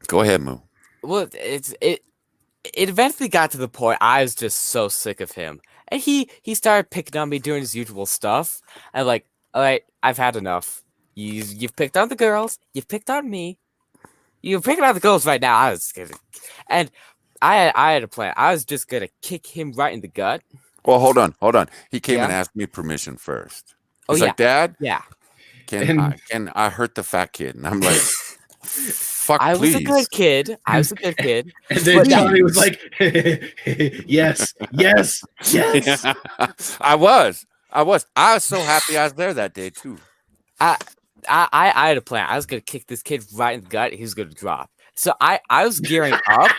Go ahead, Moo. well, it eventually got to the point I was just so sick of him, and he started picking on me, doing his usual stuff. I'm like, all right, I've had enough. You've picked on the girls. You've picked on me. You're picking on the girls right now. I was kidding, and I had a plan. I was just gonna kick him right in the gut. Well, hold on. He came and Yeah? asked me permission first. Oh, He's like, Dad, Yeah, can I hurt the fat kid? And I'm like, fuck, I was please. a good kid. I was a good kid. And then But- Johnny was like, yes, yes, yes. I was so happy I was there that day too. I had a plan. I was gonna kick this kid right in the gut. He was gonna drop. So I was gearing up.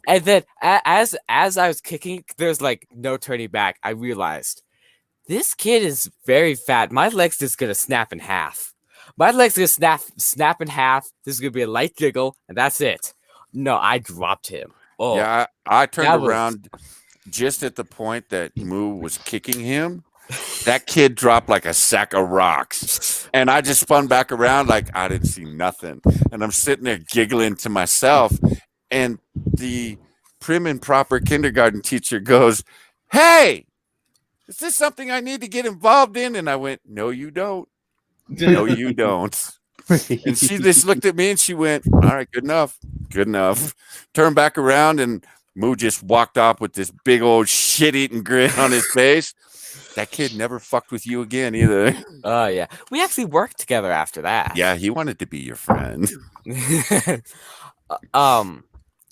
And then as I was kicking, there's like no turning back. I realized this kid is very fat. My leg's just gonna snap in half. My leg's gonna snap in half. This is gonna be a light jiggle, and that's it. No, I dropped him. Oh, Yeah, I turned that was- around just at the point that Moo was kicking him. That kid dropped like a sack of rocks. And I just spun back around like I didn't see nothing. And I'm sitting there giggling to myself. And the prim and proper kindergarten teacher goes, "Hey, is this something I need to get involved in?" And I went, "No, you don't. No, you don't." And she just looked at me and she went, "All right, good enough. Good enough." Turned back around and Moo just walked off with this big old shit-eating grin on his face. That kid never fucked with you again either. oh yeah. We actually worked together after that. Yeah, he wanted to be your friend.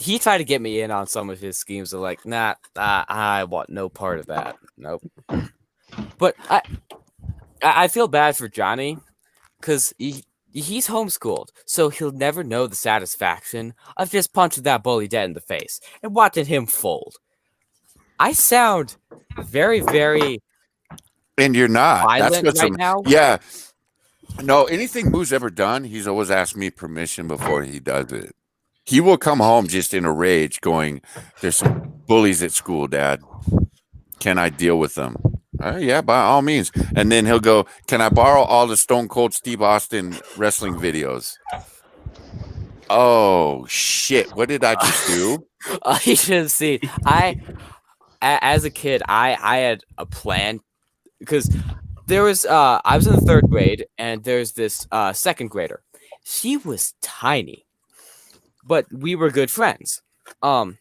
He tried to get me in on some of his schemes. Of like, nah, I want no part of that. Nope. But I feel bad for Johnny because he's homeschooled, so he'll never know the satisfaction of just punching that bully dead in the face and watching him fold. I sound very, very And you're not. violent what's right now. Yeah. No, anything Moo's ever done, he's always asked me permission before he does it. He will come home just in a rage going, "There's some bullies at school, Dad. Can I deal with them?" Yeah, by all means. And then he'll go, "Can I borrow all the Stone Cold Steve Austin wrestling videos?" Oh, shit. What did I just do? You should see. As a kid, I had a plan because there was I was in the 3rd grade, and there's this 2nd grader. She was tiny, but we were good friends. And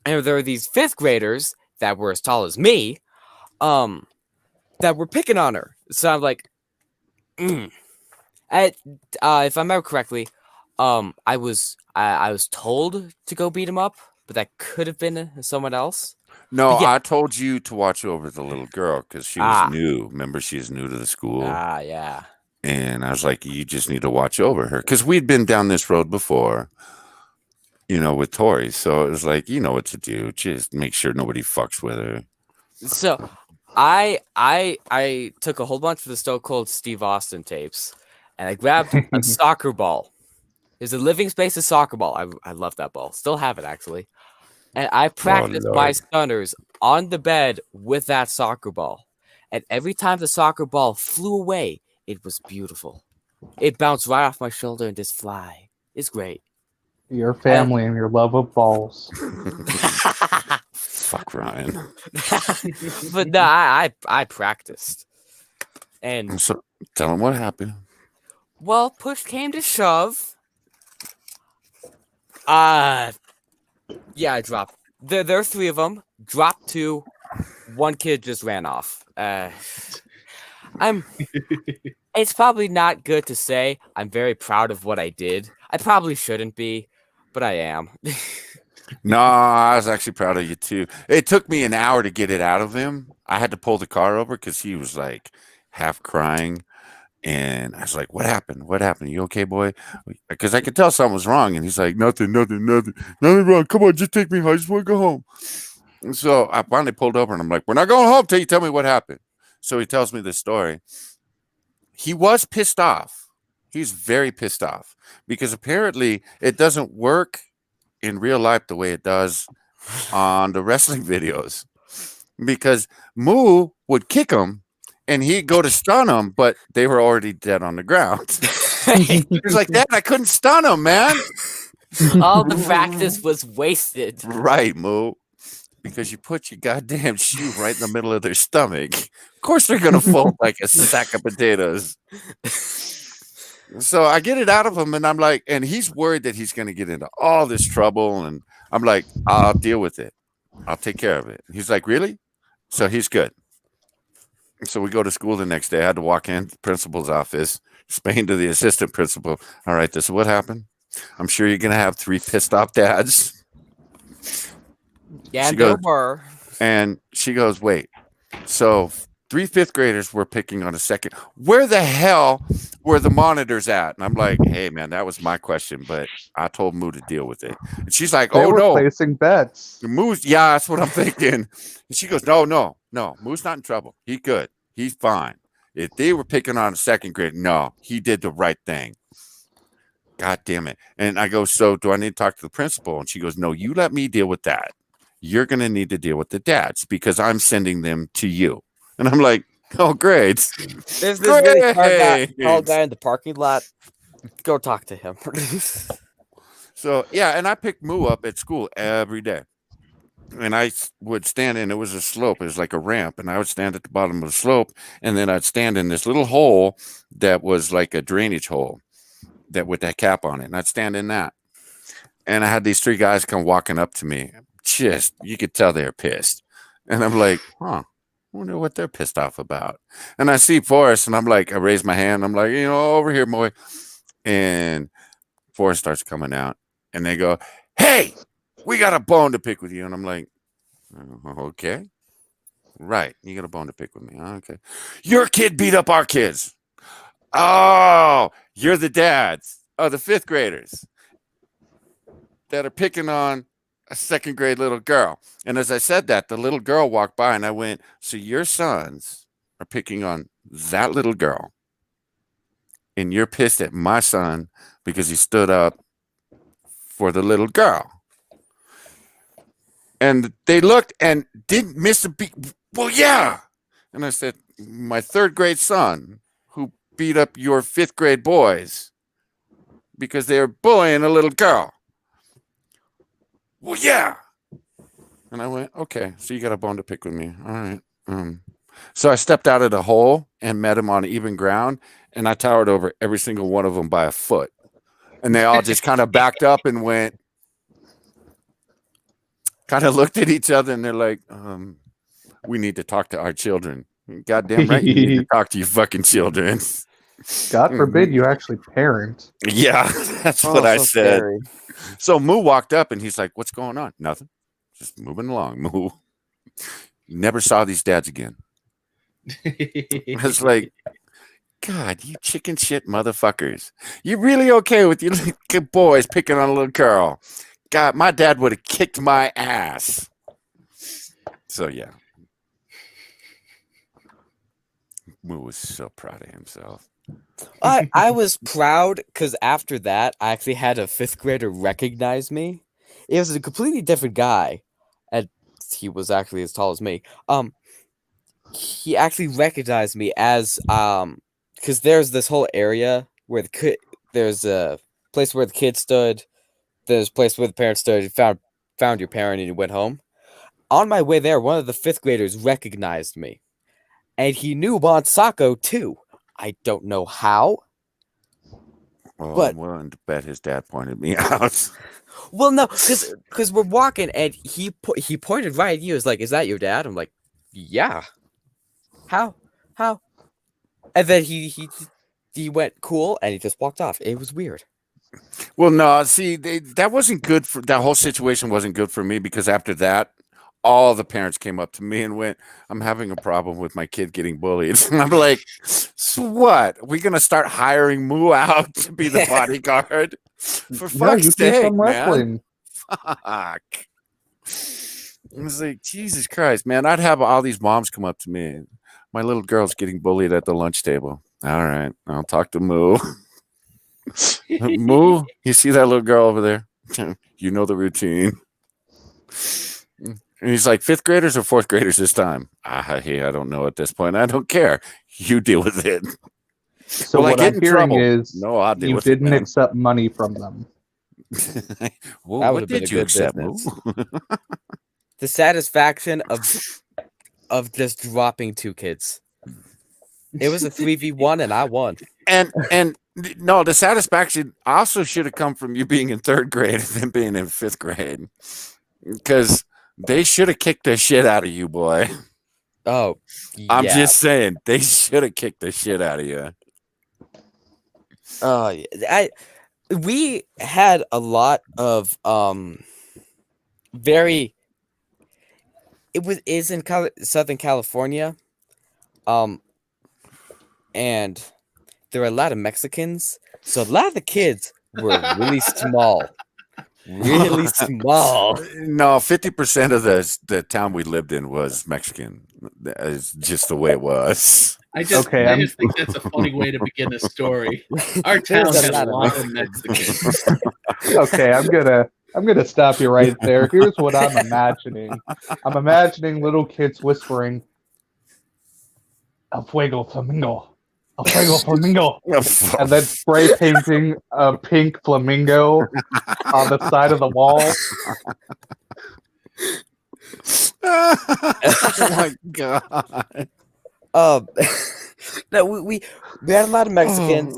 there were these 5th graders that were as tall as me, that were picking on her. So I'm like, mm. If I remember correctly, I was told to go beat him up, but that could have been someone else. No, Yeah. I told you to watch over the little girl because she was new. Remember, she's new to the school. Yeah. And I was like, you just need to watch over her because we'd been down this road before, with Tori. So it was like, you know what to do. Just make sure nobody fucks with her. So I took a whole bunch of the Stone Cold Steve Austin tapes, and I grabbed a soccer ball. There's a Living Spaces soccer ball. I love that ball. Still have it, actually. And I practiced my Lord. stunners on the bed with that soccer ball. And every time the soccer ball flew away, it was beautiful. It bounced right off my shoulder and just fly. It's great. Your family and your love of balls. Fuck Ryan. But no, I practiced. And So tell him what happened. well, push came to shove. Yeah, I dropped. There are 3 of them. Dropped 2. 1 kid just ran off. It's probably not good to say I'm very proud of what I did. I probably shouldn't be, but I am. No, I was actually proud of you too. It took me an hour to get it out of him. I had to pull the car over because he was like half crying. And I was like, what happened? What happened? You okay, boy? Because I could tell something was wrong. And he's like, nothing wrong. Come on, just take me home. I just want to go home. And so I finally pulled over and I'm like, we're not going home till you tell me what happened. So he tells me this story. He was pissed off. He's very pissed off because apparently it doesn't work in real life the way it does on the wrestling videos. Because Moo would kick him and he'd go to stun him, but they were already dead on the ground. It's like that. I couldn't stun him, man. All the practice was wasted. Right, Moo. Because you put your goddamn shoe right in the middle of their stomach. Of course they're gonna fold like a sack of potatoes. So I get it out of him, and I'm like, and he's worried that he's gonna get into all this trouble, and I'm like, I'll deal with it. I'll take care of it. He's like, really? So he's good. So we go to school the next day. I had to walk in the principal's office, explain to the assistant principal, all right, this is what happened. I'm sure you're gonna have 3 pissed off dads. Yeah, She there goes- were. And she goes, wait, so 3 5th graders were picking on a second. Where the hell were the monitors at? And I'm like, hey, man, that was my question, but I told Moo to deal with it. And she's like, They oh, were no. placing bets. Moo's, yeah, that's what I'm thinking. And she goes, no. Moo's not in trouble. He's good. He's fine. If they were picking on a 2nd grade, no, he did the right thing. God damn it. And I go, so do I need to talk to the principal? And she goes, no, you let me deal with that. You're going to need to deal with the dads because I'm sending them to you. And I'm like, oh, great. There's this really Great. tall guy in the parking lot. Go talk to him. So, yeah, and I picked Moo up at school every day. And I would stand in, it was a slope, it was like a ramp, and I would stand at the bottom of the slope, and then I'd stand in this little hole that was like a drainage hole that with that cap on it, and I'd stand in that. And I had these 3 guys come walking up to me. Just, you could tell they were pissed. And I'm like, I wonder what they're pissed off about. And I see Forrest, and I'm like, I raise my hand, I'm like, over here, boy. And Forrest starts coming out, and they go, hey, we got a bone to pick with you. And I'm like, okay. Right. You got a bone to pick with me. Okay. Your kid beat up our kids. Oh, you're the dads of the 5th graders that are picking on a 2nd grade little girl. And as I said that, the little girl walked by and I went, so your sons are picking on that little girl. And you're pissed at my son because he stood up for the little girl. And they looked and didn't miss a beat. Well, yeah. And I said, my 3rd grade son who beat up your 5th grade boys because they were bullying a little girl. Well, yeah. And I went, okay, so you got a bone to pick with me. All right. So I stepped out of the hole and met him on even ground, and I towered over every single one of them by a foot. And they all just kind of backed up and went, kind of looked at each other, and they're like, we need to talk to our children. Goddamn right, you need to talk to your fucking children. God forbid you actually parent. Yeah, that's what I said. Scary. So Moo walked up and he's like, "What's going on?" Nothing. Just moving along. Moo. Never saw these dads again. I was like, God, you chicken shit motherfuckers. You really okay with your little boys picking on a little girl? God, my dad would have kicked my ass. So yeah. Moo was so proud of himself. I was proud because after that, I actually had a 5th grader recognize me. It was a completely different guy, and he was actually as tall as me. He actually recognized me as because there's this whole area where there's a place where the kid stood, there's a place where the parent stood. You found your parent and you went home. On my way there, one of the 5th graders recognized me, and he knew Bonsako too. I don't know how. Oh, But- I'm willing to bet his dad pointed me out. Well, no, because we're walking and he pointed right at you. He was like, "Is that your dad?" I'm like, "Yeah." How? And then he went cool and he just walked off. It was weird. Well, no, see, that wasn't good for that whole situation. Wasn't good for me because after that, all the parents came up to me and went, "I'm having a problem with my kid getting bullied." And I'm like, "So what? Are we gonna start hiring Moo out to be the bodyguard? For fuck's you do sake, some man! wrestling. Fuck!" I was like, Jesus Christ, man! I'd have all these moms come up to me. My little girl's getting bullied at the lunch table. All right, I'll talk to Moo. Moo, you see that little girl over there? You know the routine. And he's like, 5th graders or 4th graders this time? Hey, I don't know at this point. I don't care. You deal with it. So Will I what get I'm in hearing trouble? is No, I'll deal you with it, didn't man. accept money from them. Well, That what would've been did a you good accept, Moo? business. The satisfaction of just dropping 2 kids. It was a 3v1 and I won. and no, the satisfaction also should have come from you being in 3rd grade than being in 5th grade. Because they should have kicked the shit out of you, boy. Oh, I'm yeah. just saying, they should have kicked the shit out of you. Oh, yeah. We had a lot of very. Is in Southern California, and there were a lot of Mexicans, so a lot of the kids were really small, really small. No, 50% of the town we lived in was Mexican. That is just the way it was. I just Okay, think that's a funny way to begin a story. Our town There's has a a lot lot of of Mexicans. Okay, I'm gonna stop you right there. Here's what I'm imagining. I'm imagining little kids whispering, "El fuego flamingo, el fuego flamingo," and then spray painting a pink flamingo on the side of the wall. Oh my god. No, we had a lot of Mexicans,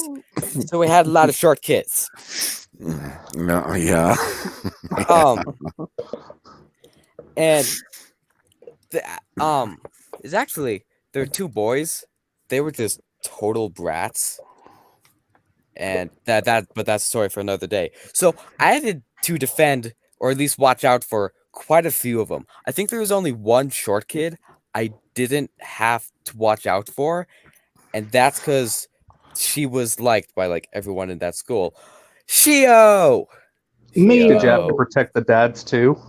so we had a lot of short kids. No, yeah. And it's actually there were 2 boys. They were just total brats, and but that's a story for another day. So I had to defend or at least watch out for quite a few of them. I think there was only one short kid I didn't have to watch out for, and that's because she was liked by like everyone in that school. Shio. Me. Did you have to Yo. protect the dads too?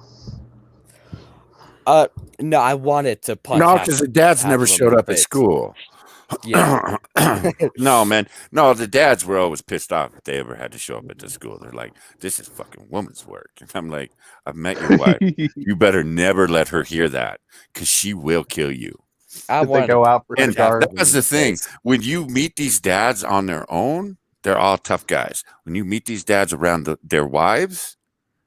No, I wanted to punch. No, half- because the dads half never of them showed in the up at face. school. Yeah. No, man. No, the dads were always pissed off if they ever had to show up at the school. They're like, "This is fucking woman's work." And I'm like, "I've met your wife. You better never let her hear that because she will kill you." I Did they wanted go out for And cigars? that was the thing. When you meet these dads on their own, they're all tough guys. When you meet these dads around their wives,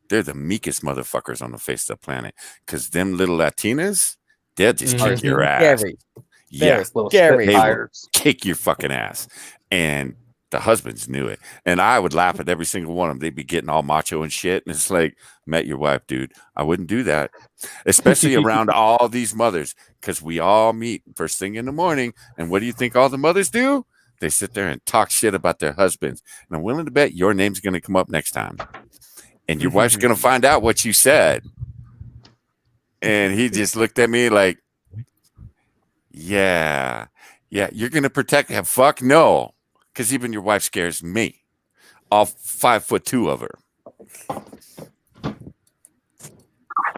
they're the meekest motherfuckers on the face of the planet. Because them little Latinas, they'll just kick your ass. Scary. Yeah, Little Scary. They will spitfires. kick your fucking ass. And the husbands knew it. And I would laugh at every single one of them. They'd be getting all macho and shit. And it's like, met your wife, dude. I wouldn't do that. Especially around all these mothers. Because we all meet first thing in the morning. And what do you think all the mothers do? They sit there and talk shit about their husbands. And I'm willing to bet your name's going to come up next time. And your wife's going to find out what you said. And he just looked at me like, yeah, you're going to protect him. Fuck no. Because even your wife scares me. All 5'2" of her.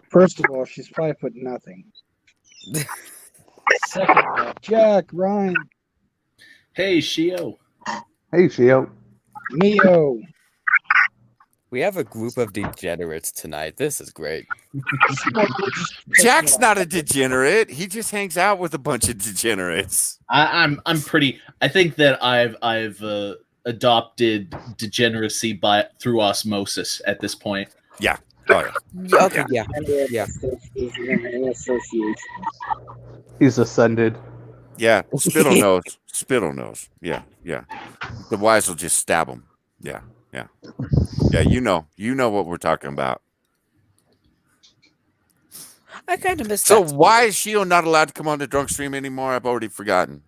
First of all, she's 5'0". Second of all, Jack, Ryan, Hey, Shio. Hey, Shio. Neo. We have a group of degenerates tonight. This is great. Jack's not a degenerate. He just hangs out with a bunch of degenerates. I'm pretty. I think that I've adopted degeneracy through osmosis at this point. Oh, yeah. Okay, yeah. Yeah. In association. He's ascended. Yeah. Spittle knows. Spittle knows. Yeah. The wise will just stab him. Yeah. You know what we're talking about. I kind of missed So that. why is Shio not allowed to come on the drunk stream anymore? I've already forgotten.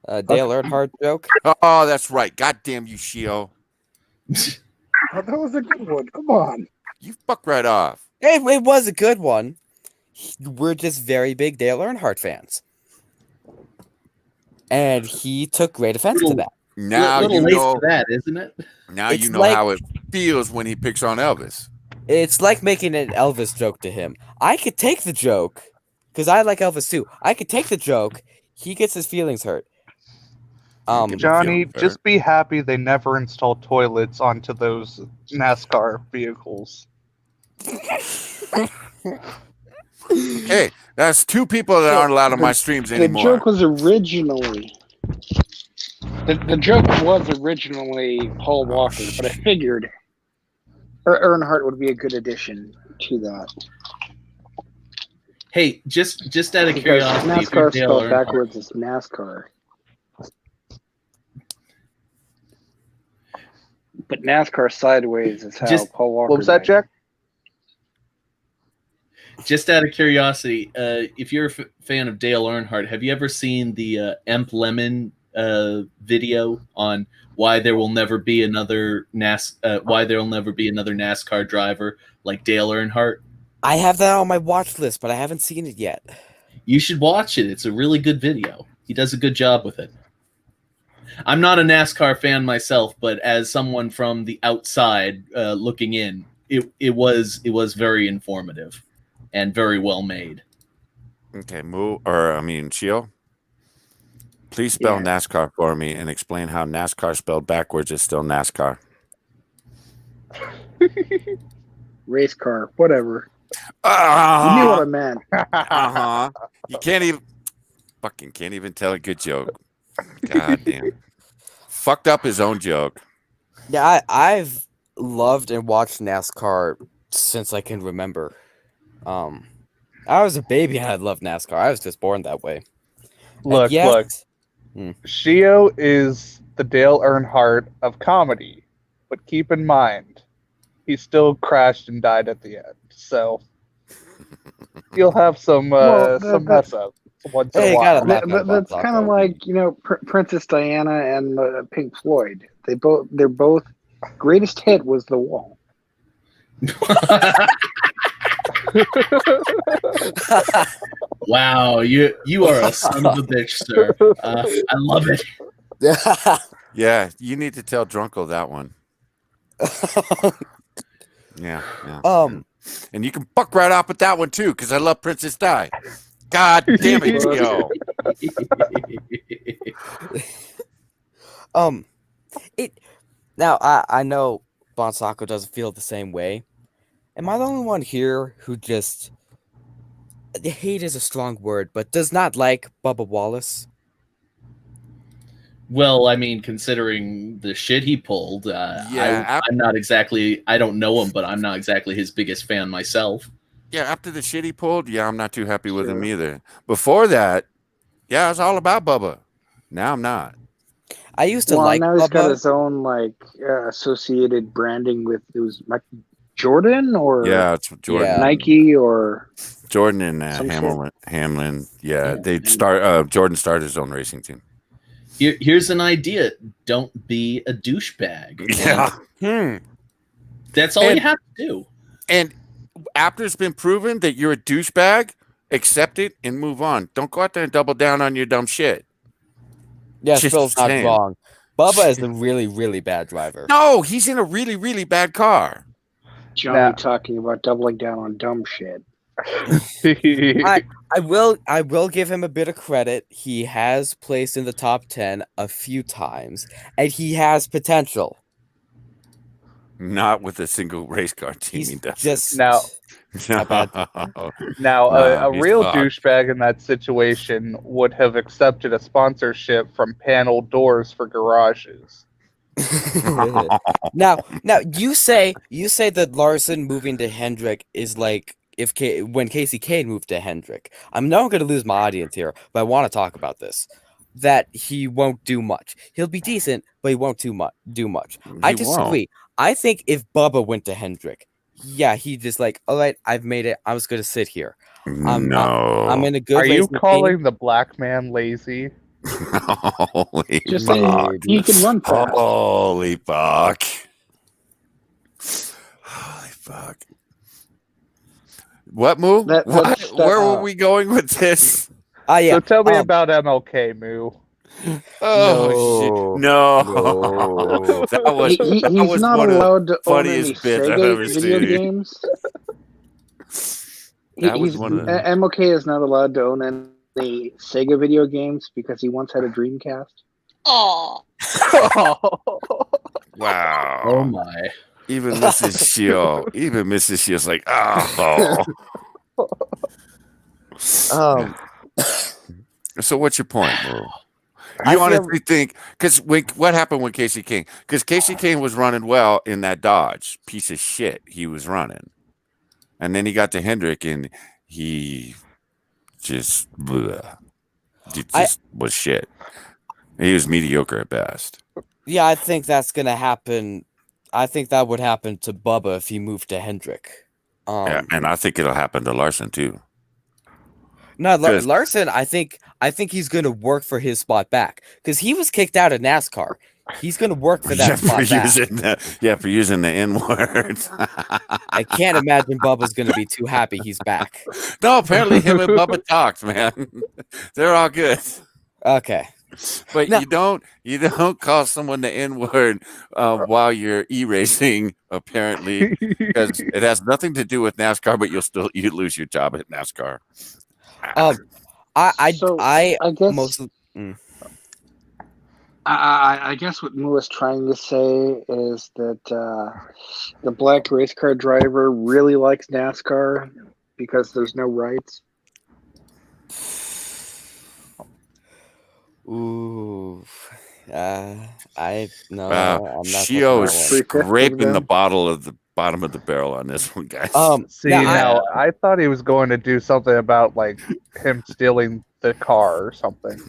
Dale Earnhardt joke. Oh, that's right. God damn you, Shio. Oh, that was a good one. Come on. You fuck right off. It was a good one. We're just very big Dale Earnhardt fans. And he took great offense to that. Now little you late know. for that, isn't it? Now It's you know like- how it feels when he picks on Elvis. It's like making an Elvis joke to him. I could take the joke, because I like Elvis too. I could take the joke. He gets his feelings hurt. Johnny, Feeling just be happy they never installed toilets onto those NASCAR vehicles. Hey, that's two people that aren't allowed on my streams The anymore. joke was originally the joke was originally Paul Walker, but I figured Earnhardt would be a good addition to that. Hey, just out of Because curiosity, if you're NASCAR Dale spelled Earnhardt, backwards is NASCAR. But NASCAR sideways is how Just- Paul Walker. What was that, died. Jack? just out of curiosity, if you're a fan of Dale Earnhardt, have you ever seen the Emp Lemon video on why there will never be another NASCAR driver like Dale Earnhardt? I have that on my watch list, but I haven't seen it yet. You should watch it. It's a really good video. He does a good job with it. I'm not a NASCAR fan myself, but as someone from the outside looking in, it was very informative and very well made. Okay, Shio, please spell NASCAR for me and explain how NASCAR spelled backwards is still NASCAR. Race car, whatever. You knew what Uh-huh. I meant. Uh-huh. You can't even tell a good joke. God damn. Fucked up his own joke. Yeah, I've loved and watched NASCAR since I can remember. I was a baby and I loved NASCAR. I was just born that way. Look, Yet- look. Shio is the Dale Earnhardt of comedy, but keep in mind, he still crashed and died at the end. So you'll have some mess up once in Hey, a gotta while. laugh at That's Bob kind of Sacco. like Princess Diana and Pink Floyd. They're both greatest hit was The Wall. Wow, you are a son of a bitch, sir. I love it. Yeah, you need to tell Drunko that one. Yeah. And you can fuck right off with that one too, because I love Princess Di. God damn it, yo. Now I know Bon Sacco doesn't feel the same way. Am I the only one here who just hate is a strong word, but does not like Bubba Wallace? Well, I mean, considering the shit he pulled, I'm not exactly. I don't know him, but I'm not exactly his biggest fan myself. Yeah, after the shit he pulled, I'm not too happy with him either. Before that, Yeah, I was all about Bubba. Now I'm not. I used to Well, like now he's got Bubba. his own like associated branding with it was Jordan or Yeah, it's Jordan. Yeah. Nike or Jordan and Some Hamlin. Yeah, Yeah, they and- start. Jordan started his own racing team. Here's an idea: don't be a douchebag. Yeah, That's all And- you have to do. and after it's been proven that you're a douchebag, accept it and move on. Don't go out there and double down on your dumb shit. Yeah, Just Phil's not saying. wrong. Bubba is a really, really bad driver. No, he's in a really, really bad car. Johnny Nah. talking about doubling down on dumb shit. I will give him a bit of credit. He has placed in the top 10 a few times, and he has potential. Not with a single race car team. He's He does just Now- a bad- Now, Nah, a he's real fucked. douchebag in that situation would have accepted a sponsorship from Panel Doors for garages. now you say that Larson moving to Hendrick is like when Casey Kane moved to Hendrick. I'm not going to lose my audience here, but I want to talk about this. That he won't do much. He'll be decent, but he won't do much. I He won't. disagree. I think if Bubba went to Hendrick, yeah, he just like, all right, I've made it. I was going to sit here. No. I'm in a good. Are you racing team. calling the black man lazy? Holy Just fuck. saying, he can run fast. Holy fuck. Holy fuck. What move? That- What? that's- Where were we going with this? Yeah. So tell me um, about MLK, Moo. Oh shit. No. That was He's that was not one of the allowed to own funniest any bits I've Sega ever video seen. games. That was one of the- MLK is not allowed to own any Sega video games because he once had a Dreamcast. Oh, Wow. Oh my! Even Mrs. Shield's like, oh. So what's your point, Mo? I You feel- honestly think because what happened with Casey King? Because Casey King was running well in that Dodge piece of shit he was running, and then he got to Hendrick and he just, bleh. It just was shit. He was mediocre at best. Yeah, I think that's gonna happen. I think that would happen to Bubba if he moved to Hendrick. Yeah, and I think it'll happen to Larson too. No, Good. Larson. I think he's gonna work for his spot back because he was kicked out of NASCAR. He's gonna work for that spot back. For using the N word. I can't imagine Bubba's gonna be too happy he's back. No, apparently him and Bubba talked, man. They're all good. Okay. But No. you don't call someone the N word while you're e-racing, apparently, because it has nothing to do with NASCAR. But you lose your job at NASCAR. So, I I guess mostly I guess what Moo is trying to say is that the black race car driver really likes NASCAR because there's no rights. ooh. I no. Wow, I'm not. Shio is touching that scraping the then? bottom of the barrel on this one, guys. one. See, now, now I thought he was going to do something about like him stealing the car or something.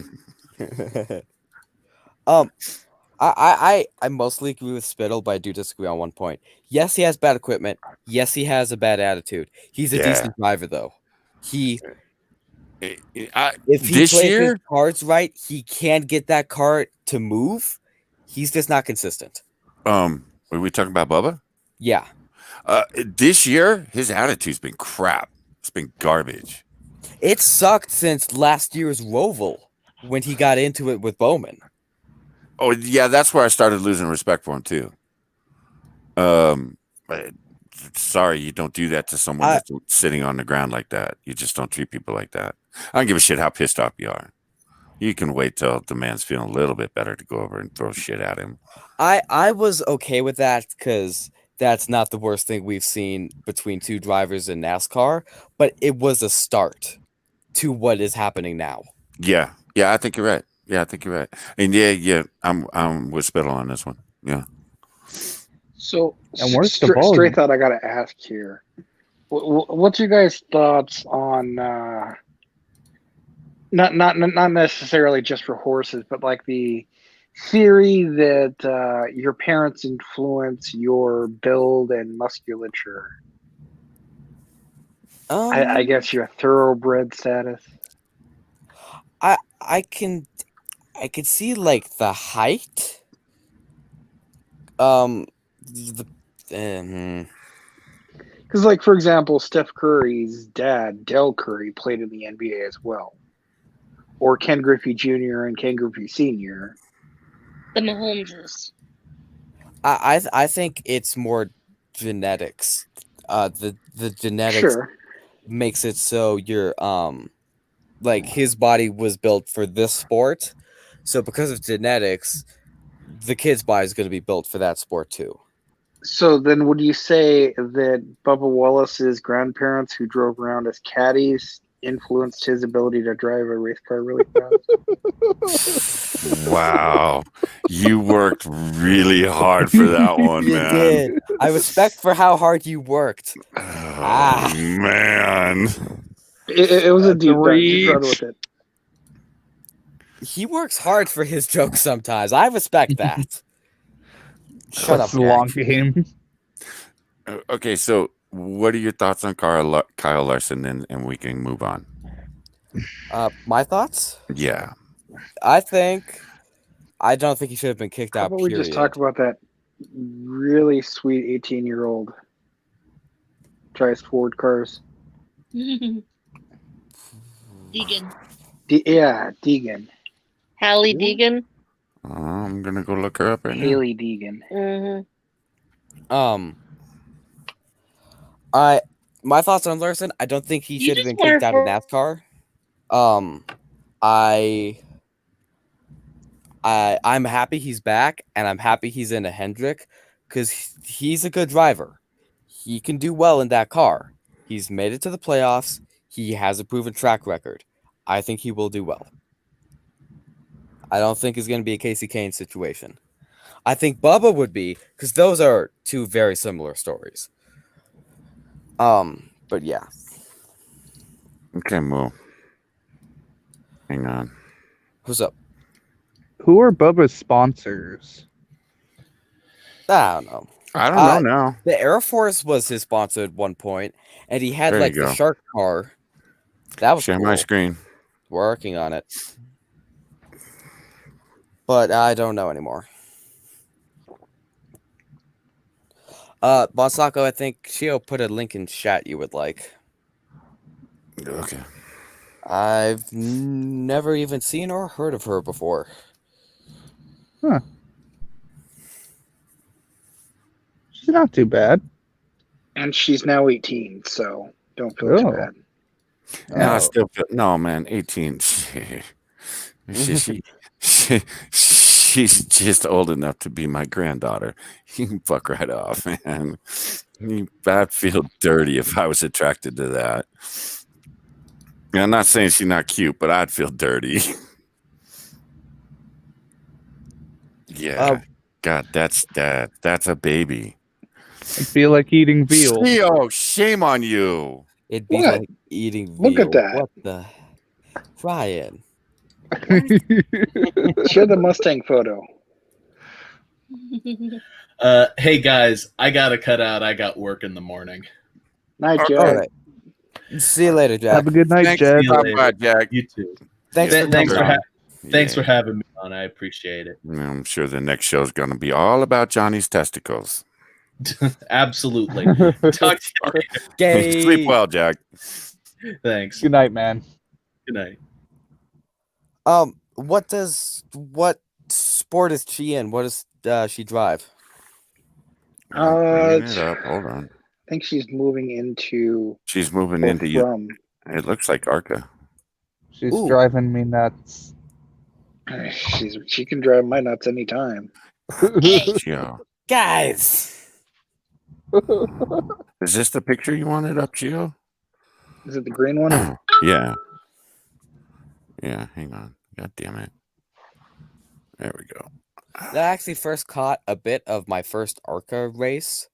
I mostly agree with Spittle, but I do disagree on one point. Yes, he has bad equipment. Yes, he has a bad attitude. He's a Yeah. decent driver, though. If he This plays year, his cards right, he can get that car to move. He's just not consistent. were we talking about Bubba? Yeah. This year, his attitude's been crap. It's been garbage. It sucked since last year's Roval when he got into it with Bowman. Oh yeah, that's where I started losing respect for him too. But sorry, you don't do that to someone that's sitting on the ground like that. You just don't treat people like that. I don't give a shit how pissed off you are. You can wait till the man's feeling a little bit better to go over and throw shit at him. I was okay with that because that's not the worst thing we've seen between two drivers in NASCAR, but it was a start to what is happening now. Yeah, I think you're right. Yeah, I think you're right. And yeah, I'm with Spittle on this one. Yeah. So, And where's the ball? straight thought I got to ask here. What's your guys' thoughts on not necessarily just for horses, but like the theory that your parents influence your build and musculature. I guess your thoroughbred status. I can see like the height. The Because, like, for example, Steph Curry's dad, Del Curry, played in the NBA as well. Or Ken Griffey Jr. and Ken Griffey Sr. The Mahomeses. I think it's more genetics. The genetics Sure. makes it so you're like his body was built for this sport, so because of genetics, the kid's body is going to be built for that sport too. So then would you say that Bubba Wallace's grandparents who drove around as caddies influenced his ability to drive a race car really fast? Wow. You worked really hard for that one, You man. did. I respect for how hard you worked. Oh, man. It was a deep dive. Be proud reach. with it. He works hard for his jokes sometimes. I respect that. Shut up, That's the long Jack. game. Okay, so what are your thoughts on Kyle Larson, and we can move on? My thoughts? Yeah. I don't think he should have been kicked How out. about we just talk about that really sweet 18-year-old drives Ford cars? Deegan. Deegan. Hallie Deegan. I'm gonna go look her up right now. Haley Deegan. Mm-hmm. My thoughts on Larson. I don't think he You should have just been kicked out of want NASCAR. I'm happy he's back, and I'm happy he's in a Hendrick because he's a good driver. He can do well in that car. He's made it to the playoffs. He has a proven track record. I think he will do well. I don't think it's going to be a Casey Kane situation. I think Bubba would be, because those are two very similar stories. But yeah. Okay, Mo. Hang on. Who's up? Who are Bubba's sponsors? I don't know. I don't know now. The Air Force was his sponsor at one point, and he had There you like the go. shark car. That was Share cool. my screen. Working on it. But I don't know anymore. Bonsako, I think Shio put a link in chat you would like. Okay. I've never even seen or heard of her before. She's not too bad. And she's now 18, so don't feel too Oh. bad. No, I Oh. still feel, no, man. 18. She's just old enough to be my granddaughter. You can fuck right off, man. I'd feel dirty if I was attracted to that. I'm not saying she's not cute, but I'd feel dirty. Yeah. God, that's a baby. I feel like eating veal. Leo, shame on you. It'd be What? like eating veal. Look at that. What the? Ryan. Share the Mustang photo. Hey guys, I gotta cut out. I got work in the morning. Night, All Joe. All right. See you later, Jack. Have a good night, Thanks Jed. you later. Bye, Jack. You too. Thanks Yeah, for Thanks for coming. Thanks for Yeah. having me on. I appreciate it. I'm sure the next show is going to be all about Johnny's testicles. Absolutely. Talk to you later. Gay. Sleep well, Jack. Thanks. Good night, man. Good night. What sport is she in? What does she drive? I'm bringing it's- it up. Hold on. I think she's moving into She's moving or into you. from. It looks like Arca. She's Ooh. driving me nuts. She can drive my nuts anytime. Gio. Guys. Is this the picture you wanted up, Gio? Is it the green one? Yeah. Yeah, hang on. God damn it. There we go. That actually first caught a bit of my first ARCA race,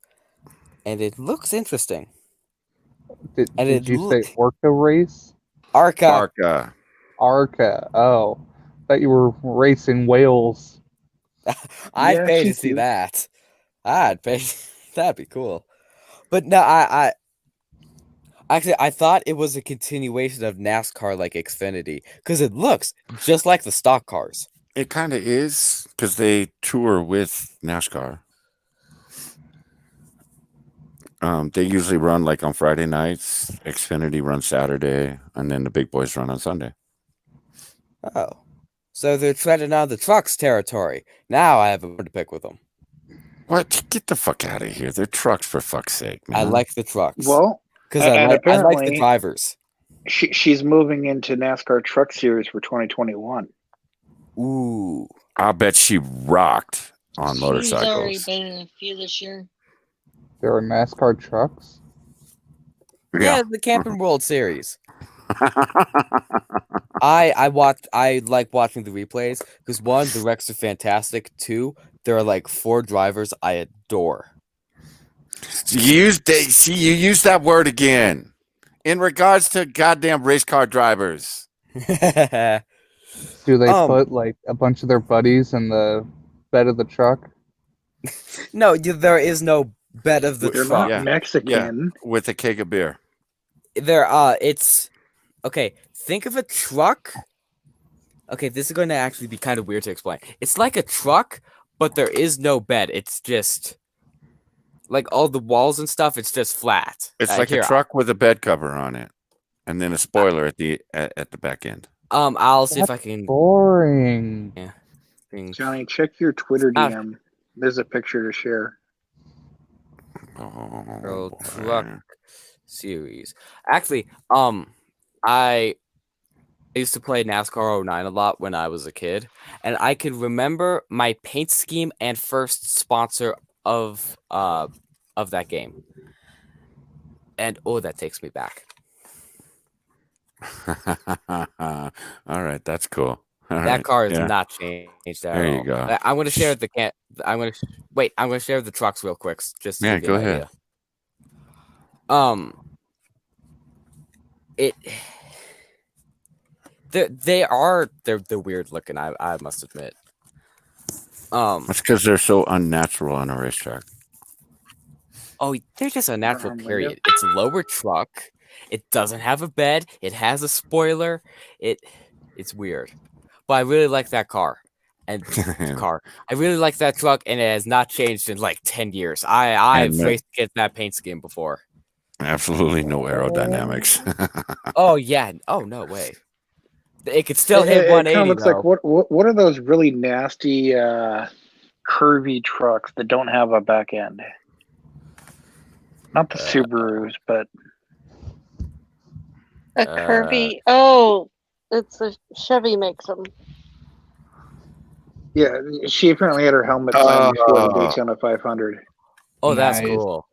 and it looks interesting. Did And you it say Orca race? ARCA. Arca. ARCA. Oh, thought you were racing whales. I'd Yeah, pay to she's see cute. that. I'd pay. That'd be cool. But no, I actually I thought it was a continuation of NASCAR like Xfinity because it looks just like the stock cars. It kind of is because they tour with NASCAR. They usually run like on Friday nights. Xfinity runs Saturday, and then the big boys run on Sunday. Oh, so they're treading on the trucks territory. Now I have a bone to pick with them. What? Get the fuck out of here! They're trucks, for fuck's sake, man. I like the trucks Well, because and I like the apparently- drivers. she's moving into NASCAR Truck Series for 2021. Ooh, I bet she rocked on She's already motorcycles. been in a few this year. There are NASCAR trucks. yeah, the Camping World Series. I like watching the replays because one, the wrecks are fantastic. Two, there are like 4 drivers I adore. You used that word again. In regards to goddamn race car drivers. Do they Um, put like a bunch of their buddies in the bed of the truck? No, there is no bed of the They're truck. not Yeah, Mexican. With a keg of beer. It's okay. Think of a truck. Okay, this is going to actually be kind of weird to explain. It's like a truck, but there is no bed. It's just like all the walls and stuff. It's just flat. It's like here, a truck with a bed cover on it, and then a spoiler at the back end. I'll see if I can. Boring. Johnny, check your Twitter Ah. DM. There's a picture to share. Oh, Girl boy. truck series. Actually, I used to play NASCAR 09 a lot when I was a kid, and I can remember my paint scheme and first sponsor of that game. And oh, that takes me back. All right, that's cool. All That right, car is yeah. not changed at There you all. go. I'm going to share the can. I'm going to wait. I'm going to share the trucks real quick. Just to Yeah, give you go an ahead. idea. They're weird looking. I must admit. That's because they're so unnatural on a racetrack. Oh, they're just a natural I'm with you. period. It's a lower truck. It doesn't have a bed. It has a spoiler. It's weird, but I really like that car. And car. I really like that truck, and it has not changed in like 10 years. I've And, raced against that paint scheme before. Absolutely no aerodynamics. Oh yeah. Oh no way. It could still It hit kind 180. of looks like what are those really nasty curvy trucks that don't have a back end? Not the Subarus, but A curvy. Oh, it's a Chevy makes them. yeah, she apparently had her helmet on before the Daytona 500. Oh, that's Nice. cool.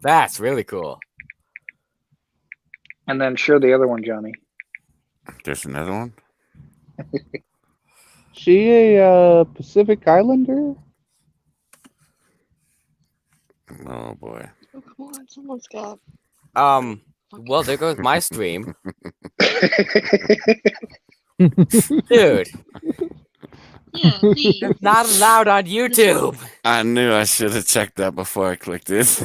That's really cool. And then share the other one, Johnny. There's another one. She a Pacific Islander? Oh boy. Oh, come on, someone's got. Well, there goes my stream. Dude, Yeah, the not allowed on YouTube. I knew I should have checked that before I clicked it.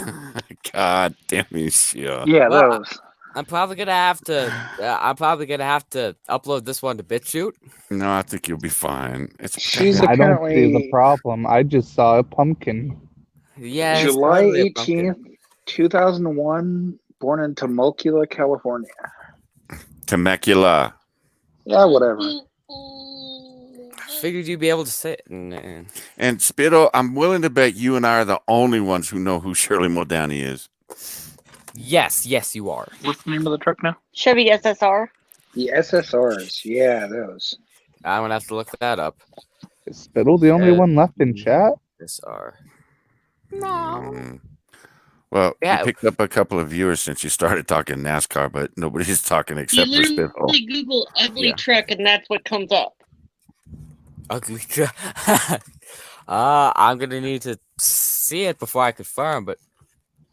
God damn you, sure. Yeah, Well, those. I'm probably gonna have to. I'm probably gonna have to upload this one to BitChute. No, I think you'll be fine. It's She's I don't see the apparently problem. I just saw a pumpkin. Yeah, it's July probably a pumpkin. 18th, 2001, born in Temecula, California. Temecula. Yeah, whatever. Figured you'd be able to say it. Nah. And Spittle, I'm willing to bet you and I are the only ones who know who Shirley Muldowney is. Yes, you are. What's the name of the truck now? Chevy SSR. The SSRs. Yeah, those. I'm gonna have to look that up. Is Spittle the only Yeah. one left in chat? SR. Well, Yeah. you picked up a couple of viewers since you started talking NASCAR, but nobody's talking You except for Spittle. literally Google ugly Yeah. truck and that's what comes up. Ugly truck. I'm gonna need to see it before I confirm. But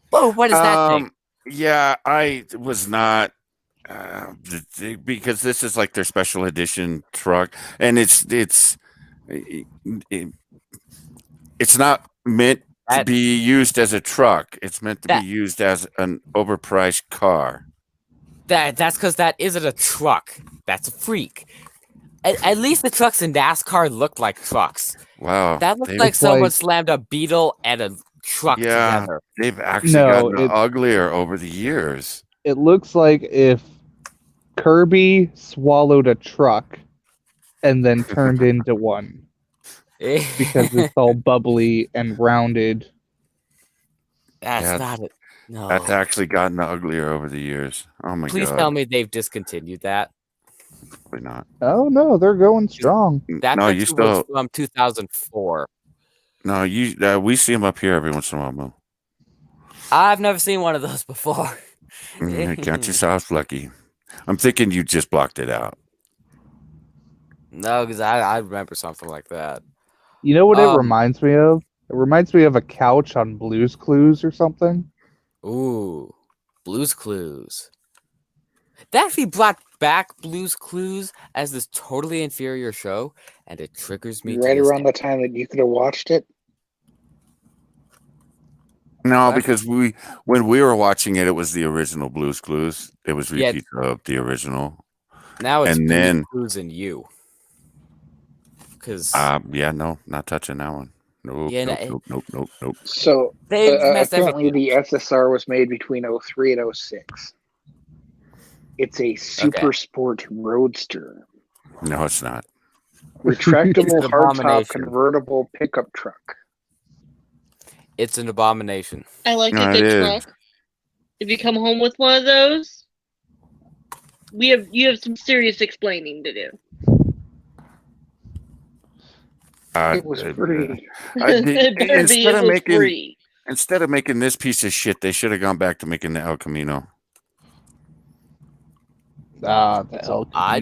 whoa, what is that thing? Yeah, I was not because this is like their special edition truck, and it's not meant to That- be used as a truck. It's meant to That- be used as an overpriced car. That's because that isn't a truck. That's a freak. At least the trucks in NASCAR look like trucks. Wow, That looks they- like It's someone like- slammed a Beetle and a truck Yeah. together. they've actually No, gotten uglier over the years. It looks like if Kirby swallowed a truck and then turned into one because it's all bubbly and rounded. That's Yeah, not it. No. That's actually gotten uglier over the years. Oh my Please god! tell me they've discontinued that. Probably not. Oh no, they're going strong. That No, you picture was still from 2004. no. We see them up here every once in a while. Mo. I've never seen one of those before. Count yourself lucky. I'm thinking you just blocked it out. No, because I remember something like that. You know what it Um, reminds me of? It reminds me of a couch on Blue's Clues or something. Ooh, Blue's Clues. They actually brought back Blue's Clues as this totally inferior show, and it triggers me. to Right this around day. the time that you could have watched it. No, What? because when we were watching it, it was the original Blue's Clues. It was Yeah. repeats of the original. Now it's and Blue's then- Clues and you. Because Yeah, no, not touching that one. Nope, Yeah, nope. So they've messed apparently everything. the SSR was made between 03 and 06. It's a super sport roadster, No, it's not. retractable It's an hardtop abomination. convertible pickup truck. It's an abomination. I like No, a it good is. truck. If you come home with one of those, you have some serious explaining to do. It was free. It better be, it was free. Instead of making this piece of shit, they should have gone back to making the El Camino. I'd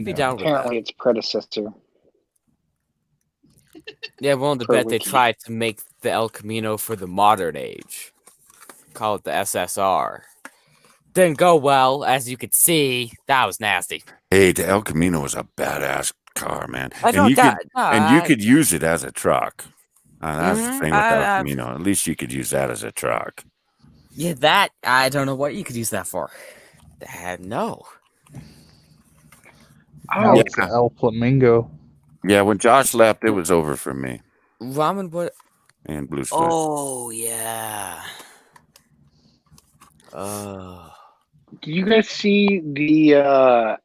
be down with that. Apparently, its predecessor. Yeah, willing to Per bet they wiki. tried to make the El Camino for the modern age. Call it the SSR. Didn't go well, as you could see. That was nasty. Hey, the El Camino was a badass car, man. I And don't you doubt. could use it as a truck. That's the Mhm, thing with El I- Camino. At least you could use that as a truck. Yeah, that I don't know what you could use that for. No. Now Yeah. it's El Flamingo. Yeah, when Josh left, it was over for me Ramen what? and Blue Star. Oh yeah. Oh. Did you guys see the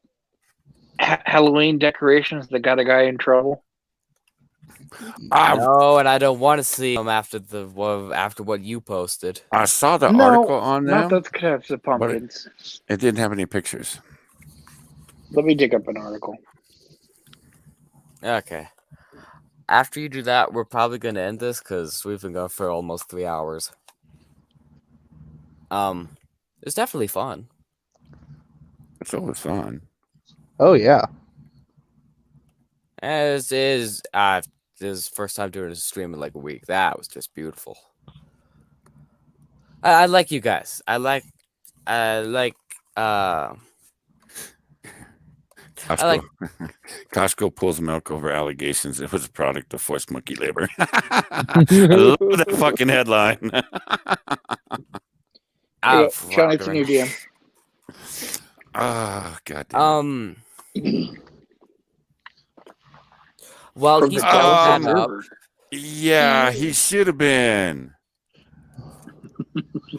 Halloween decorations that got a guy in trouble? No, and I don't want to see them after what you posted. I saw the No, article on Not them. those cats, the pumpkins. It didn't have any pictures. Let me dig up an article. Okay. After you do that, we're probably going to end this because we've been going for almost 3 hours. It's definitely fun. It's always fun. Oh yeah. As is, this is first time doing a stream in like a week. That was just beautiful. I like you guys. I like Costco, Costco pulls milk over allegations. It was a product of forced monkey labor. I love that fucking headline. Hey, Johnny, it's a new DM. Oh, God damn. Well, From he's the got Dallas that up. Observer. Yeah, he should have been.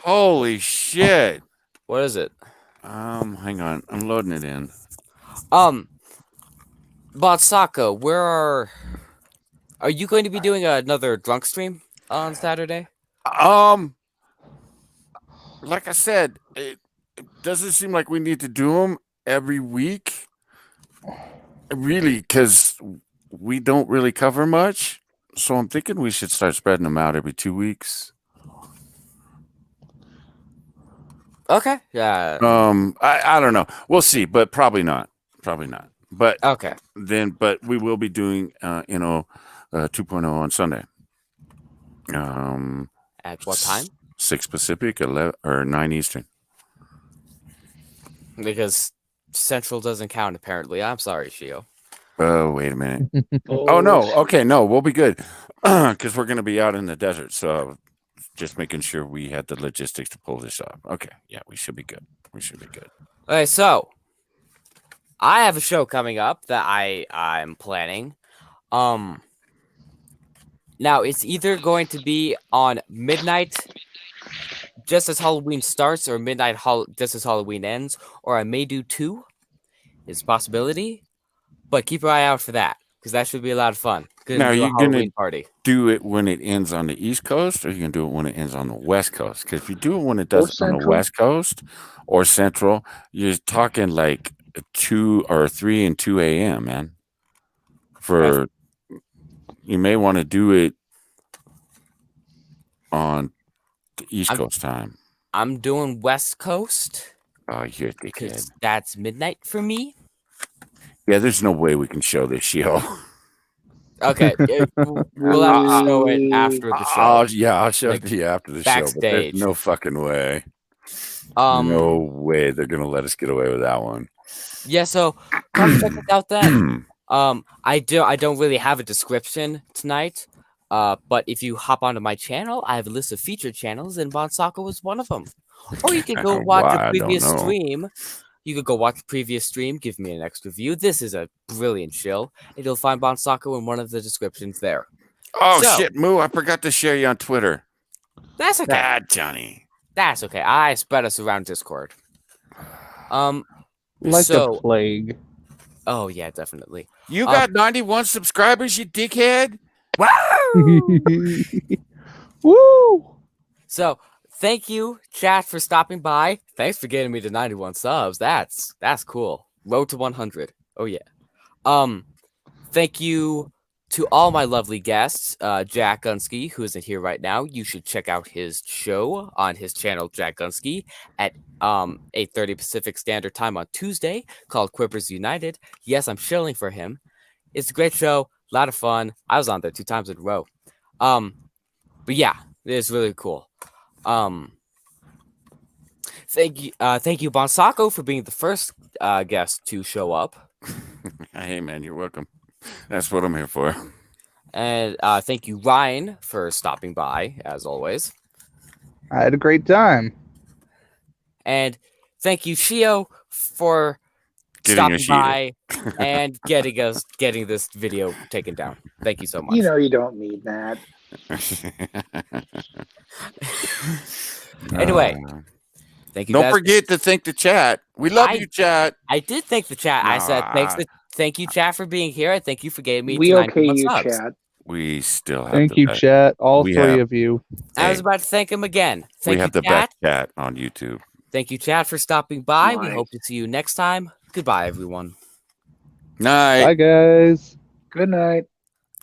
Holy shit. What is it? Hang on. I'm loading it in. Botsako, are you going to be doing another drunk stream on Saturday? Like I said, it doesn't seem like we need to do them every week. Really, because we don't really cover much. So I'm thinking we should start spreading them out every 2 weeks. Okay. Yeah. I don't know. We'll see, but probably not. Probably not. But Okay. but we will be doing 2.0 on Sunday. At what time? 6 Pacific, 11 or 9 Eastern. Because Central doesn't count apparently. I'm sorry, Shio. Oh, wait a minute. Oh no. Okay, no, we'll be good because we're gonna be out in the desert. So just making sure we had the logistics to pull this off. Okay, yeah, we should be good. We should be good. Okay, so I have a show coming up that I'm planning. Now it's either going to be on midnight, just as Halloween starts, or midnight just as Halloween ends, or I may do 2. It's a possibility, but keep your eye out for that because that should be a lot of fun. Now, Do a you're gonna Halloween party. do it when it ends on the East Coast, or you can do it when it ends on the West Coast? Because if you do it when it does on the Central. West Coast or Central, you're talking like 2 or 3 and 2 a.m. Man, you may want to do it on the East Coast time. I'm doing West Coast Oh, you're a dickhead. because that's midnight for me. Yeah, there's no way we can show this show. Okay, we'll have to show it after the show. I'll show Like, it to you after the show. But there's backstage. no fucking way. No way they're gonna let us get away with that one. Yeah, so come check it out then. I don't really have a description tonight. But if you hop onto my channel, I have a list of featured channels, and Bonsako is one of them. Or you can go watch Why, a I don't previous know. stream. You could go watch the previous stream, give me an extra view. This is a brilliant shill, and you'll find Bonsako in one of the descriptions there. Oh So- shit, Moo! I forgot to share you on Twitter. That's okay. Bad Johnny. That's okay. I spread us around Discord. Like So- a plague. Oh yeah, definitely. You got 91 subscribers, you dickhead. Woo! So thank you, chat, for stopping by. Thanks for getting me to 91 subs. That's cool. Road to 100. Oh yeah. Thank you to all my lovely guests. Jack Gunsky, who isn't here right now. You should check out his show on his channel, Jack Gunsky, at 8:30 Pacific Standard Time on Tuesday, called Quippers United. Yes, I'm shilling for him. It's a great show, a lot of fun. I was on there 2 times in a row. But yeah, it's really cool. Thank you, Bonsako, for being the first guest to show up, Hey man, you're welcome. That's what I'm here for. and thank you, Ryan, for stopping by as always, I had a great time. and thank you, Shio, for Getting stopping us by and getting this video taken down. Thank you so much. You know you don't need that. Anyway, thank you. Don't guys. forget to thank the chat. We love I- you, chat. I did thank the chat. I said Nah. thank you, chat, for being here. And thank you for getting me. We to okay 91 you, subs. chat. We still have Thank the you, best. chat. All We 3 have- of you. I was Hey, about to thank him again. we Thank have you, the chat. best chat on YouTube. Thank you, chat, for stopping by. We Nice. hope to see you next time. Goodbye, everyone. Night. Bye, guys. Good night.